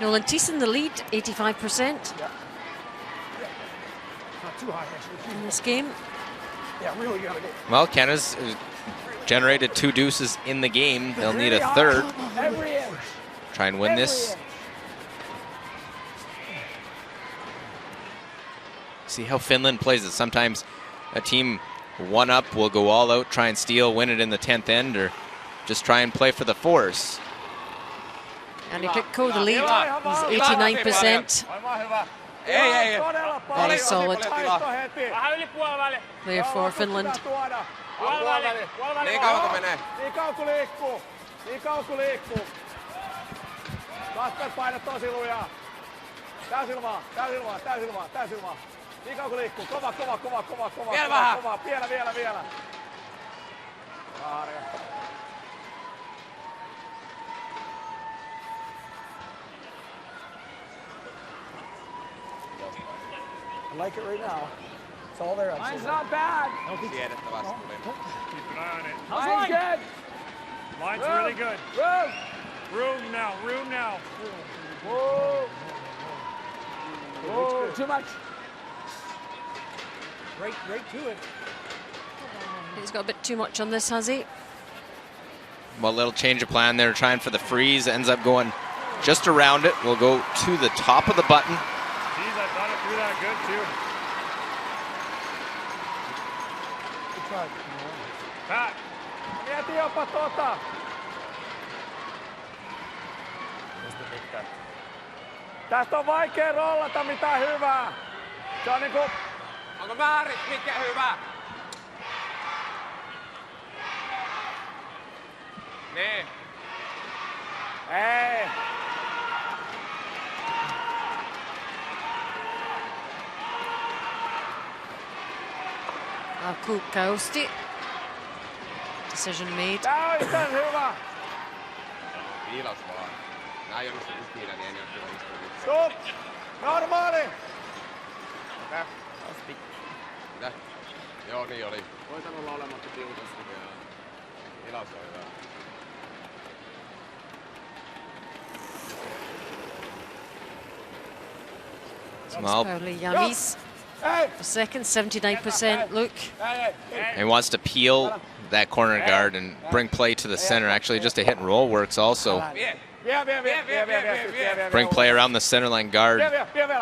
Nolan Thiessen, the lead, 85% Yeah. Not too high actually. in this game. Yeah, really gotta go. Well, Canada's generated 2 deuces in the game. They'll need a third. Every inch. Try and win this. See how Finland plays it. Sometimes a team one up will go all out, try and steal, win it in the 10th end, or just try and play for the force. Andy Pitko, the lead, he's 89%. Very solid player for Finland. Niin kauan kun menee. Niin kauan kun liikkuu. Niin kauan kun liikkuu. Kasper painat tosi lujaa. Tää ilmaa, tää ilmaa, tää ilmaa, tää ilmaa. Niin kauan kun liikkuu. Kova, kova, kova, kova, kova. Vielä vähän. Kova. Vielä. Harja. I like it right now. It's all there. Mine's not bad. Siedettävästi tuli. Keep an eye on it. Mine's good. Line's really good. Room. Room now, room now. Whoa. Whoa. Too much. Right to it. He's got a bit too much on this, has he? Well, little change of plan there, trying for the freeze. Ends up going just around it. Will go to the top of the button. Geez, I thought it threw that good too. Good try. Pat. Mieti jopa tota. Tästä on vaikea rollata mitään hyvää. Se on niinku... Onko väärin? Mikä hyvä? Niin. Ei. Kausti. Decision made. Tää on itse hyvä. Viilaus vaan. Nää ei onnistu ikinä, niin ei ole onnistu. Stop. Normaali. Mitä? Joo, niin oli. Voitan olla olematta tiukasti. Viilaus on hyvä. Pauli Jamis. For second, 79% look. He wants to peel that corner guard and bring play to the center. Actually, just a hit and roll works also. Bring play around the center line guard.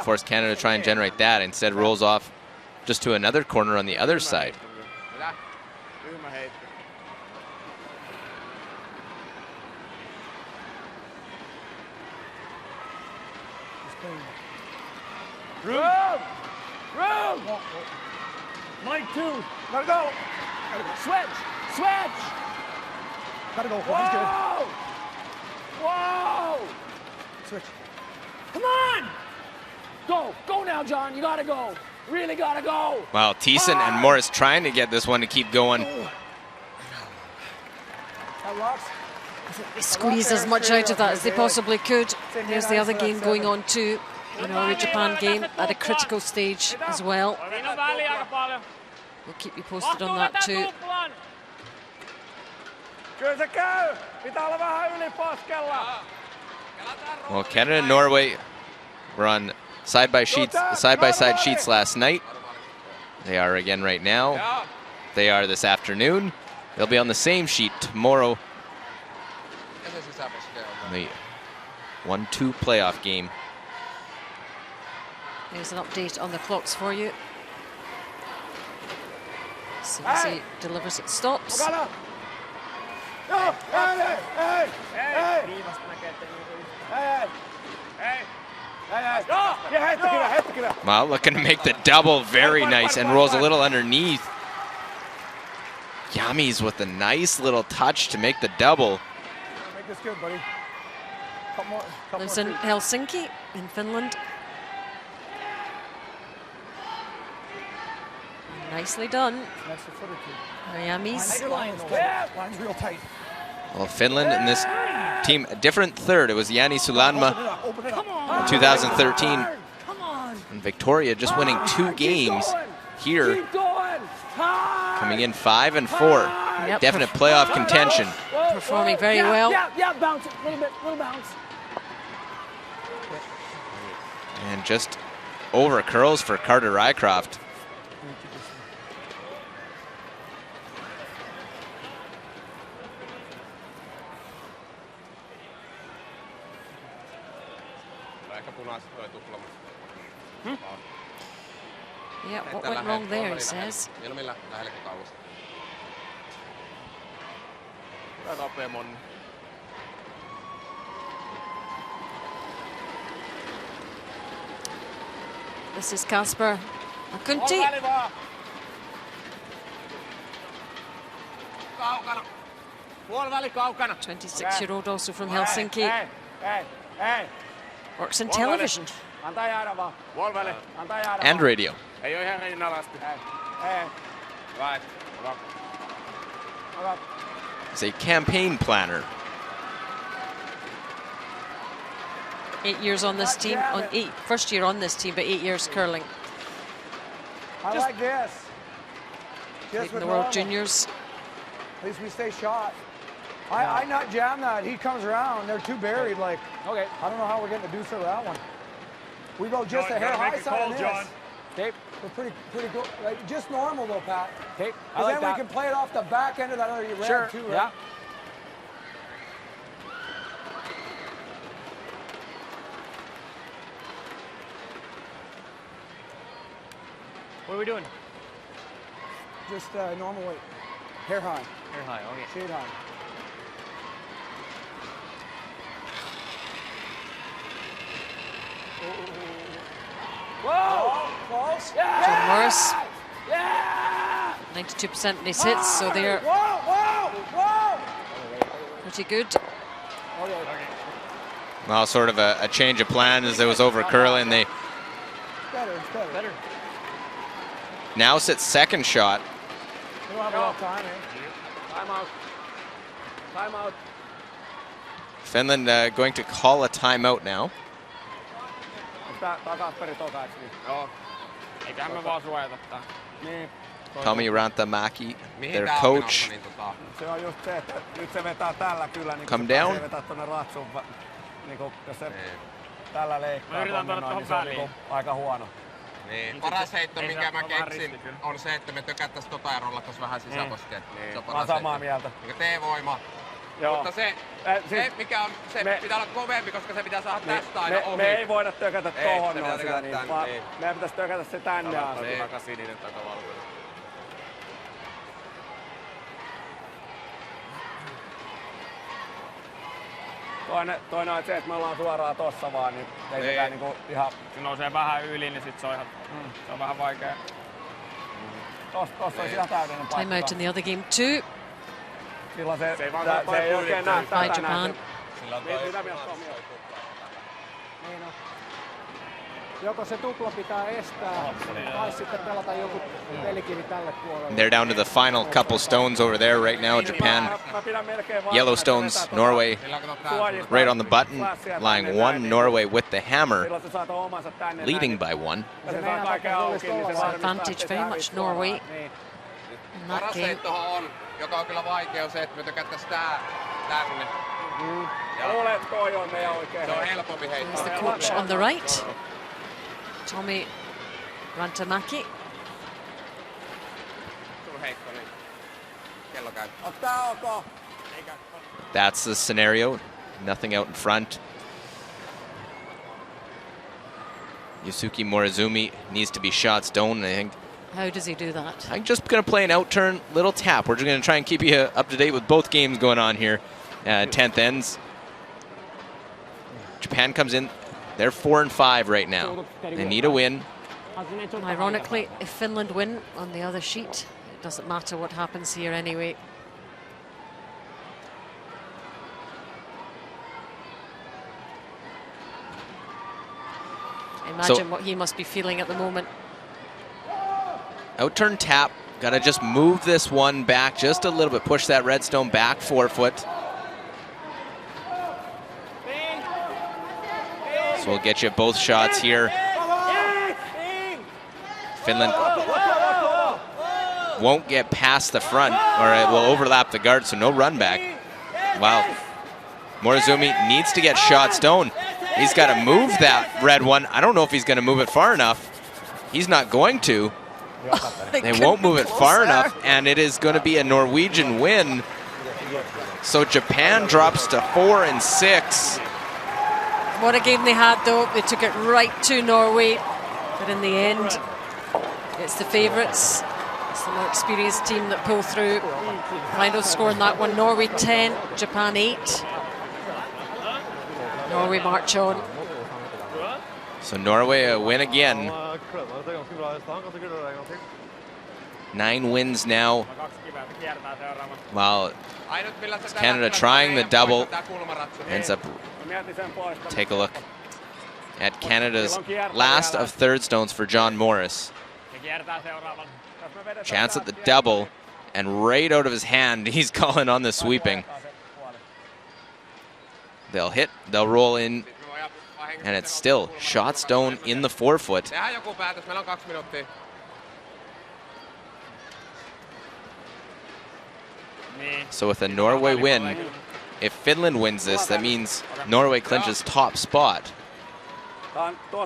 Force Canada to try and generate that. Instead, rolls off just to another corner on the other side. Room! Mike 2. Gotta go. Switch! Gotta go. Whoa! Good. Whoa! Switch. Come on! Go now, John. You gotta go. Really gotta go. Wow, Thiessen and Morris trying to get this one to keep going. That rocks. They squeezed as much out of that as they possibly could. There's the other game going on too. The Norway-Japan game at a critical stage as well. We'll keep you posted on that too. Well, Canada and Norway were on side-by-side sheets last night. They are again right now. They are this afternoon. They'll be on the same sheet tomorrow. The 1-2 playoff game. Here's an update on the clocks for you. As soon as he delivers, it stops. Well, looking to make the double. Very nice. And rolls a little underneath. Yami's with a nice little touch to make the double. Make this good, buddy. Lives in Helsinki, in Finland. Nicely done. Yami's. Line's real tight. Well, Finland in this team, a different third. It was Jani Sulanma in 2013. And Victoria just winning 2 games here. Coming in 5 and 4. Yep. Definite playoff contention. Performing very well. Yeah, bounce it, little bounce. And just over curls for Carter Rycroft. Yeah, what went wrong there, he says. This is Kasper Akunti. 26-year-old also from Helsinki. Works in television. And radio. He's a campaign planner. 8 years on this team, first year on this team, but 8 years curling. I like this. Played in the World Juniors. At least we stay shot. I not jam that. He comes around. They're too buried. Like, okay, I don't know how we're getting the deuce over that one. We go just a hair high side on this. Okay, we're pretty good. Like, just normal though, Pat. Okay, I like then we can play it off the back end of that other round too, right? Yeah. What are we doing? Just normal weight. Hair high. Hair high, okay. Shade high. Whoa! Close. Yeah! John Morris. Yeah! 92% in his hits, so they're pretty good. Well, sort of a change of plan as it was over curling. They better. now sit second shot. We don't have enough time, eh? Timeout. Finland going to call a timeout now. Tommy Rantamäki, their coach. Come down. Niin. Paras heitto, minkä mä keksin, on se, että me tökättäisiin tota ja rollattaisiin vähän sisäposkeen. Se on paras samaa mieltä. T-voima. Mutta se mikä on, se pitää olla kovempi, koska se pitää saada tästä aina ohi. Me ei voida tökätä tohon noin sitä niin, vaan meidän pitäisi tökätä se tänne asti. Taka sininen, taka valkoinen. Toinen on se, että me ollaan suoraan tossa vaan, niin ei niinku ihan... Se nousee vähän yli, niin sit se on ihan se on vähän vaikea. Tossa on ihan täydellinen paikka. Timeout in the other game too. Silloin se ei oikein näy By Japan. Joko se tupla pitää estää, tai sitten pelata joku pelikivi tälle puolelle. They're down to the final couple stones over there right now. Japan, Yellowstones, Norway, right on the button, lying 1. Norway with the hammer, leading by 1. Advantage very much Norway in that Paras game. heittohan on, joka on kyllä vaikea, se, että me tökättäisiin tää tänne. Luulen, että toi on meidän oikein. Se on helpompi heitto. There's the coach on the right, Tommy Rantamäki. Heikko, niin kello käy. That's the scenario. Nothing out in front. Yusuke Morizumi needs to be shot stone, I think. How does he do that? I'm just going to play an out-turn little tap. We're just going to try and keep you up to date with both games going on here. 10th ends. Japan comes in They're 4-5 right now. They need a win. Ironically, if Finland win on the other sheet, it doesn't matter what happens here anyway. Imagine what he must be feeling at the moment. Out-turn tap. Got to just move this one back just a little bit. Push that redstone back 4 foot. So we'll get you both shots here. Finland won't get past the front, or it will overlap the guard, so no run back. Wow. Morozumi needs to get shot stone. He's got to move that red one. I don't know if he's going to move it far enough. He's not going to. They won't move it far enough, and it is going to be a Norwegian win. So Japan drops to 4-6. What a game they had, though. They took it right to Norway. But in the end, it's the favourites. It's the more experienced team that pull through. Final score in that one, Norway 10, Japan 8. Norway march on. So Norway a win again. 9 wins now. While Canada trying the double, ends up. Take a look at Canada's last of third stones for John Morris. Chance at the double, and right out of his hand, he's calling on the sweeping. They'll hit, they'll roll in, and it's still shot stone in the 4 foot. So with a Norway win, if Finland wins this, that means Norway clinches top spot.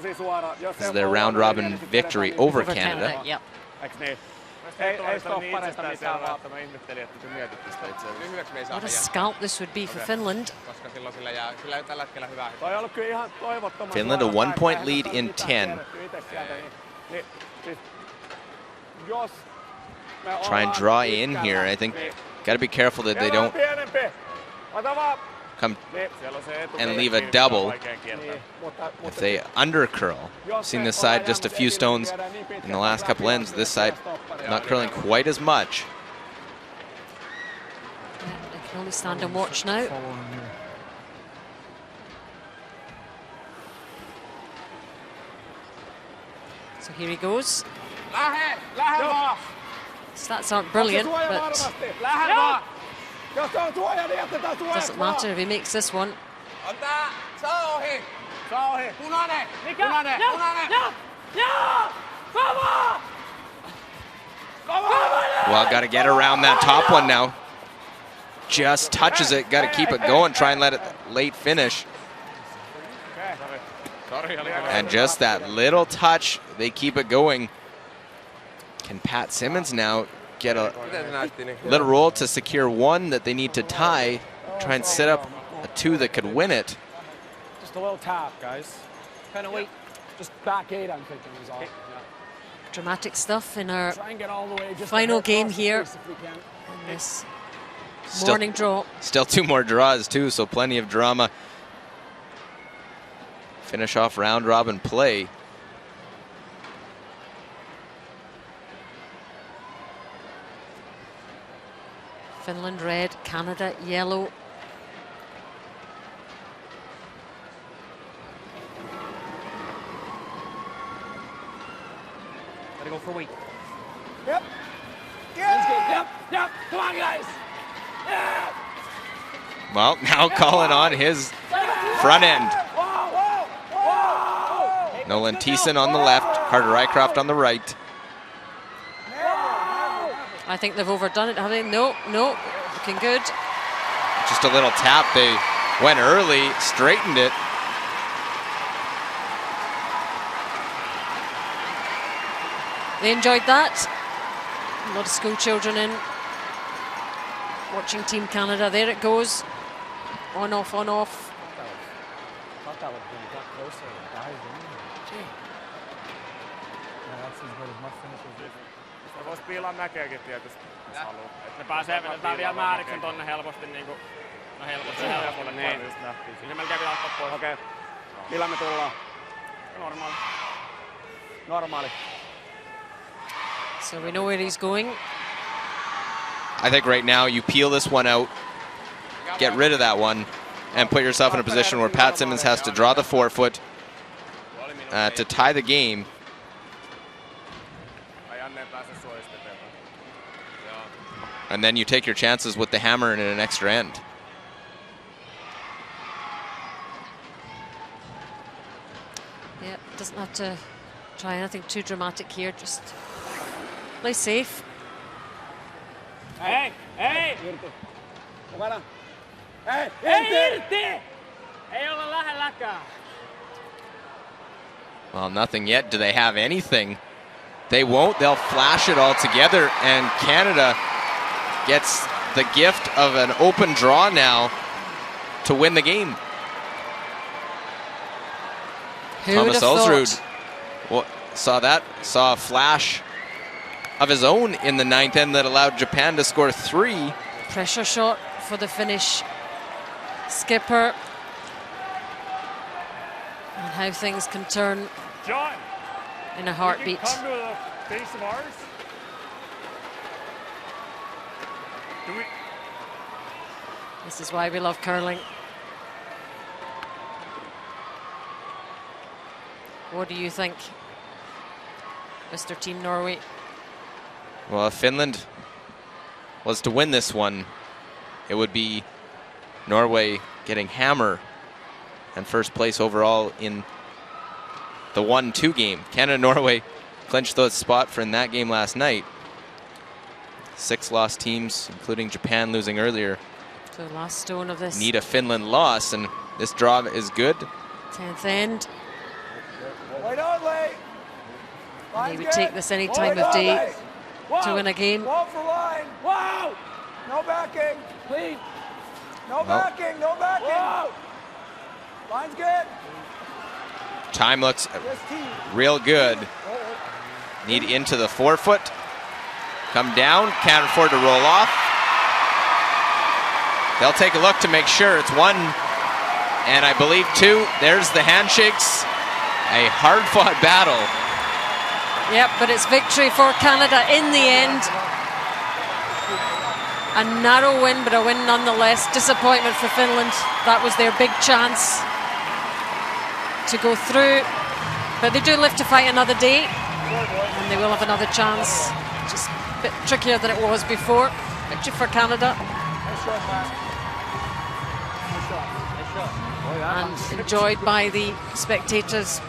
This is their round-robin victory over Canada. Yep. What a scalp this would be for Finland. Finland a 1-point lead in 10. Try and draw in here. I think got to be careful that they don't come and leave a double. If they undercurl, seen this side just a few stones in the last couple ends. This side not curling quite as much. Yeah, they can only stand and watch now. So here he goes. Stats aren't brilliant, but doesn't matter if he makes this one. Well, got to get around that top one now. Just touches it, got to keep it going, try and let it late finish. And just that little touch, they keep it going. Can Pat Simmons now get a little roll to secure one that they need to tie, try and set up a 2 that could win it? Just a little tap, guys. Kind of wait. Just back 8, I'm thinking, is all. Dramatic stuff in our Try and get all the way, just final game here in this morning draw. Still 2 more draws too, so plenty of drama. Finish off round robin play. Finland red, Canada yellow. Gotta go for a week. Yep. Yeah. Yep. Come on, guys. Yeah. Well, now calling on his front end. Nolan Thiessen on the left, Carter Rycroft on the right. I think they've overdone it, have they? No, looking good. Just a little tap. They went early, straightened it. They enjoyed that. A lot of school children in. Watching Team Canada. There it goes. On, off, on, off. Voisi piilaa näkeekin tietysti, jos haluaa. Et ne pääsee vielä määriksen tonne helposti niinku... No helposti helpolle, niin just nähtiin. Siinä melkein pitää ottaa pois. Okei. Millä me tullaan? Normaali. Normaali. So we know where he's going. I think right now you peel this one out, get rid of that one, and put yourself in a position where Pat Simmons has to draw the forefoot to tie the game. And then you take your chances with the hammer and an extra end. Yeah, doesn't have to try anything too dramatic here, just play safe. Hey, hey! Mukana. Hey, irti! Ei olla lähelläkään. Well, nothing yet. Do they have anything? They won't. They'll flash it all together, and Canada gets the gift of an open draw now to win the game. Who Thomas would have Ulsrud saw a flash of his own in the 9th end that allowed Japan to score 3. Pressure shot for the Finnish skipper. And how things can turn John, in a heartbeat. come to the base of ours? Do we? This is why we love curling. What do you think, Mr. Team Norway? Well, if Finland was to win this one, it would be Norway getting hammer and first place overall in the 1-2 game. Canada-Norway clinched the spot for in that game last night. 6 lost teams, including Japan losing earlier, So last stone of this need a Finland loss, and this draw is good. 10th end. Wait on, Lee. And he would take this any time of day to win a game. Wall for line. Wow. No backing. Clean. No backing. No backing. Whoa. Line's good. Time looks real good. Need into the forefoot. Come down, can't afford to roll off. They'll take a look to make sure it's 1, and I believe 2. There's the handshakes. A hard-fought battle. Yep, but it's victory for Canada in the end. A narrow win, but a win nonetheless. Disappointment for Finland. That was their big chance to go through. But they do live to fight another day, and they will have another chance. Just a bit trickier than it was before. Victory for Canada. And enjoyed by the spectators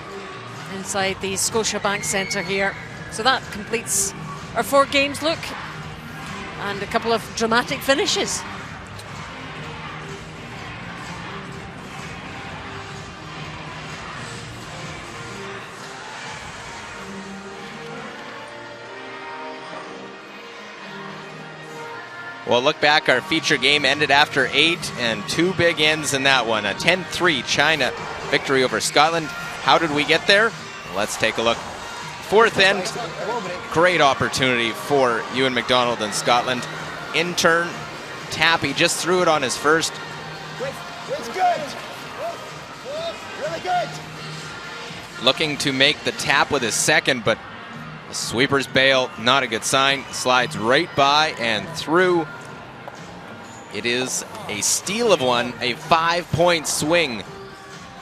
inside the Scotiabank Centre here. So that completes our 4 games look and a couple of dramatic finishes. Well, look back, our feature game ended after 8 and 2 big ends in that one. A 10-3 China victory over Scotland. How did we get there? Let's take a look. 4th end, great opportunity for Ewan McDonald and Scotland. In turn, Tappy just threw it on his first. It's good. Really good. Looking to make the tap with his second, but the sweeper's bail, not a good sign. Slides right by and through. It is a steal of one, a 5-point swing.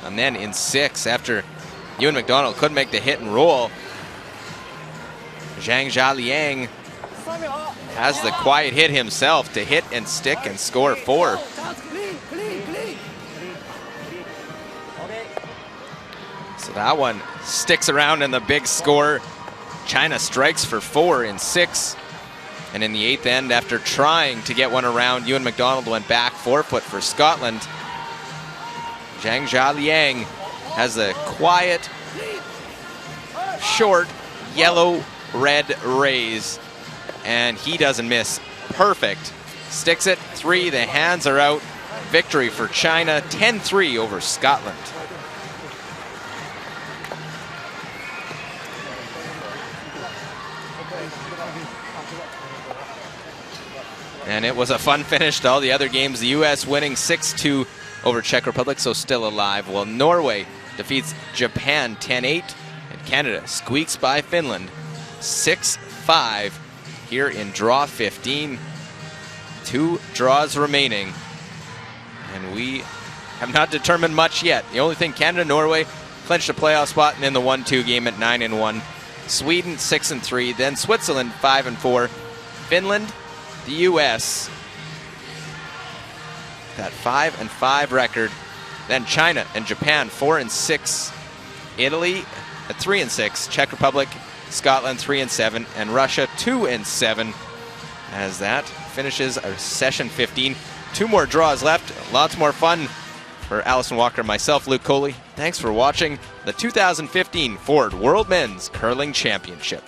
And then in 6, after Ewan McDonald couldn't make the hit and roll, Zhang Jialiang has the quiet hit himself to hit and stick and score 4. So that one sticks around in the big score. China strikes for 4 in 6. And in the 8th end, after trying to get one around, Ewan McDonald went back forefoot for Scotland. Zhang Jialiang has a quiet, short, yellow-red raise, and he doesn't miss. Perfect. Sticks it, 3, the hands are out. Victory for China, 10-3 over Scotland. And it was a fun finish to all the other games. The U.S. winning 6-2 over Czech Republic, so still alive. Well, Norway defeats Japan 10-8, and Canada squeaks by Finland 6-5 here in draw 15. 2 draws remaining, and we have not determined much yet. The only thing, Canada-Norway clinched a playoff spot in the 1-2 game at 9-1. Sweden 6-3, then Switzerland 5-4. Finland, the U.S. that 5-5 record. Then China and Japan 4-6. Italy at 3-6. Czech Republic, Scotland 3-7, and Russia 2-7. As that finishes our session 15. 2 more draws left. Lots more fun. For Allison Walker, myself, Luke Coley, thanks for watching the 2015 Ford World Men's Curling Championship.